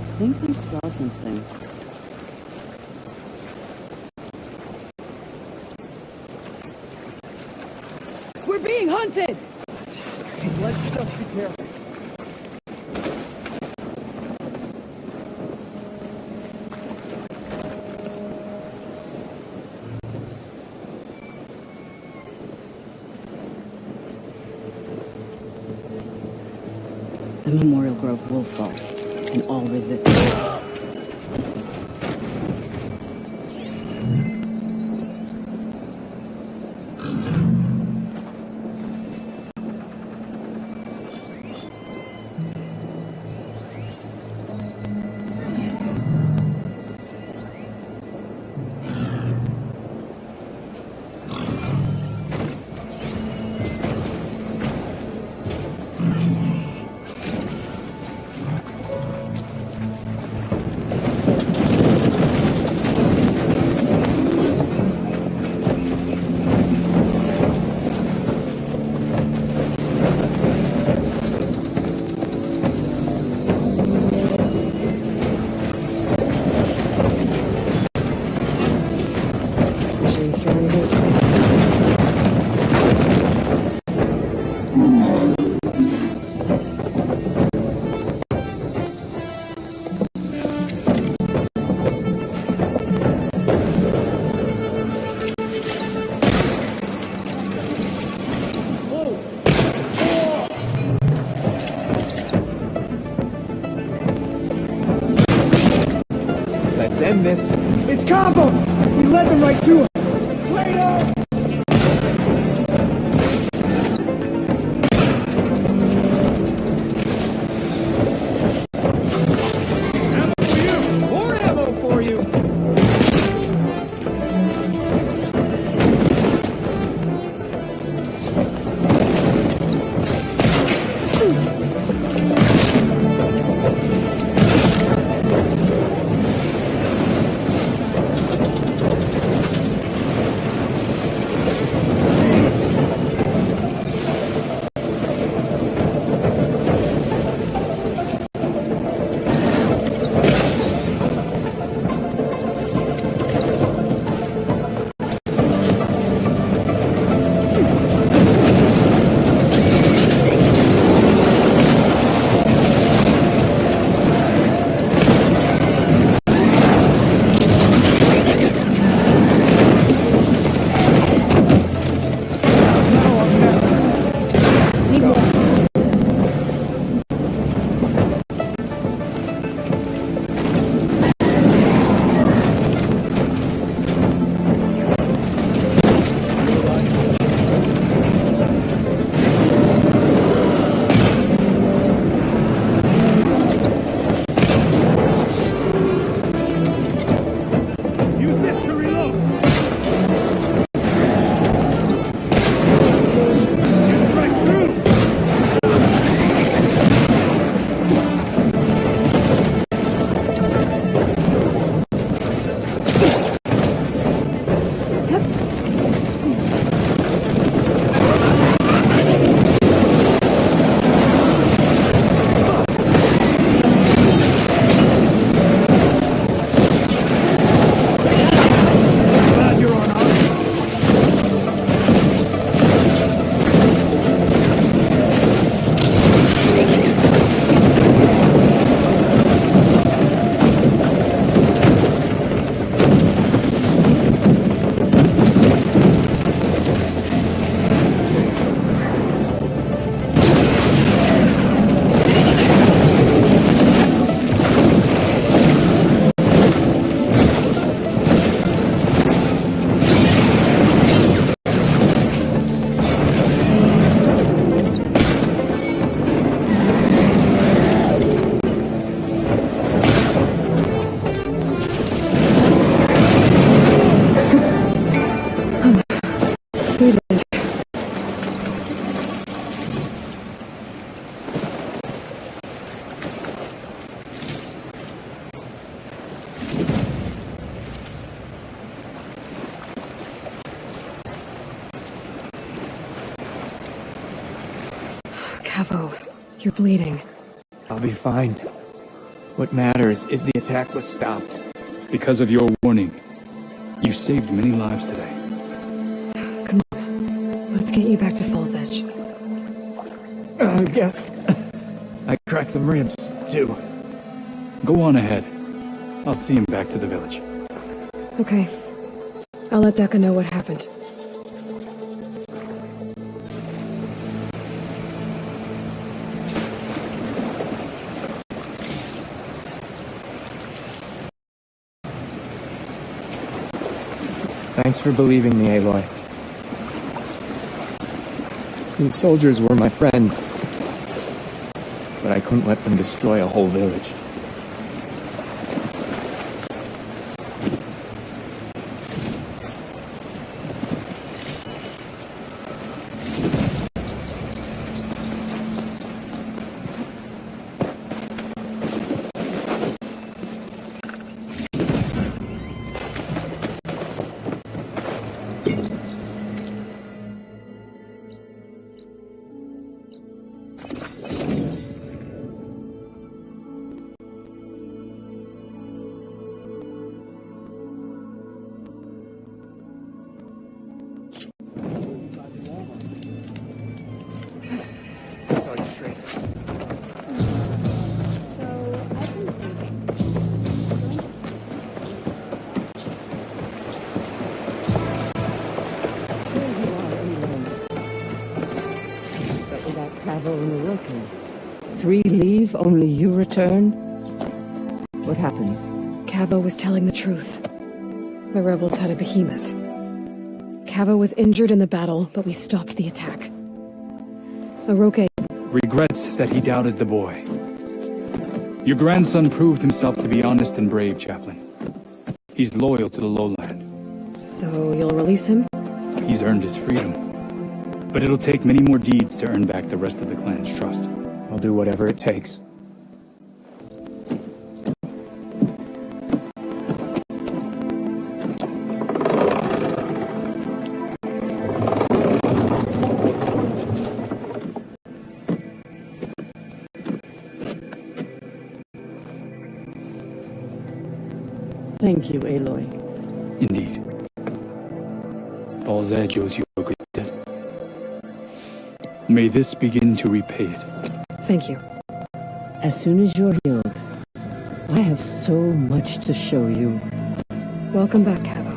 I think we saw something. We're being hunted! Let's just be careful. The Memorial Grove will fall, and all resistance. End this. It's combo! We led them right to us! Later! More ammo for you! Cavo, you're bleeding. I'll be fine. What matters is the attack was stopped. Because of your warning, you saved many lives today. Come on, let's get you back to Falls Edge. I guess I cracked some ribs, too. Go on ahead. I'll see him back to the village. Okay. I'll let Decca know what happened. Thanks for believing me, Aloy. These soldiers were my friends, but I couldn't let them destroy a whole village. Three leave, only you return? What happened? Cavo was telling the truth. The rebels had a behemoth. Cavo was injured in the battle, but we stopped the attack. Aroke regrets that he doubted the boy. Your grandson proved himself to be honest and brave, Chaplain. He's loyal to the lowland. So you'll release him? He's earned his freedom. But it'll take many more deeds to earn back the rest of the clan's trust. I'll do whatever it takes. Thank you, Aloy. Indeed. Falls Edge owes you a good debt. May this begin to repay it. Thank you. As soon as you're healed, I have so much to show you. Welcome back, Cavo.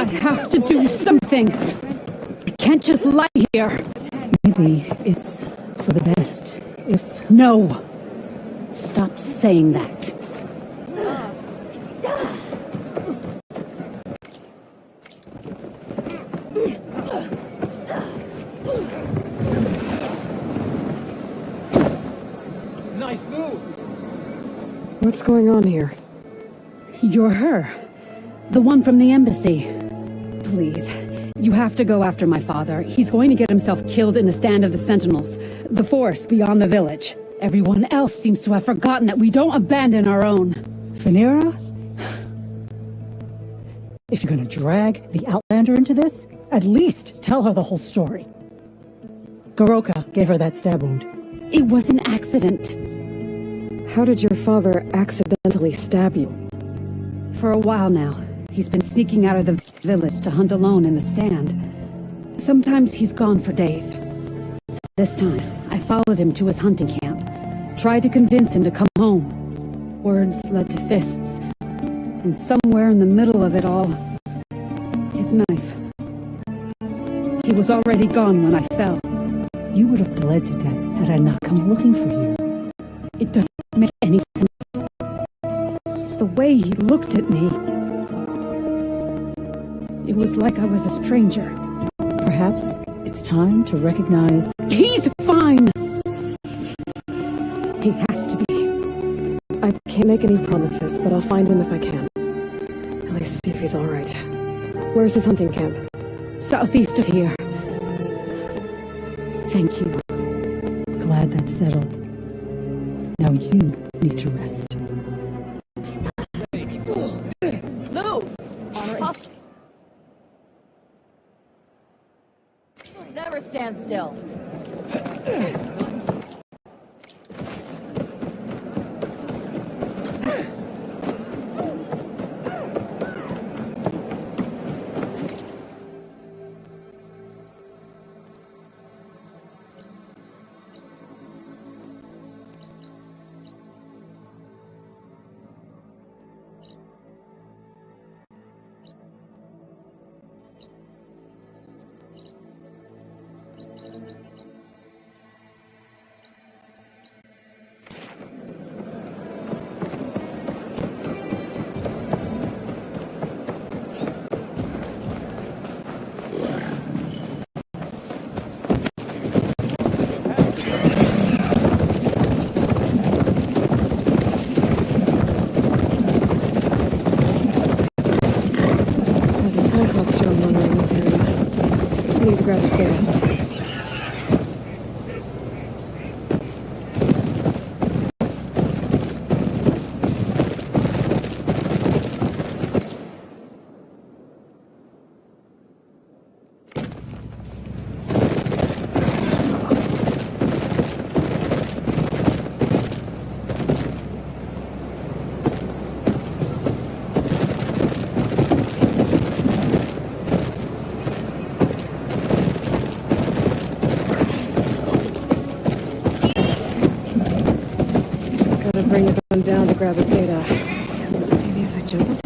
I have to do something. I can't just lie here. Maybe it's for the best, if... No! Stop saying that. Nice move! What's going on here? You're her. The one from the embassy. Please, you have to go after my father. He's going to get himself killed in the stand of the Sentinels. The forest beyond the village. Everyone else seems to have forgotten that we don't abandon our own. Phaneara? If you're gonna drag the Outlander into this, at least tell her the whole story. Goroka gave her that stab wound. It was an accident. How did your father accidentally stab you? For a while now, he's been sneaking out of the village to hunt alone in the stand. Sometimes he's gone for days. So this time, I followed him to his hunting camp. Tried to convince him to come home. Words led to fists. And somewhere in the middle of it all, his knife. He was already gone when I fell. You would have bled to death had I not come looking for you. It doesn't make any sense. The way he looked at me... It was like I was a stranger. Perhaps it's time to recognize... He's fine! He has to be. I can't make any promises, but I'll find him if I can. At least see if he's alright. Where's his hunting camp? Southeast of here. Thank you. Glad that's settled. Now you need to rest. Move! Never stand still. helicopter on one in this area. I need to grab his data. Bring the gun down to grab its data. Maybe if I jump up?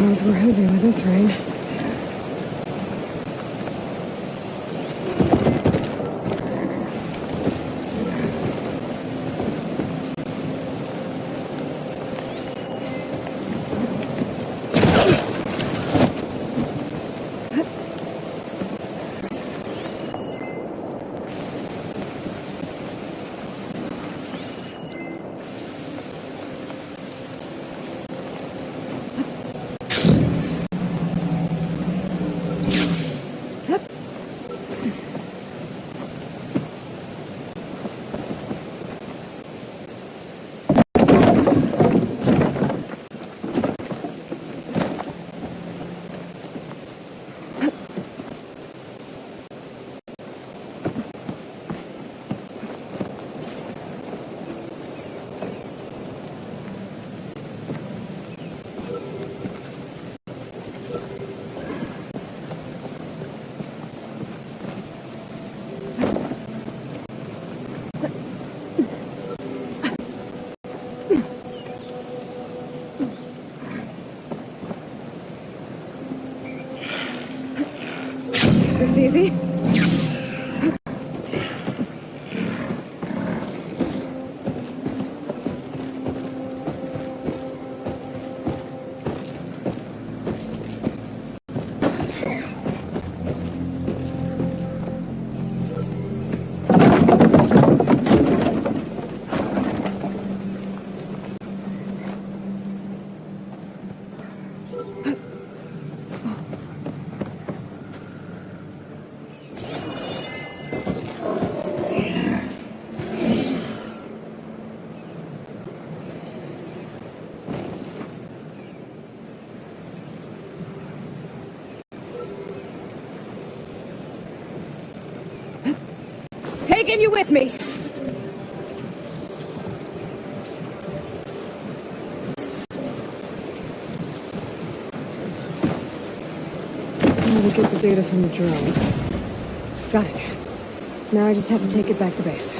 Odds were heavy with this rain. this easy? Taking you with me! Now to get the data from the drone. Got it. Now I just have to take it back to base.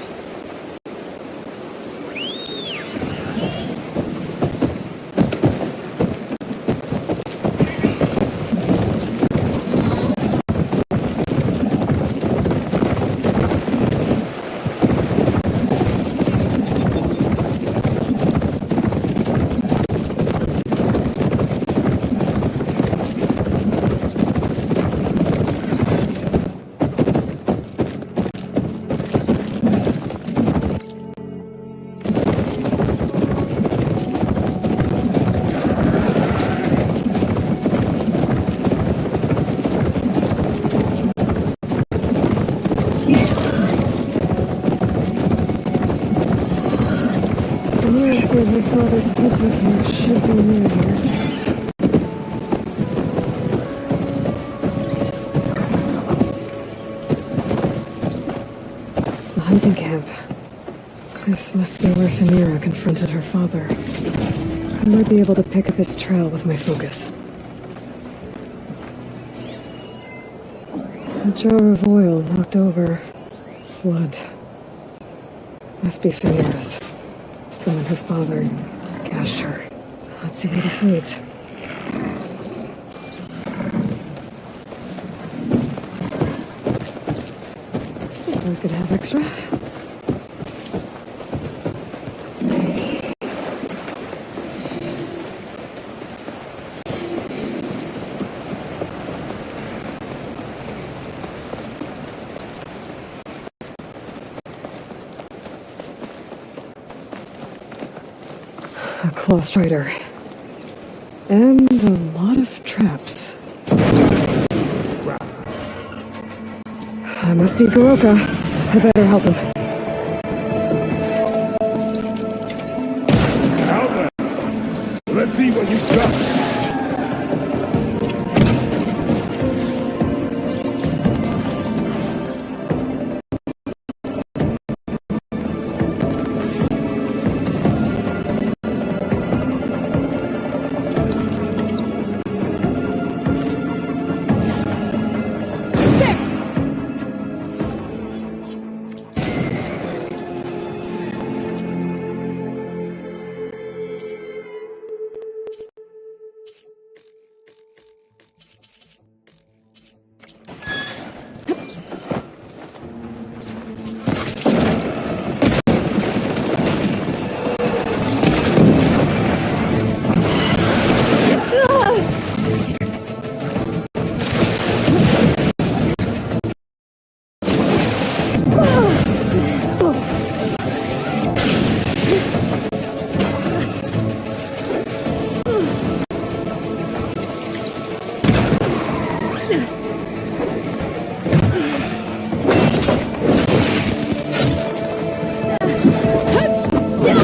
My father's hunting camp should be near here. The hunting camp. This must be where Phaneira confronted her father. I might be able to pick up his trail with my focus. A jar of oil knocked over. Blood. Must be Phaneira's. From when her father gashed her. Let's see where this leads. Always good to have extra. A claw strider. And a lot of traps. That must be Goroka. I better help him. Outlander! Let's see what you've got.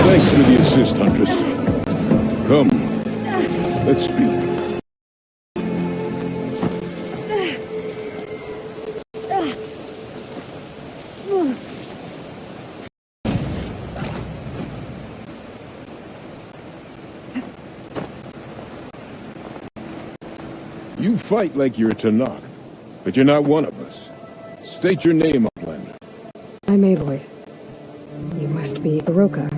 Thanks for the assist, Huntress. Come, let's speak. You fight like you're a Tanakh, but you're not one of us. State your name, Outlander. I'm Aloy. You must be Goroka.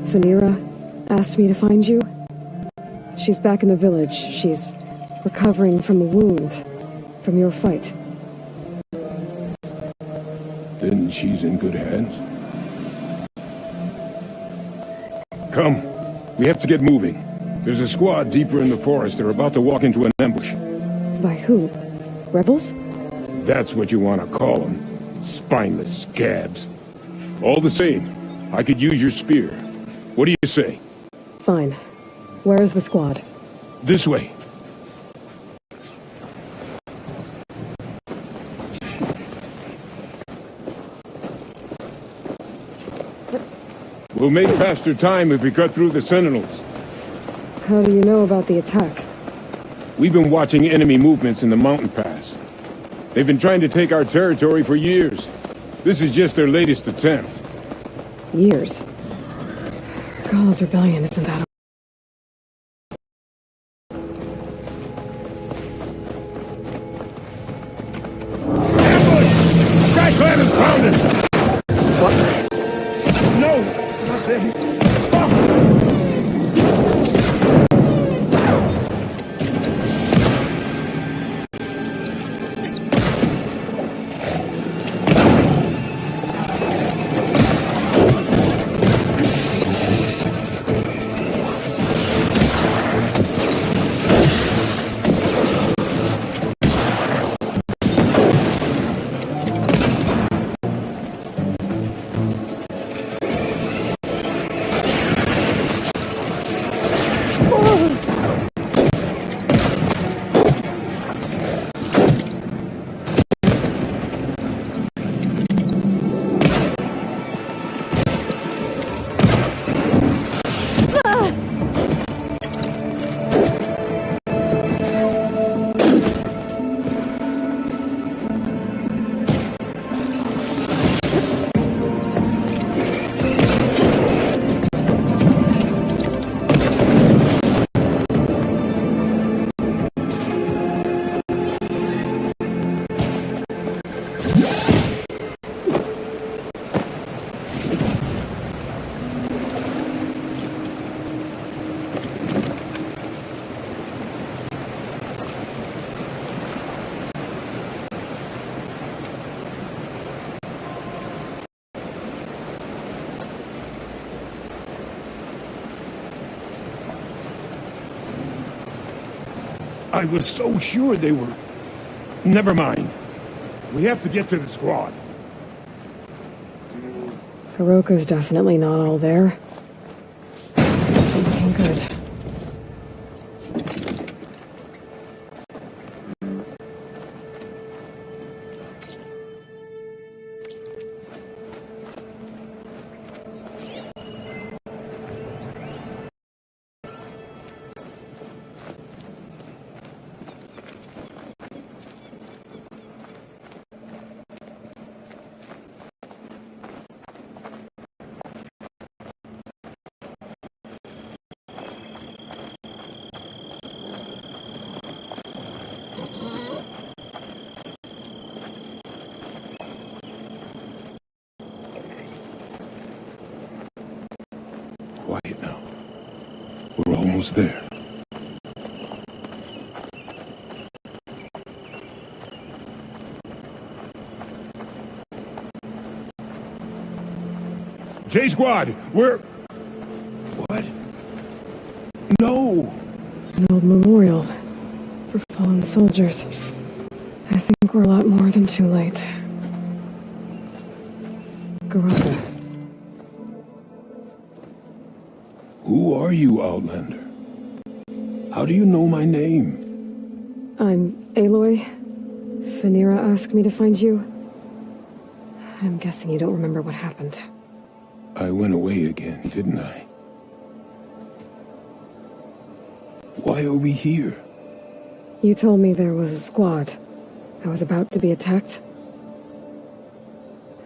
Phaneira asked me to find you. She's back in the village. She's recovering from the wound from your fight. she's in good hands. Come. We have to get moving. There's a squad deeper in the forest. They're about to walk into an ambush. By who? Rebels? That's what you want to call them. Spineless scabs. All the same, I could use your spear. What do you say? Fine. Where is the squad? This way. We'll make faster time if we cut through the sentinels. How do you know about the attack? We've been watching enemy movements in the mountain pass. They've been trying to take our territory for years. This is just their latest attempt. Years? Gall's rebellion isn't that... Clan has found us! What? No! Not them! I was so sure they were... Never mind. We have to get to the squad. Kuroka's definitely not all there. Isn't looking good. Quiet now. We're almost there. J Squad, we're... What? No! An old memorial for fallen soldiers. I think we're a lot more than too late. Kuroka. Who are you, Outlander? How do you know my name? I'm Aloy. Phaneera asked me to find you. I'm guessing you don't remember what happened. I went away again, didn't I? Why are we here? You told me there was a squad. I was about to be attacked.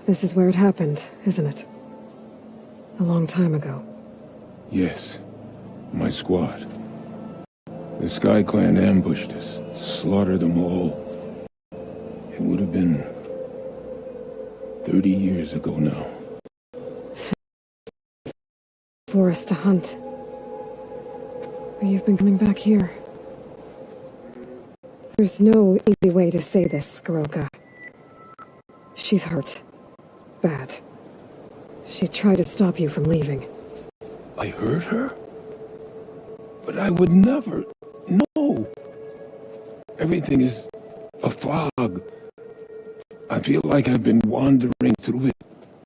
This is where it happened, isn't it? A long time ago. Yes, my squad. The Sky Clan ambushed us, slaughtered them all. It would have been 30 years ago now. For us to hunt. But you've been coming back here. There's no easy way to say this, Kuroka. She's hurt. bad. She tried to stop you from leaving. I hurt her? But I would never... No! Everything is a fog. I feel like I've been wandering through it,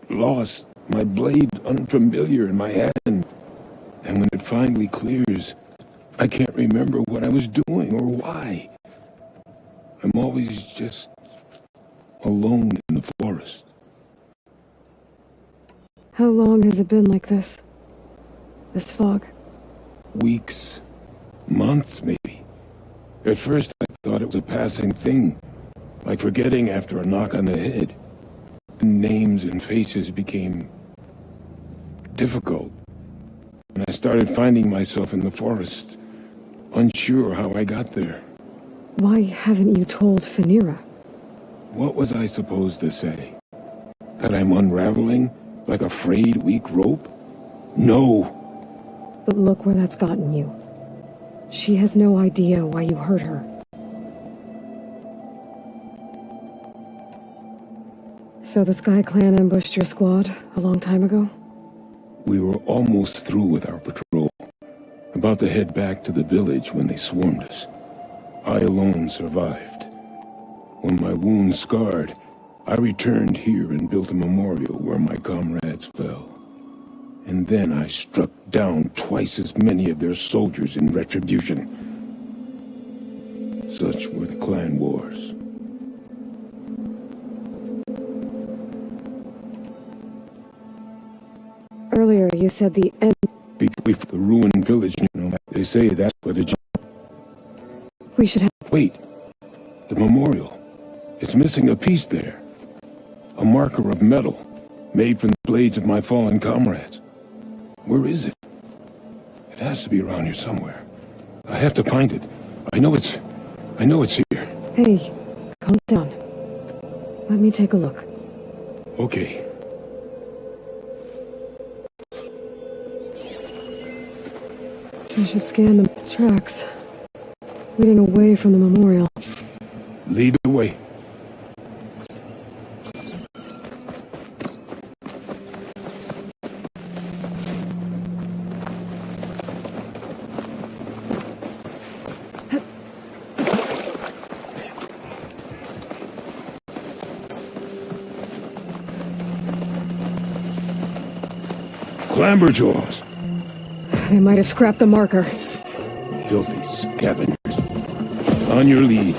lost, my blade unfamiliar in my hand. And when it finally clears, I can't remember what I was doing or why. I'm always just alone in the forest. How long has it been like this? This fog? Weeks, months maybe. At first I thought it was a passing thing, like forgetting after a knock on the head. Names and faces became difficult, and I started finding myself in the forest, unsure how I got there. Why haven't you told Phaneira? What was I supposed to say? That I'm unraveling like a frayed, weak rope? No! But look where that's gotten you. She has no idea why you hurt her. So the Sky Clan ambushed your squad a long time ago? We were almost through with our patrol. About to head back to the village when they swarmed us. I alone survived. When my wounds scarred, I returned here and built a memorial where my comrades fell. And then I struck down twice as many of their soldiers in retribution. Such were the clan wars. Earlier you said the end... The ruined village, you know, they say that's where the... We should have... Wait. The memorial. It's missing a piece there. A marker of metal, made from the blades of my fallen comrades. Where is it? It has to be around here somewhere. I have to find it. I know it's here. Hey, calm down. Let me take a look. Okay. I should scan the tracks, leading away from the memorial. Lead the way. Clamberjaws! They might have scrapped the marker. Filthy scavengers. On your lead.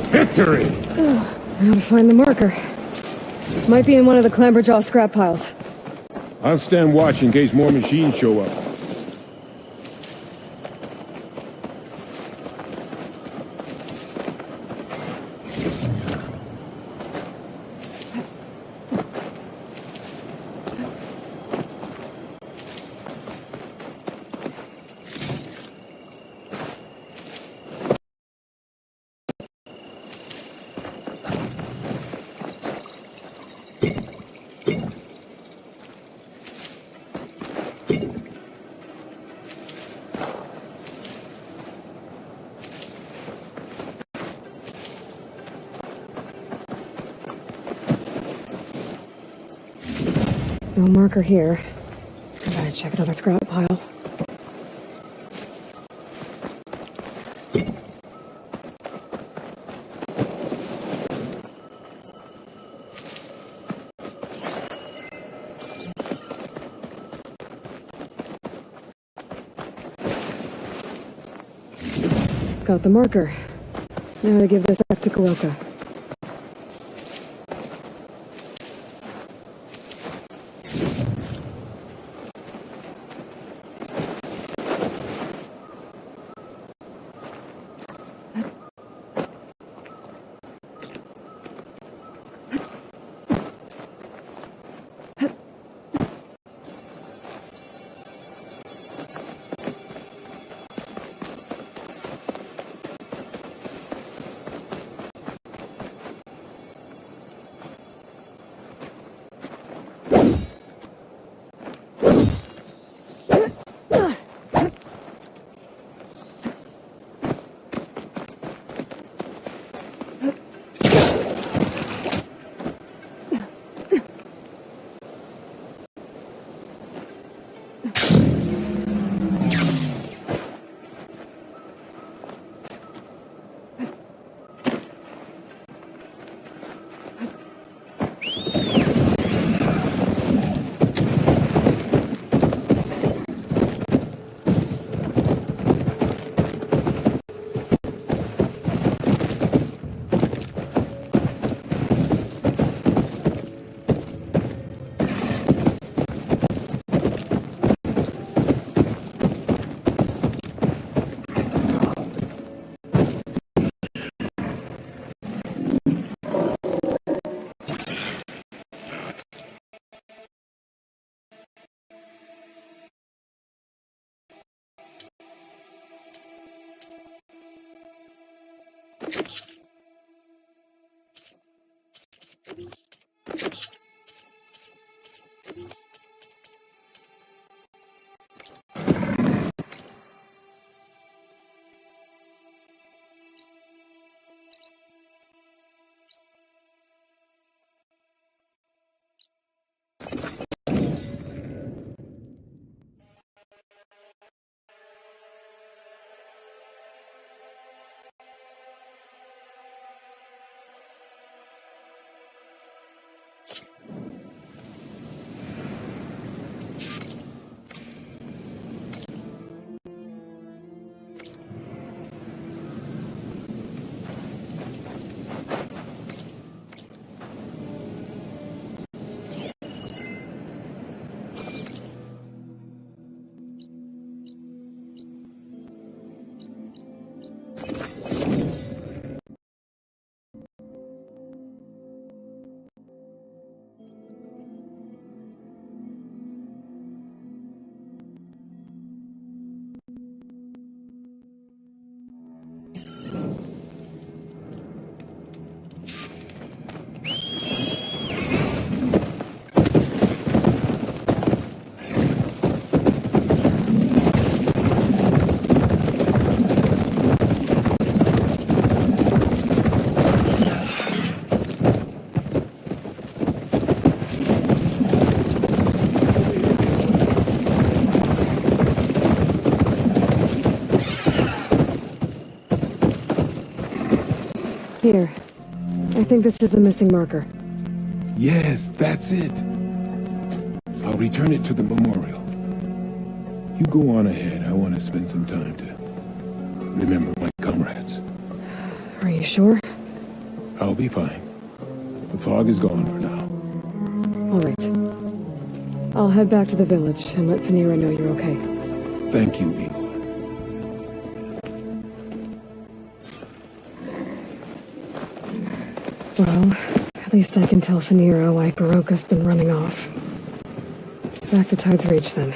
Victory! Now to find the marker. Might be in one of the Clamberjaw scrap piles. I'll stand watch in case more machines show up. No marker here. I gotta check another scrap pile. Got the marker. Now to give this back to Kuroka. Here. I think this is the missing marker. Yes, that's it. I'll return it to the memorial. You go on ahead. I want to spend some time to remember my comrades. Are you sure? I'll be fine. The fog is gone for now. All right. I'll head back to the village and let Phanera know you're okay. Thank you, Aloy. Well, at least I can tell Phanera why Goroka's been running off. Back to Tide's Reach, then.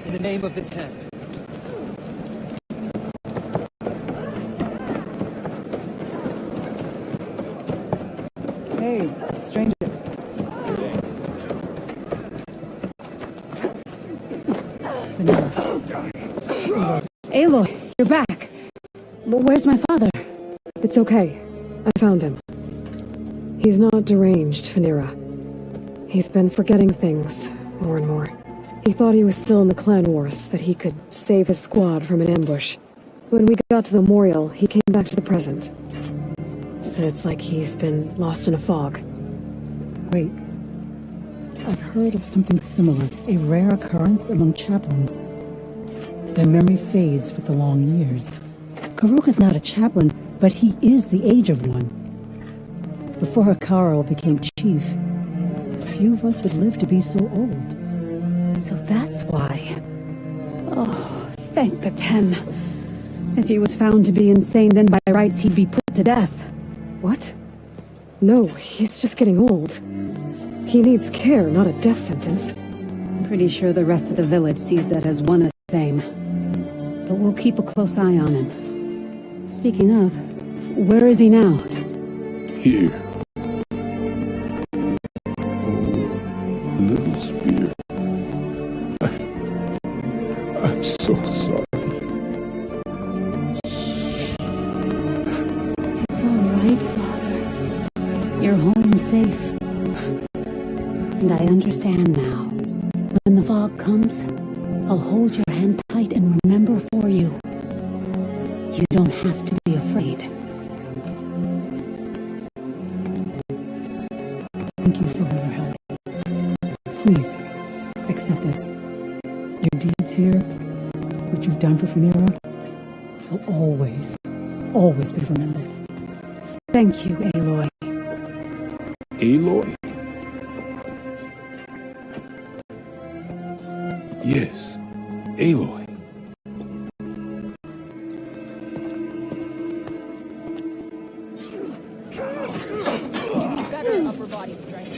In the name of the Ten. Hey, stranger. Aloy, you're back. But where's my father? It's okay. I found him. He's not deranged, Phanera. He's been forgetting things, more and more. He thought he was still in the clan wars, that he could save his squad from an ambush. When we got to the memorial, he came back to the present. So it's like he's been lost in a fog. Wait. I've heard of something similar, a rare occurrence among chaplains. Their memory fades with the long years. Goroka's not a chaplain, but he is the age of one. Before Hikaru became chief, few of us would live to be so old. So that's why. Oh, thank the Ten. If he was found to be insane, then by rights he'd be put to death. What? No, he's just getting old. He needs care, not a death sentence. I'm pretty sure the rest of the village sees that as one and the same. But we'll keep a close eye on him. Speaking of, where is he now? Here. Little spear. I'm so sorry. It's all right, Father. You're home safe. And I understand now. When the fog comes, I'll hold your hand tight and remember for you. You don't have to be afraid. Thank you for your help. Please, accept this. Your deeds here, what you've done for Phanera, will always, always be remembered. Thank you, Aloy. Aloy? Yes, Aloy. Better upper body strength.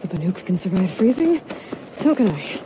the Banuk can survive freezing, so can I.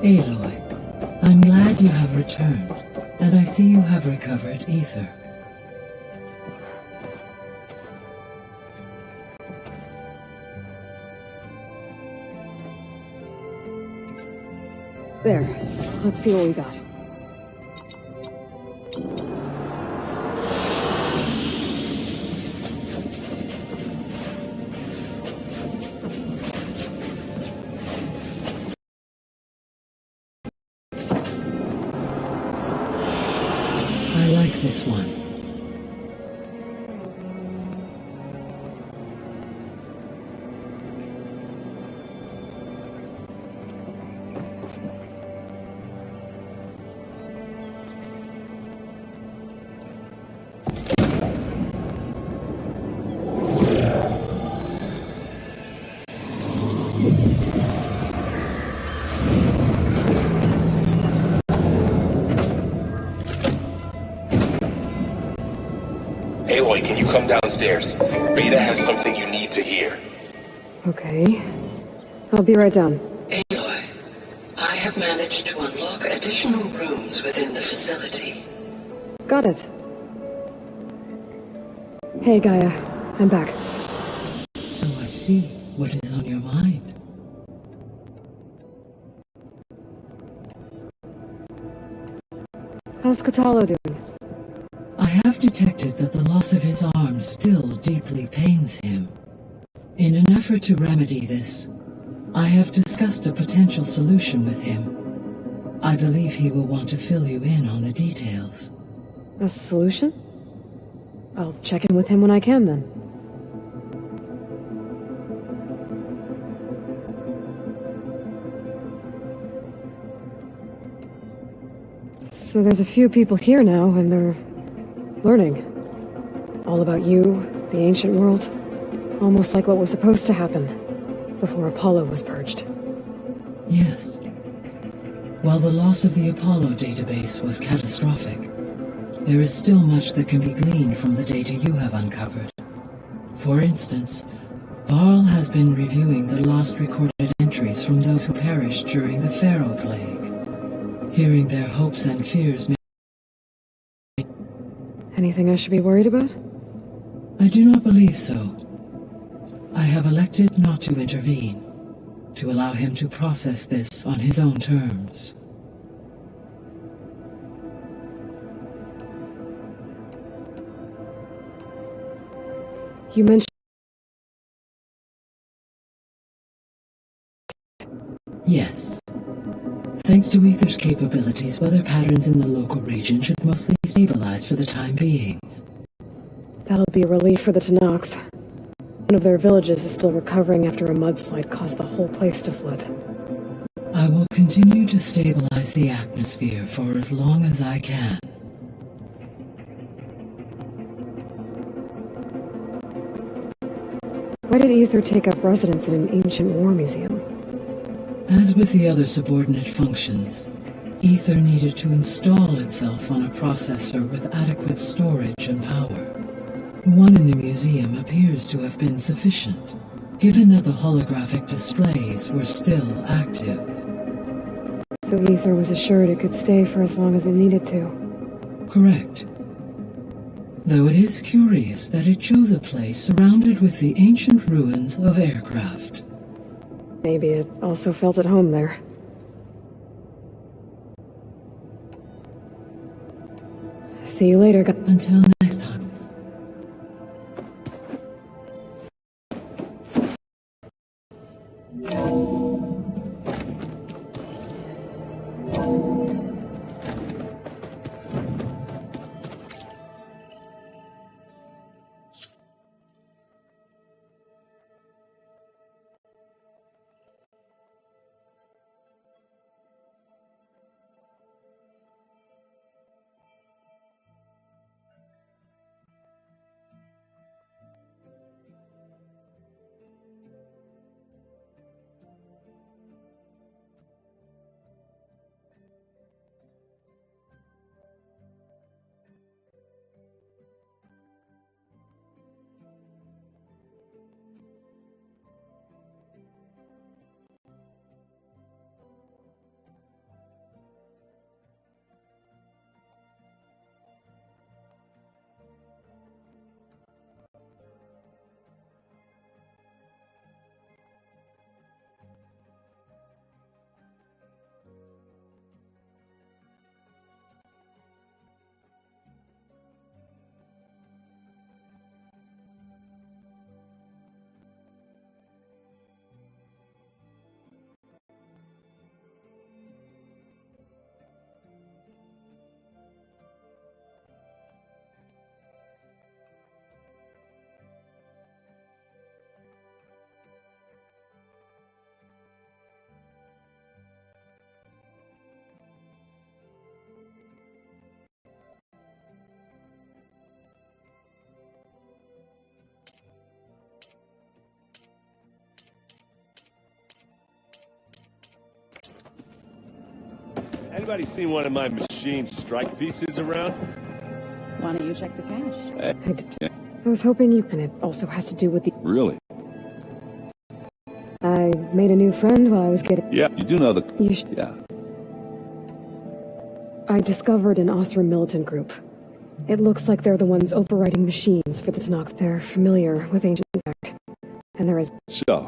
Aloy, I'm glad you have returned, and I see you have recovered ether. There. Let's see what we got. I like this one. Aloy, can you come downstairs? Beta has something you need to hear. Okay. I'll be right down. Aloy, I have managed to unlock additional rooms within the facility. Got it. Hey, Gaia. I'm back. So I see what is on your mind. How's Katalo doing? I have detected that the loss of his arm still deeply pains him. In an effort to remedy this, I have discussed a potential solution with him. I believe he will want to fill you in on the details. A solution? I'll check in with him when I can, then. So there's a few people here now, and they're learning. All about you, the ancient world. Almost like what was supposed to happen before Apollo was purged. Yes. While the loss of the Apollo database was catastrophic, there is still much that can be gleaned from the data you have uncovered. For instance, Varl has been reviewing the lost recorded entries from those who perished during the Pharaoh Plague. Hearing their hopes and fears Anything I should be worried about? I do not believe so. I have elected not to intervene, to allow him to process this on his own terms. You mentioned Yes. Thanks to Ether's capabilities, weather patterns in the local region should mostly stabilize for the time being. That'll be a relief for the Tenakth. One of their villages is still recovering after a mudslide caused the whole place to flood. I will continue to stabilize the atmosphere for as long as I can. Why did Ether take up residence in an ancient war museum? As with the other subordinate functions, Ether needed to install itself on a processor with adequate storage and power. One in the museum appears to have been sufficient, given that the holographic displays were still active. So Ether was assured it could stay for as long as it needed to. Correct. Though it is curious that it chose a place surrounded with the ancient ruins of aircraft. Maybe it also felt at home there. See you later. Until next time. Anybody seen one of my machine strike pieces around? Why don't you check the cache? I was hoping you... And it also has to do with the... Really? I made a new friend while I was getting... Yeah, you do know the... Yeah. I discovered an Osram militant group. It looks like they're the ones overriding machines for the Tenakth. They're familiar with ancient tech. And there is... So,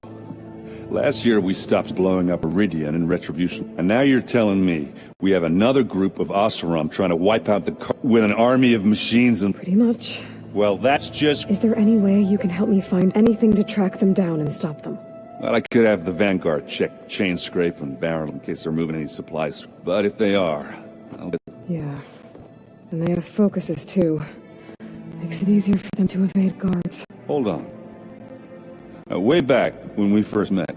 last year we stopped blowing up Iridian in retribution. And now you're telling me we have another group of Osram trying to wipe out the... with an army of machines and... Pretty much. Well, that's just... Is there any way you can help me find anything to track them down and stop them? Well, I could have the Vanguard check chain scrape and barrel in case they're moving any supplies. But if they are, I'll get... Yeah. And they have focuses, too. Makes it easier for them to evade guards. Hold on. Way back, when we first met,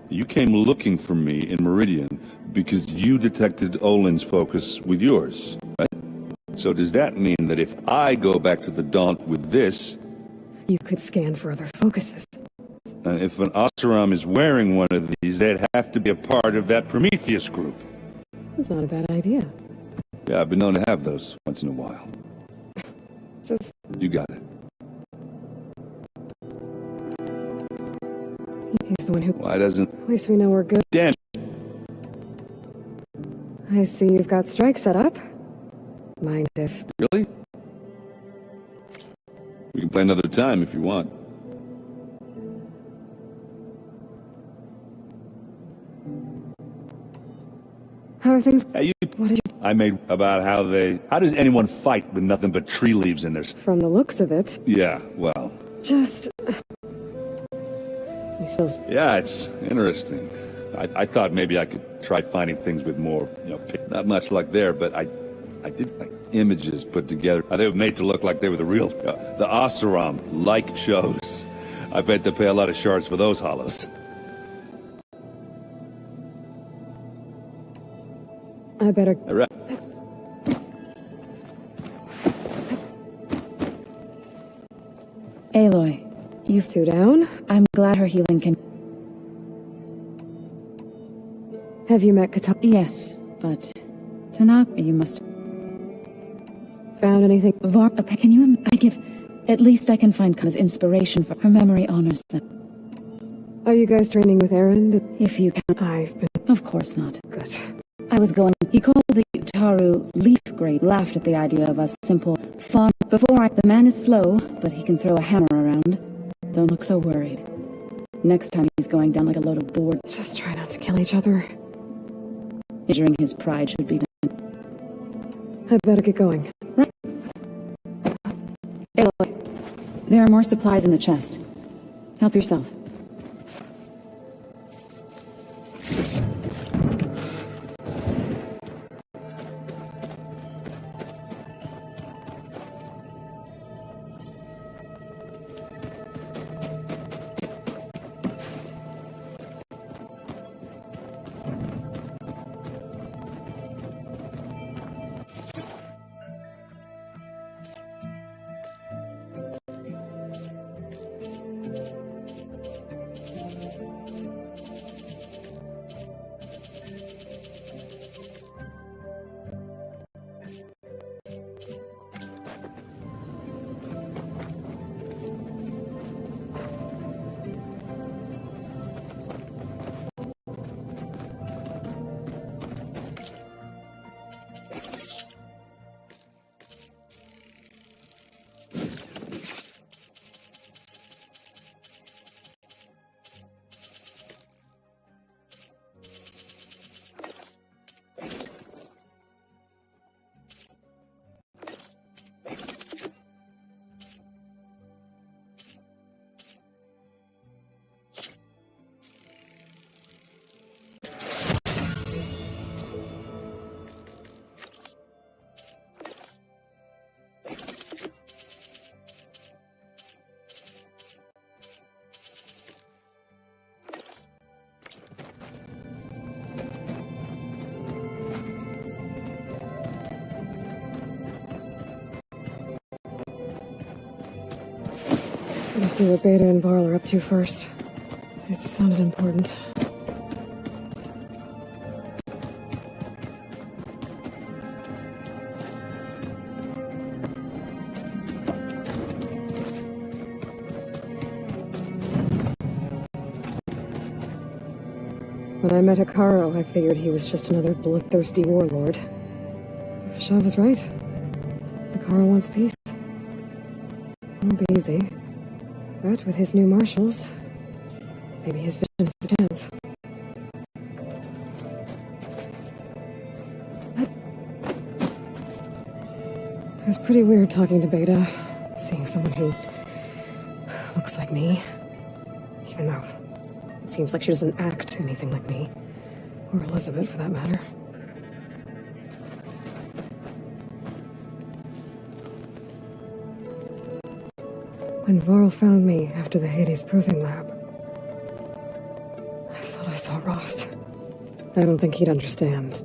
you came looking for me in Meridian because you detected Olin's focus with yours, right? So does that mean that if I go back to the Daunt with this... You could scan for other focuses. And if an Osram is wearing one of these, they'd have to be a part of that Prometheus group. That's not a bad idea. Yeah, I've been known to have those once in a while. Just... You got it. He's the one who... Why doesn't... At least we know we're good. Damn. I see you've got strike set up. Mind if... Really? We can play another time if you want. How are things? Hey, What did you... I made about how they... How does anyone fight with nothing but tree leaves in their... From the looks of it. Yeah, well... Just... You still... Yeah, it's interesting. I thought maybe I could try finding things with more, not much luck there, but I did like images put together. They were made to look like they were the real, the Oseram-like shows. I bet they pay a lot of shards for those hollows. I better... All right. Aloy, you've... Two down? I'm glad her healing can... Have you met Kata? Yes, but... Tanaka, you must... Found anything? Can you... I give... At least I can find Ka's inspiration for her memory honors them. Are you guys training with Aaron? If you can... I've been... Of course not. Good. I was going... He called the Utaru leaf grade, laughed at the idea of us simple fawn. The man is slow, but he can throw a hammer around. Don't look so worried. Next time he's going down like a load of board. Just try not to kill each other. Injuring his pride should be done. I better get going. Right. Aloy, there are more supplies in the chest. Help yourself. Gotta see what Beta and Varl are up to first. It sounded important. When I met Hikaru, I figured he was just another bloodthirsty warlord. Fashaw was right. Hikaru wants peace. Won't be easy. But with his new marshals, maybe his vision has a chance. It was pretty weird talking to Beta, seeing someone who looks like me. Even though it seems like she doesn't act anything like me. Or Elizabeth, for that matter. When Varl found me after the Hades Proving Lab, I thought I saw Rost. I don't think he'd understand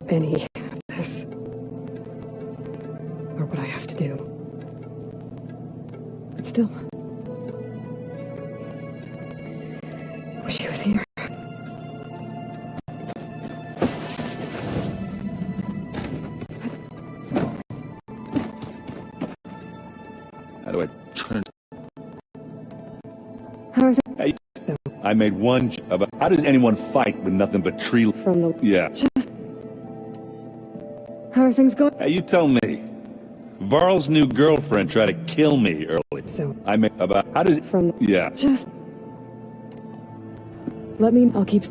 any of this. Or what I have to do. But still. I wish he was here. How do I turn? How are things? I made one about how does anyone fight with nothing but tree? From the... Yeah. Just... How are things going? Hey, you tell me. Varl's new girlfriend tried to kill me early. So... I made about how does... From... Yeah. Just... Let me... I'll keep...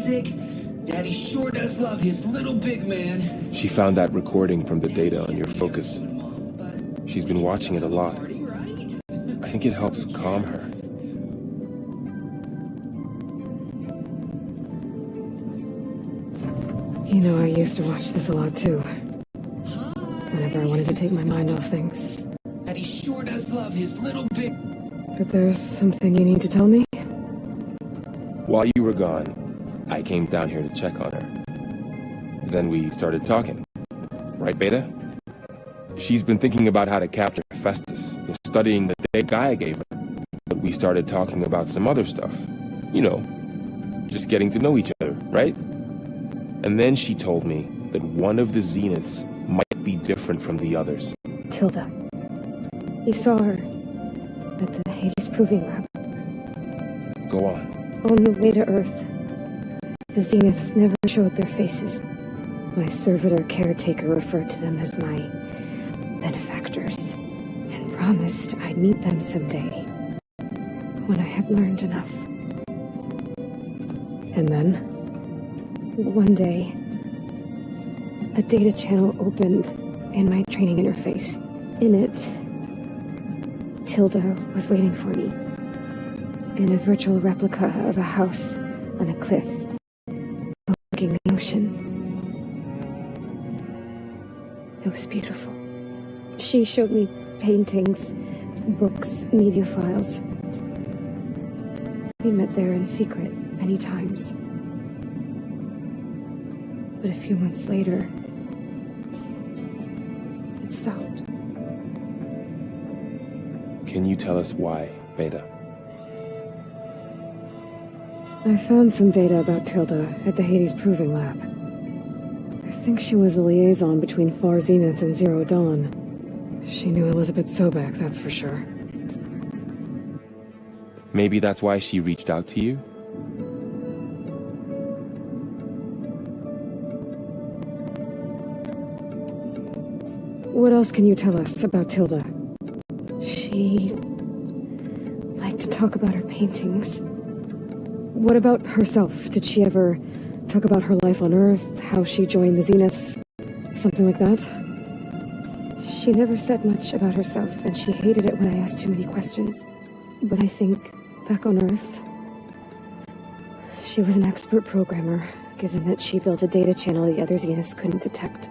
music. Daddy sure does love his little big man. She found that recording from the data on your focus. She's been watching it a lot. I think it helps calm her. You know, I used to watch this a lot too. Whenever I wanted to take my mind off things. Daddy sure does love his little big... But there's something you need to tell me? While you were gone, I came down here to check on her. Then we started talking. Right, Beta? She's been thinking about how to capture Festus, studying the data Gaia gave her. But we started talking about some other stuff. You know, just getting to know each other, right? And then she told me that one of the Zeniths might be different from the others. Tilda. You saw her at the Hades Proving Lab. Go on. On the way to Earth, the Zeniths never showed their faces. My servitor caretaker referred to them as my benefactors, and promised I'd meet them someday, when I had learned enough. And then? One day, a data channel opened in my training interface. In it, Tilda was waiting for me, in a virtual replica of a house on a cliff, overlooking the ocean. It was beautiful. She showed me paintings, books, media files. We met there in secret many times. But a few months later, it stopped. Can you tell us why, Beta? I found some data about Tilda at the Hades Proving Lab. I think she was a liaison between Far Zenith and Zero Dawn. She knew Elizabeth Sobek, that's for sure. Maybe that's why she reached out to you? What else can you tell us about Tilda? She liked to talk about her paintings. What about herself? Did she ever talk about her life on Earth, how she joined the Zeniths, something like that? She never said much about herself, and she hated it when I asked too many questions. But I think, back on Earth, she was an expert programmer, given that she built a data channel the other Zeniths couldn't detect.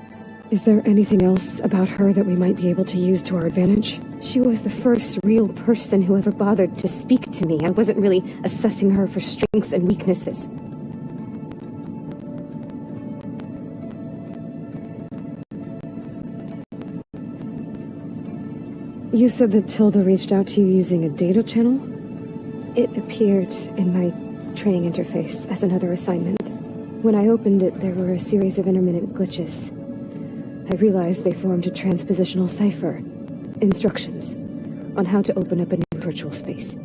Is there anything else about her that we might be able to use to our advantage? She was the first real person who ever bothered to speak to me. I wasn't really assessing her for strengths and weaknesses. You said that Tilda reached out to you using a data channel? It appeared in my training interface as another assignment. When I opened it, there were a series of intermittent glitches. I realized they formed a transpositional cipher. Instructions on how to open up a new virtual space.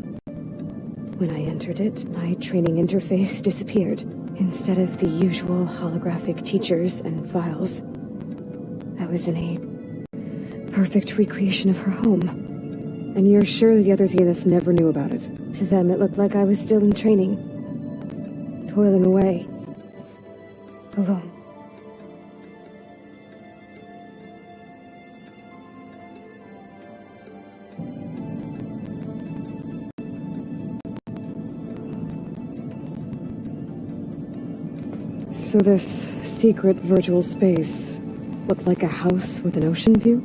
When I entered it, my training interface disappeared. Instead of the usual holographic teachers and files, I was in a perfect recreation of her home. And you're sure the other Zeniths never knew about it? To them, it looked like I was still in training. Toiling away. Alone. So this secret virtual space looked like a house with an ocean view?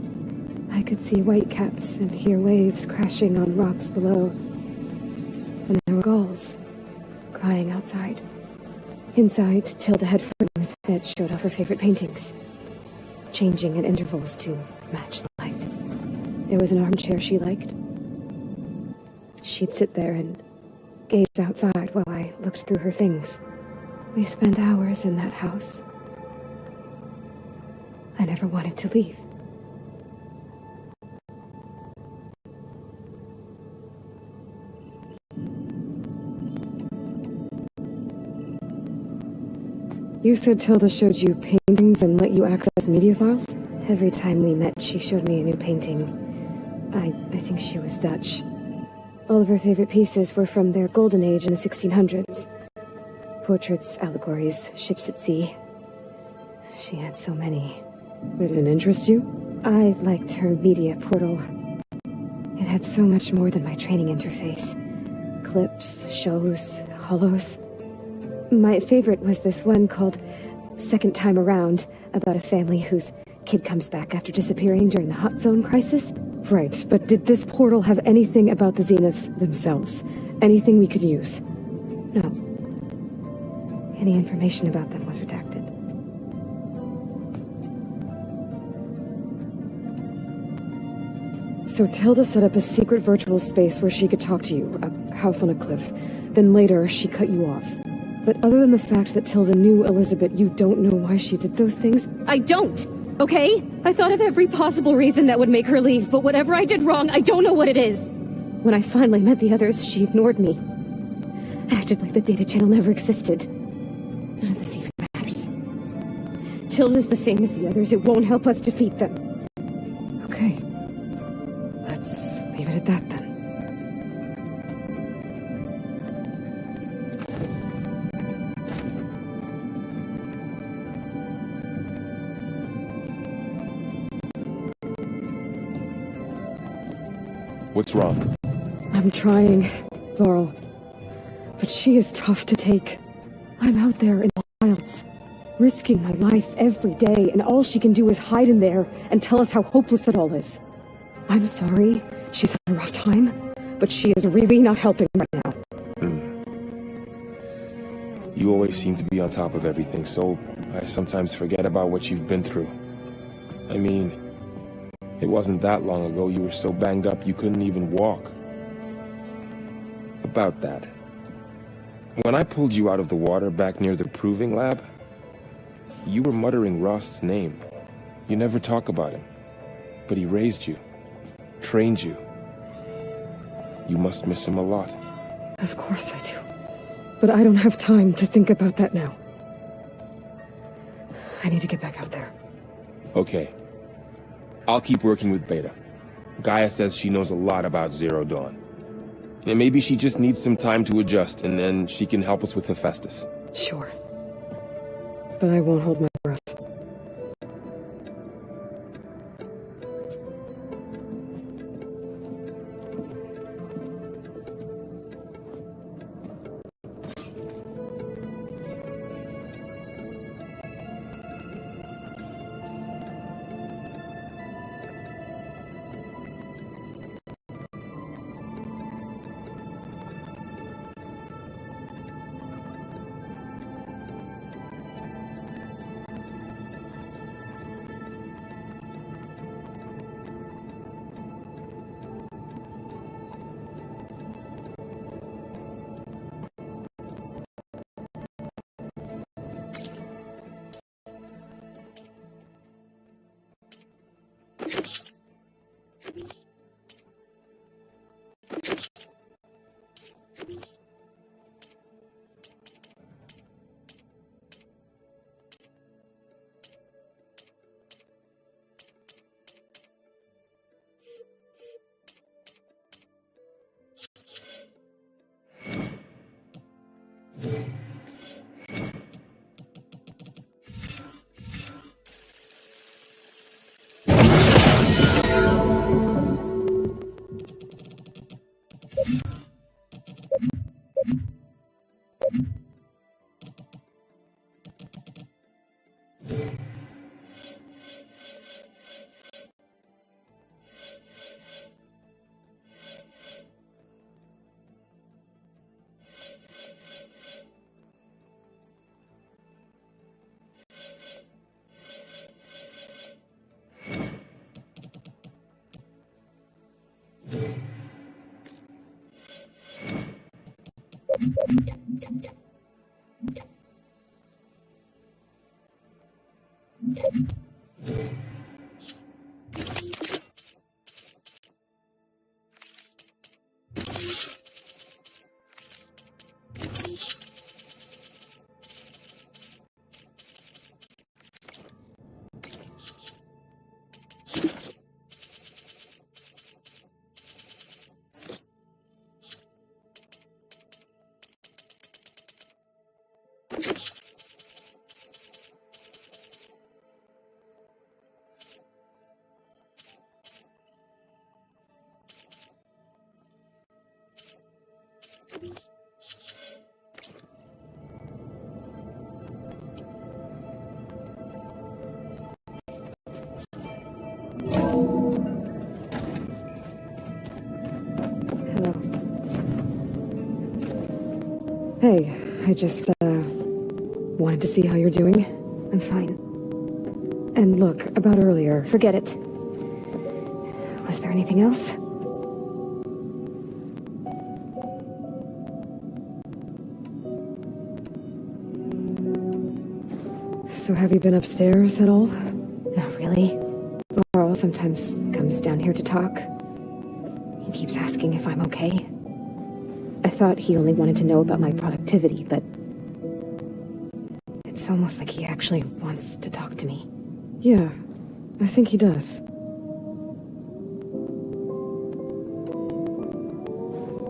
I could see whitecaps and hear waves crashing on rocks below. And there were gulls crying outside. Inside, Tilda had photos that showed off her favorite paintings, changing at intervals to match the light. There was an armchair she liked. She'd sit there and gaze outside while I looked through her things. We spent hours in that house. I never wanted to leave. You said Tilda showed you paintings and let you access media files? Every time we met, she showed me a new painting. I think she was Dutch. All of her favorite pieces were from their golden age in the 1600s. Portraits, allegories, ships at sea. She had so many. They didn't interest you? I liked her media portal. It had so much more than my training interface. Clips, shows, holos. My favorite was this one called Second Time Around, about a family whose kid comes back after disappearing during the Hot Zone crisis. Right, but did this portal have anything about the Zeniths themselves? Anything we could use? No. Any information about them was redacted. So Tilda set up a secret virtual space where she could talk to you, a house on a cliff. Then later, she cut you off. But other than the fact that Tilda knew Elizabeth, you don't know why she did those things? I don't! Okay? I thought of every possible reason that would make her leave, but whatever I did wrong, I don't know what it is. When I finally met the others, she ignored me. Acted like the data channel never existed. None of this even matters. Tilda's the same as the others. It won't help us defeat them. Okay. Let's leave it at that then. What's wrong? I'm trying, Varl. But she is tough to take. I'm out there in the wilds, risking my life every day, and all she can do is hide in there and tell us how hopeless it all is. I'm sorry, she's had a rough time, but she is really not helping right now. You always seem to be on top of everything, so I sometimes forget about what you've been through. I mean, it wasn't that long ago you were so banged up you couldn't even walk. About that. When I pulled you out of the water back near the proving lab, you were muttering Rost's name. You never talk about him. But he raised you, trained you. You must miss him a lot. Of course I do. But I don't have time to think about that now. I need to get back out there. Okay. I'll keep working with Beta. Gaia says she knows a lot about Zero Dawn. And maybe she just needs some time to adjust, and then she can help us with Hephaestus. Sure. But I won't hold my breath. Hello. Hey, I just, wanted to see how you're doing. I'm fine. And look, about earlier, forget it. Was there anything else? So have you been upstairs at all? Not really. Carl sometimes comes down here to talk. He keeps asking if I'm okay. I thought he only wanted to know about my productivity, but it's almost like he actually wants to talk to me. Yeah, I think he does.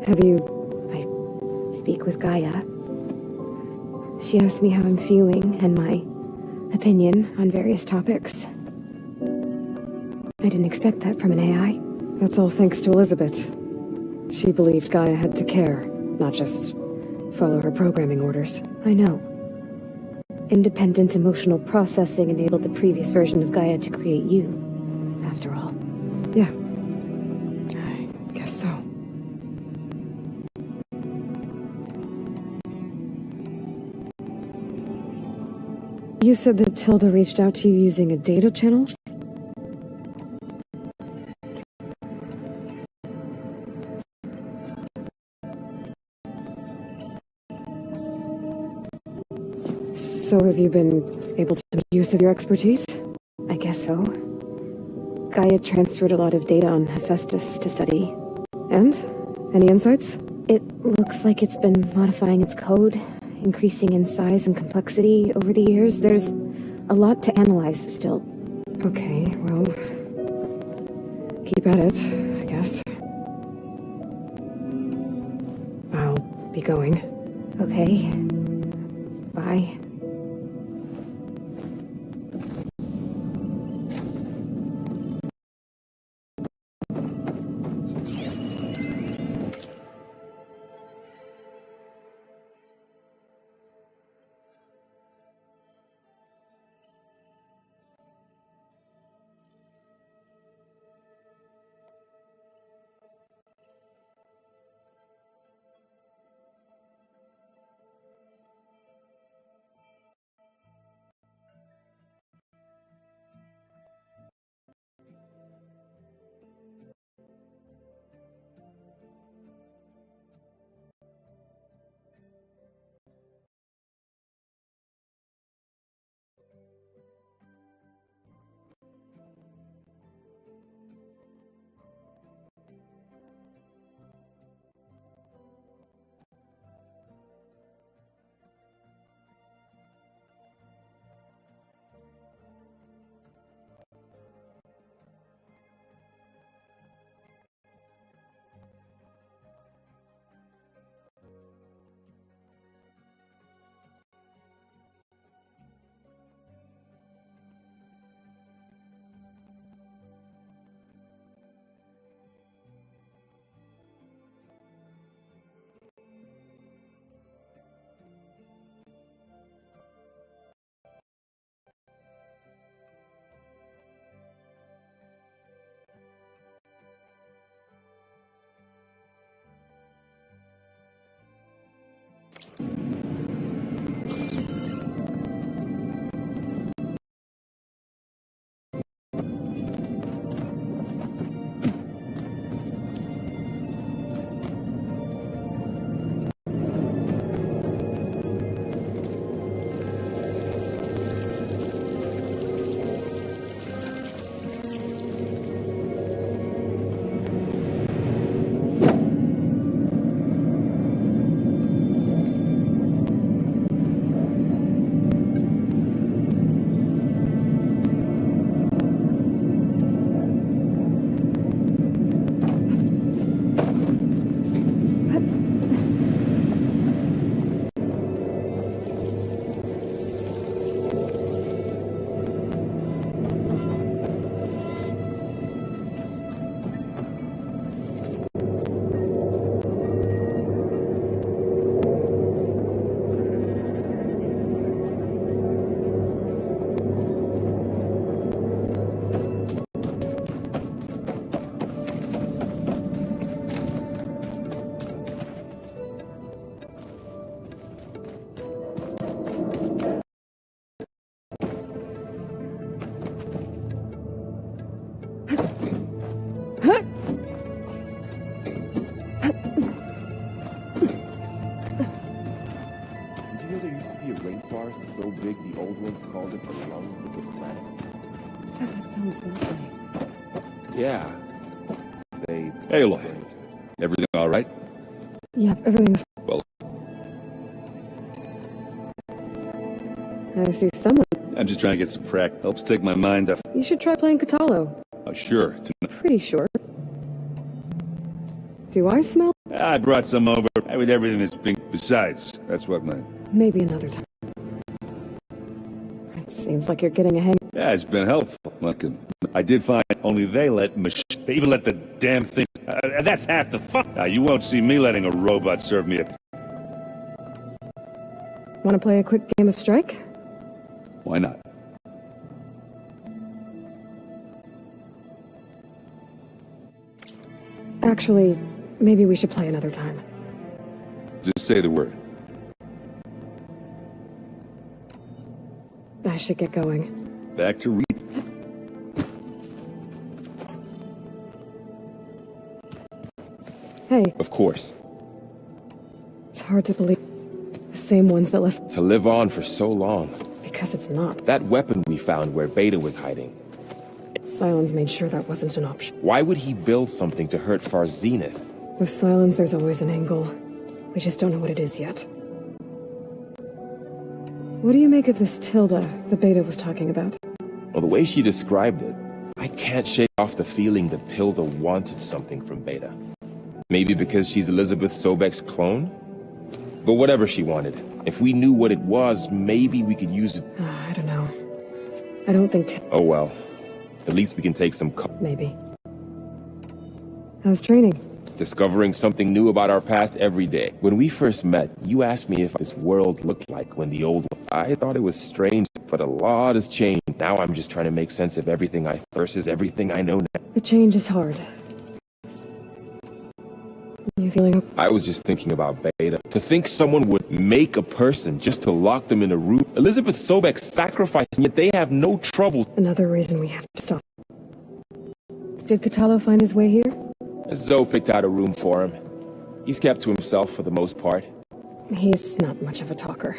I speak with Gaia. She asks me how I'm feeling and my opinion on various topics. I didn't expect that from an AI. That's all thanks to Elizabeth. She believed Gaia had to care, not just follow her programming orders. I know. Independent emotional processing enabled the previous version of Gaia to create you, after all. Yeah. I guess so. You said that Tilda reached out to you using a data channel? So have you been able to make use of your expertise? I guess so. Gaia transferred a lot of data on Hephaestus to study. And? Any insights? It looks like it's been modifying its code, increasing in size and complexity over the years. There's a lot to analyze still. Okay, well... keep at it, I guess. I'll be going. Okay. Bye. so big the old ones called it the lungs of the planet? That sounds lovely. Yeah. They... Aloy, everything all right? Yep, everything's... Well, I see someone. I'm just trying to get some practice. Helps take my mind off. You should try playing Katalo. Sure. Pretty sure. Do I smell? I brought some over with everything that's pink. Besides, that's what my... Maybe another time. It seems like you're getting a hang. Yeah, it's been helpful. Look, I did find only they they even let the damn thing... that's half the fuck. Now, you won't see me letting a robot serve me a... Want to play a quick game of Strike? Why not? Actually, maybe we should play another time. Just say the word. I should get going. Back to read. Hey. Of course. It's hard to believe. The same ones that left... To live on for so long. Because it's not. That weapon we found where Beta was hiding. Sylens made sure that wasn't an option. Why would he build something to hurt Far Zenith? With Sylens, there's always an angle. We just don't know what it is yet. What do you make of this Tilda the Beta was talking about? Well, the way she described it, I can't shake off the feeling that Tilda wanted something from Beta. Maybe because she's Elizabeth Sobek's clone? But whatever she wanted, if we knew what it was, maybe we could use it. I don't know. I don't think... Oh well. At least we can take some... Maybe. How's training? Discovering something new about our past every day. When we first met, you asked me if this world looked like when the old one. I thought it was strange, but a lot has changed. Now I'm just trying to make sense of everything versus everything I know now. The change is hard. You feeling okay? I was just thinking about Beta. To think someone would make a person just to lock them in a room. Elizabeth Sobek sacrificed, yet they have no trouble. Another reason we have to stop. Did Katalo find his way here? Zoe picked out a room for him. He's kept to himself for the most part. He's not much of a talker.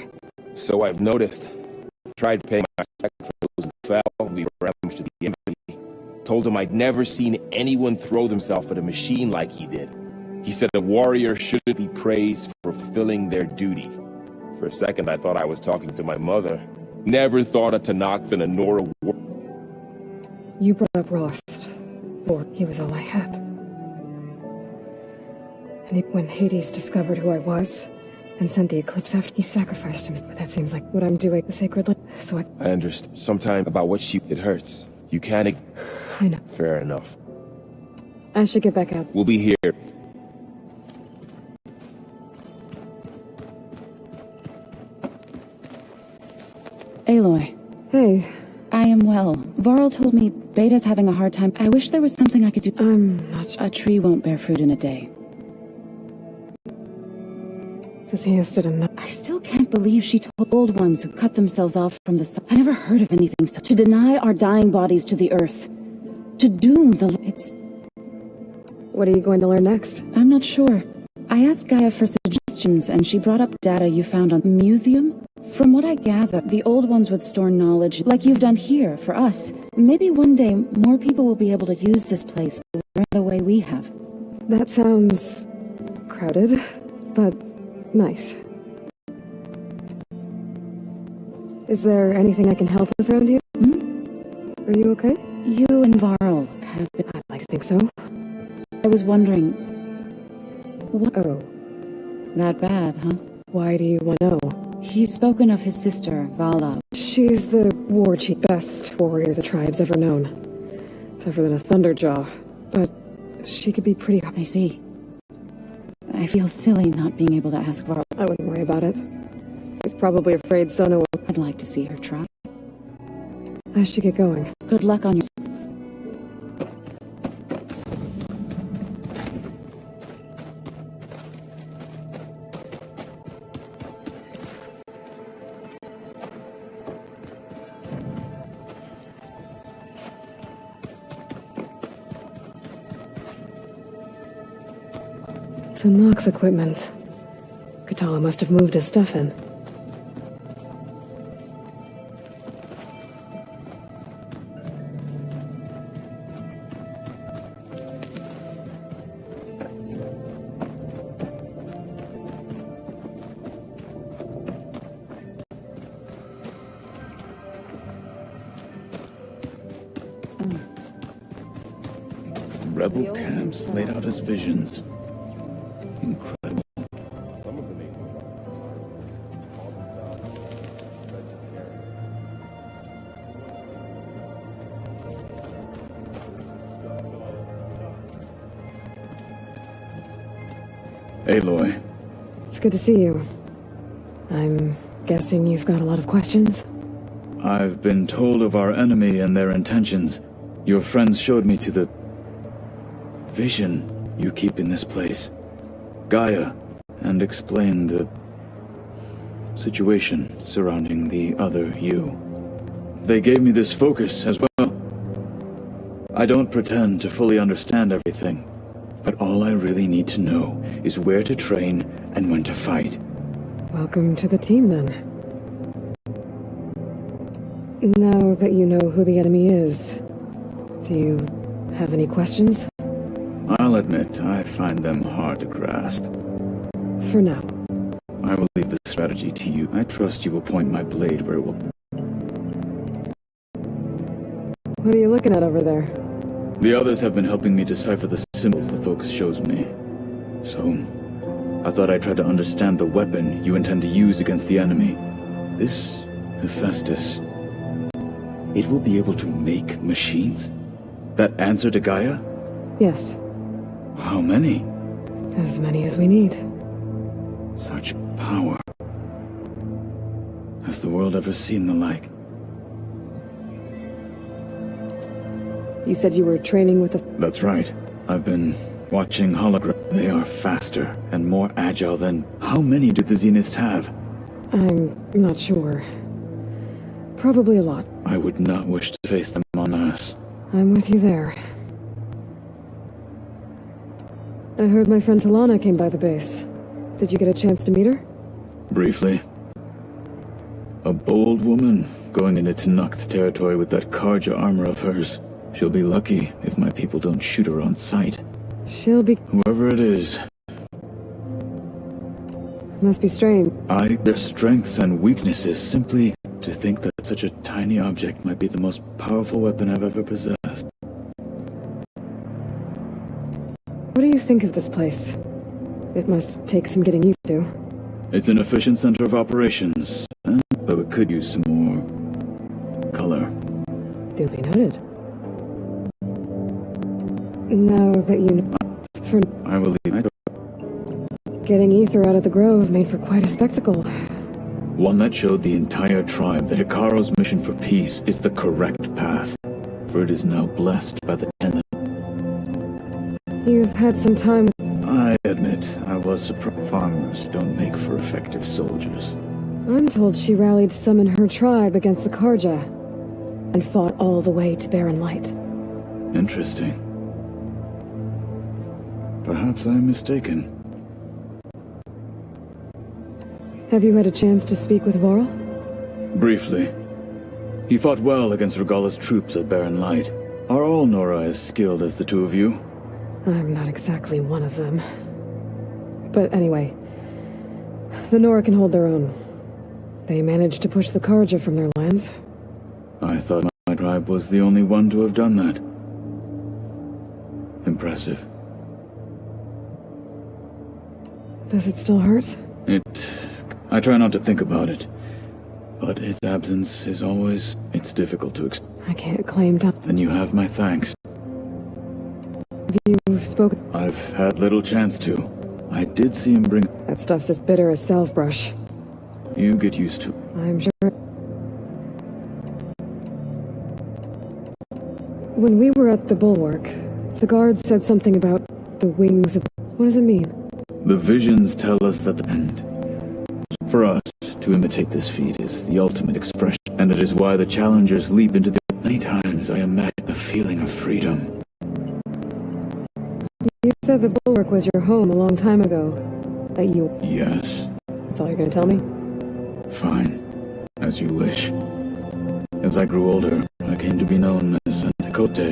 So I've noticed. Tried paying my respect for those who fell. We rammed to the empty. Told him I'd never seen anyone throw themselves at a machine like he did. He said a warrior shouldn't be praised for fulfilling their duty. For a second, I thought I was talking to my mother. Never thought a Tanakh than a Nora. You brought up Rost. Or he was all I had. And when Hades discovered who I was, and sent the eclipse after, he sacrificed him. But that seems like what I'm doing, the sacred land. So I understand. Sometime about what it hurts. You can't... I know. Fair enough. I should get back out. We'll be here. Aloy. Hey. I am well. Varl told me Beta's having a hard time. I wish there was something I could do. I'm not sure. A tree won't bear fruit in a day. Stood enough. I still can't believe she told old ones who cut themselves off from the sun. I never heard of anything such. To deny our dying bodies to the earth. To doom the... It's... What are you going to learn next? I'm not sure. I asked Gaia for suggestions, and she brought up data you found on the museum. From what I gather, the old ones would store knowledge, like you've done here, for us. Maybe one day, more people will be able to use this place to learn the way we have. That sounds... crowded, but... nice. Is there anything I can help with around here? Are you okay? You and Varl have been... I'd like to think so. I was wondering... What? Oh. That bad, huh? Why do you want to know? He's spoken of his sister, Vala. She's the war chief, best warrior the tribe's ever known. Tougher than a thunderjaw, but she could be pretty... I see. I feel silly not being able to ask Varl. I wouldn't worry about it. He's probably afraid Sona will... I'd like to see her try. I should get going. Good luck on your... Tanak's equipment. Katala must have moved his stuff in. rebel camps laid out as visions. Incredible. Aloy. It's good to see you. I'm guessing you've got a lot of questions? I've been told of our enemy and their intentions. Your friends showed me to the vision you keep in this place, Gaia, and explained the situation surrounding the other you. They gave me this focus as well. I don't pretend to fully understand everything, but all I really need to know is where to train and when to fight. Welcome to the team, then. Now that you know who the enemy is, do you have any questions? I'll admit, I find them hard to grasp. For now. I will leave the strategy to you. I trust you will point my blade where it will... What are you looking at over there? The others have been helping me decipher the symbols the focus shows me. So, I thought I'd try to understand the weapon you intend to use against the enemy. This Hephaestus, it will be able to make machines? That answer to Gaia? Yes. How many? As many as we need. Such power. Has the world ever seen the like? You said you were training with the... That's right. I've been watching holograms. They are faster and more agile than... How many do the Zeniths have? I'm not sure. Probably a lot. I would not wish to face them en masse. I'm with you there. I heard my friend Talana came by the base. Did you get a chance to meet her? Briefly. A bold woman going into Tanakh territory with that Karja armor of hers. She'll be lucky if my people don't shoot her on sight. She'll be... Whoever it is. Must be strange. Their strengths and weaknesses. Simply to think that such a tiny object might be the most powerful weapon I've ever possessed. What do you think of this place? It must take some getting used to. It's an efficient center of operations, but it could use some more color. Duly noted. Now that you know... I will leave. Getting ether out of the grove made for quite a spectacle. One that showed the entire tribe that Hikaro's mission for peace is the correct path, for it is now blessed by the Ten. You've had some time... I admit, I was surprised. Farmers don't make for effective soldiers. I'm told she rallied some in her tribe against the Karja, and fought all the way to Barren Light. Interesting. Perhaps I'm mistaken. Have you had a chance to speak with Vorel? Briefly. He fought well against Regala's troops at Barren Light. Are all Nora as skilled as the two of you? I'm not exactly one of them. But anyway, the Nora can hold their own. They managed to push the Karja from their lands. I thought my tribe was the only one to have done that. Impressive. Does it still hurt? I try not to think about it. But its absence is always... It's difficult to explain. I can't claim to... Then you have my thanks. You've spoken... I've had little chance to. I did see him bring... That stuff's as bitter as salve-brush. You get used to... I'm sure... When we were at the bulwark, the guards said something about the wings of... What does it mean? The visions tell us that the end. For us, to imitate this feat is the ultimate expression, and it is why the challengers leap into the... Many times I imagine the feeling of freedom. You said the bulwark was your home a long time ago. That you... Yes. That's all you're gonna tell me? Fine. As you wish. As I grew older, I came to be known as Kote.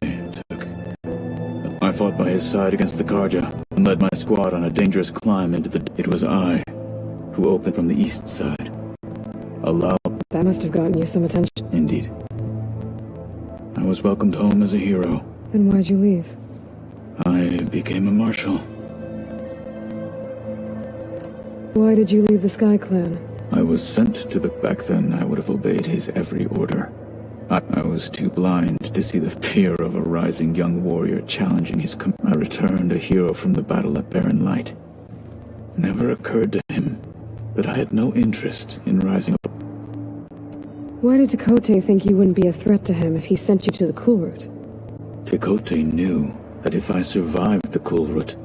I fought by his side against the Karja, and led my squad on a dangerous climb into the... It was I who opened from the east side. That must have gotten you some attention. Indeed. I was welcomed home as a hero. Then why'd you leave? I became a marshal. Why did you leave the Sky Clan? I was sent to the... Back then, I would have obeyed his every order. I was too blind to see the fear of a rising young warrior challenging his... I returned a hero from the battle at Barren Light. Never occurred to him that I had no interest in rising up. Why did Tekote think you wouldn't be a threat to him if he sent you to the Cool Route? Tekote knew that if I survived the Cool Route,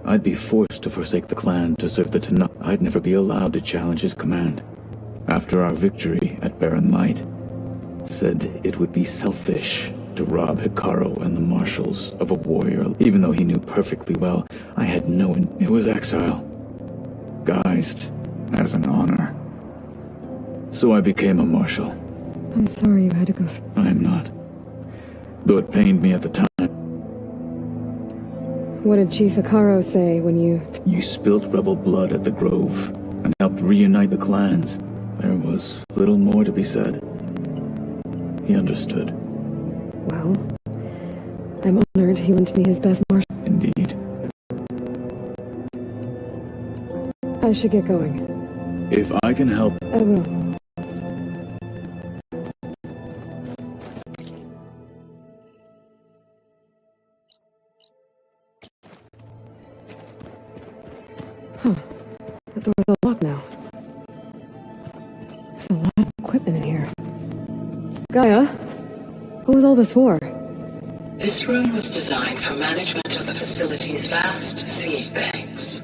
I'd be forced to forsake the clan to serve the Tanakh. I'd never be allowed to challenge his command. After our victory at Barren Light, said it would be selfish to rob Hikaru and the marshals of a warrior, even though he knew perfectly well I had no... It was exile, guised as an honor. So I became a marshal. I'm sorry you had to go through... I am not. Though it pained me at the time. What did Chief Hikaru say when you... You spilled rebel blood at the Grove and helped reunite the clans. There was little more to be said. He understood. Well, I'm honored he lent me his best marshal. Indeed. I should get going. If I can help... I will. Huh. The door's unlocked now. There's a lot of equipment in here. Gaia, what was all this for? This room was designed for management of the facility's vast seed banks.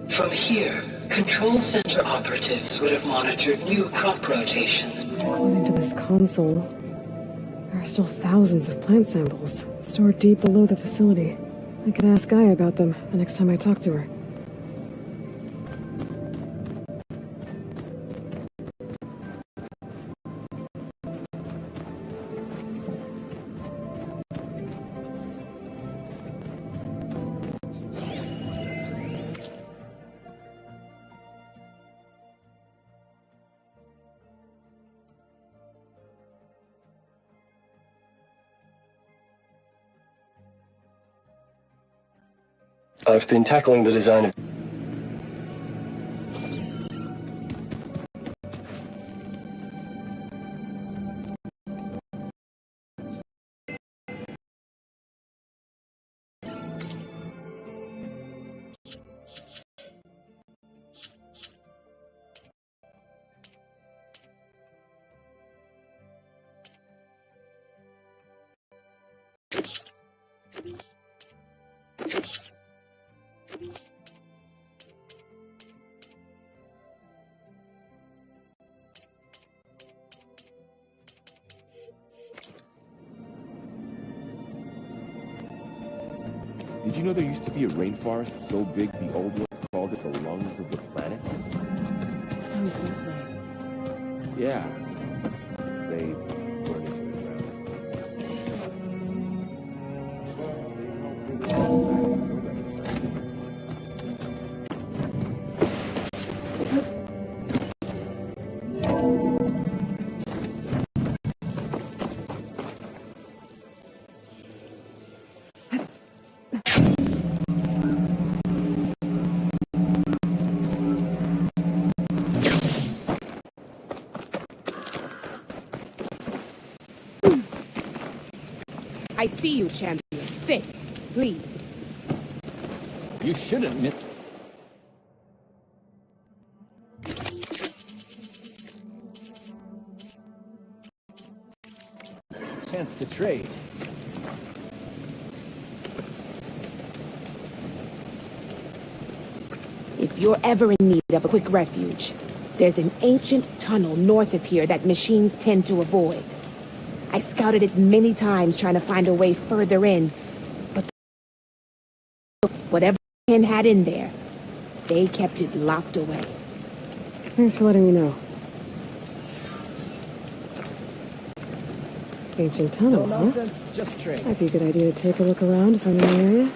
From here, control center operatives would have monitored new crop rotations. According to this console, there are still thousands of plant samples stored deep below the facility. I could ask Gaia about them the next time I talk to her. I've been tackling the design of... Did you know there used to be a rainforest so big the old ones called it the lungs of the planet? Sounds lovely. Yeah. They burned into the ground. I see you, champion. Sit, please. You shouldn't miss... Chance to trade. If you're ever in need of a quick refuge, there's an ancient tunnel north of here that machines tend to avoid. I scouted it many times trying to find a way further in, but whatever Ken had in there, they kept it locked away. Thanks for letting me know. Ancient tunnel, No huh? nonsense, just trade. Might be a good idea to take a look around if I'm in the area.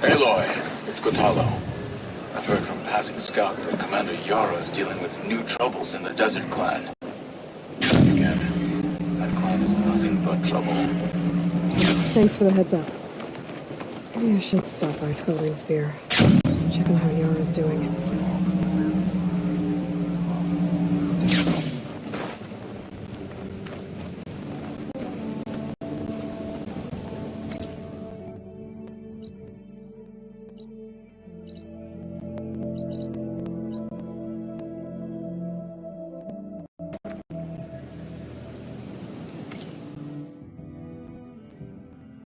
Aloy, it's Gotalo. I I've heard from passing scouts that Commander Yara's dealing with new troubles in the Desert Clan. Again, that clan is nothing but trouble. Thanks for the heads up. Maybe I should stop by Scully's Spear. Check on how Yara's doing.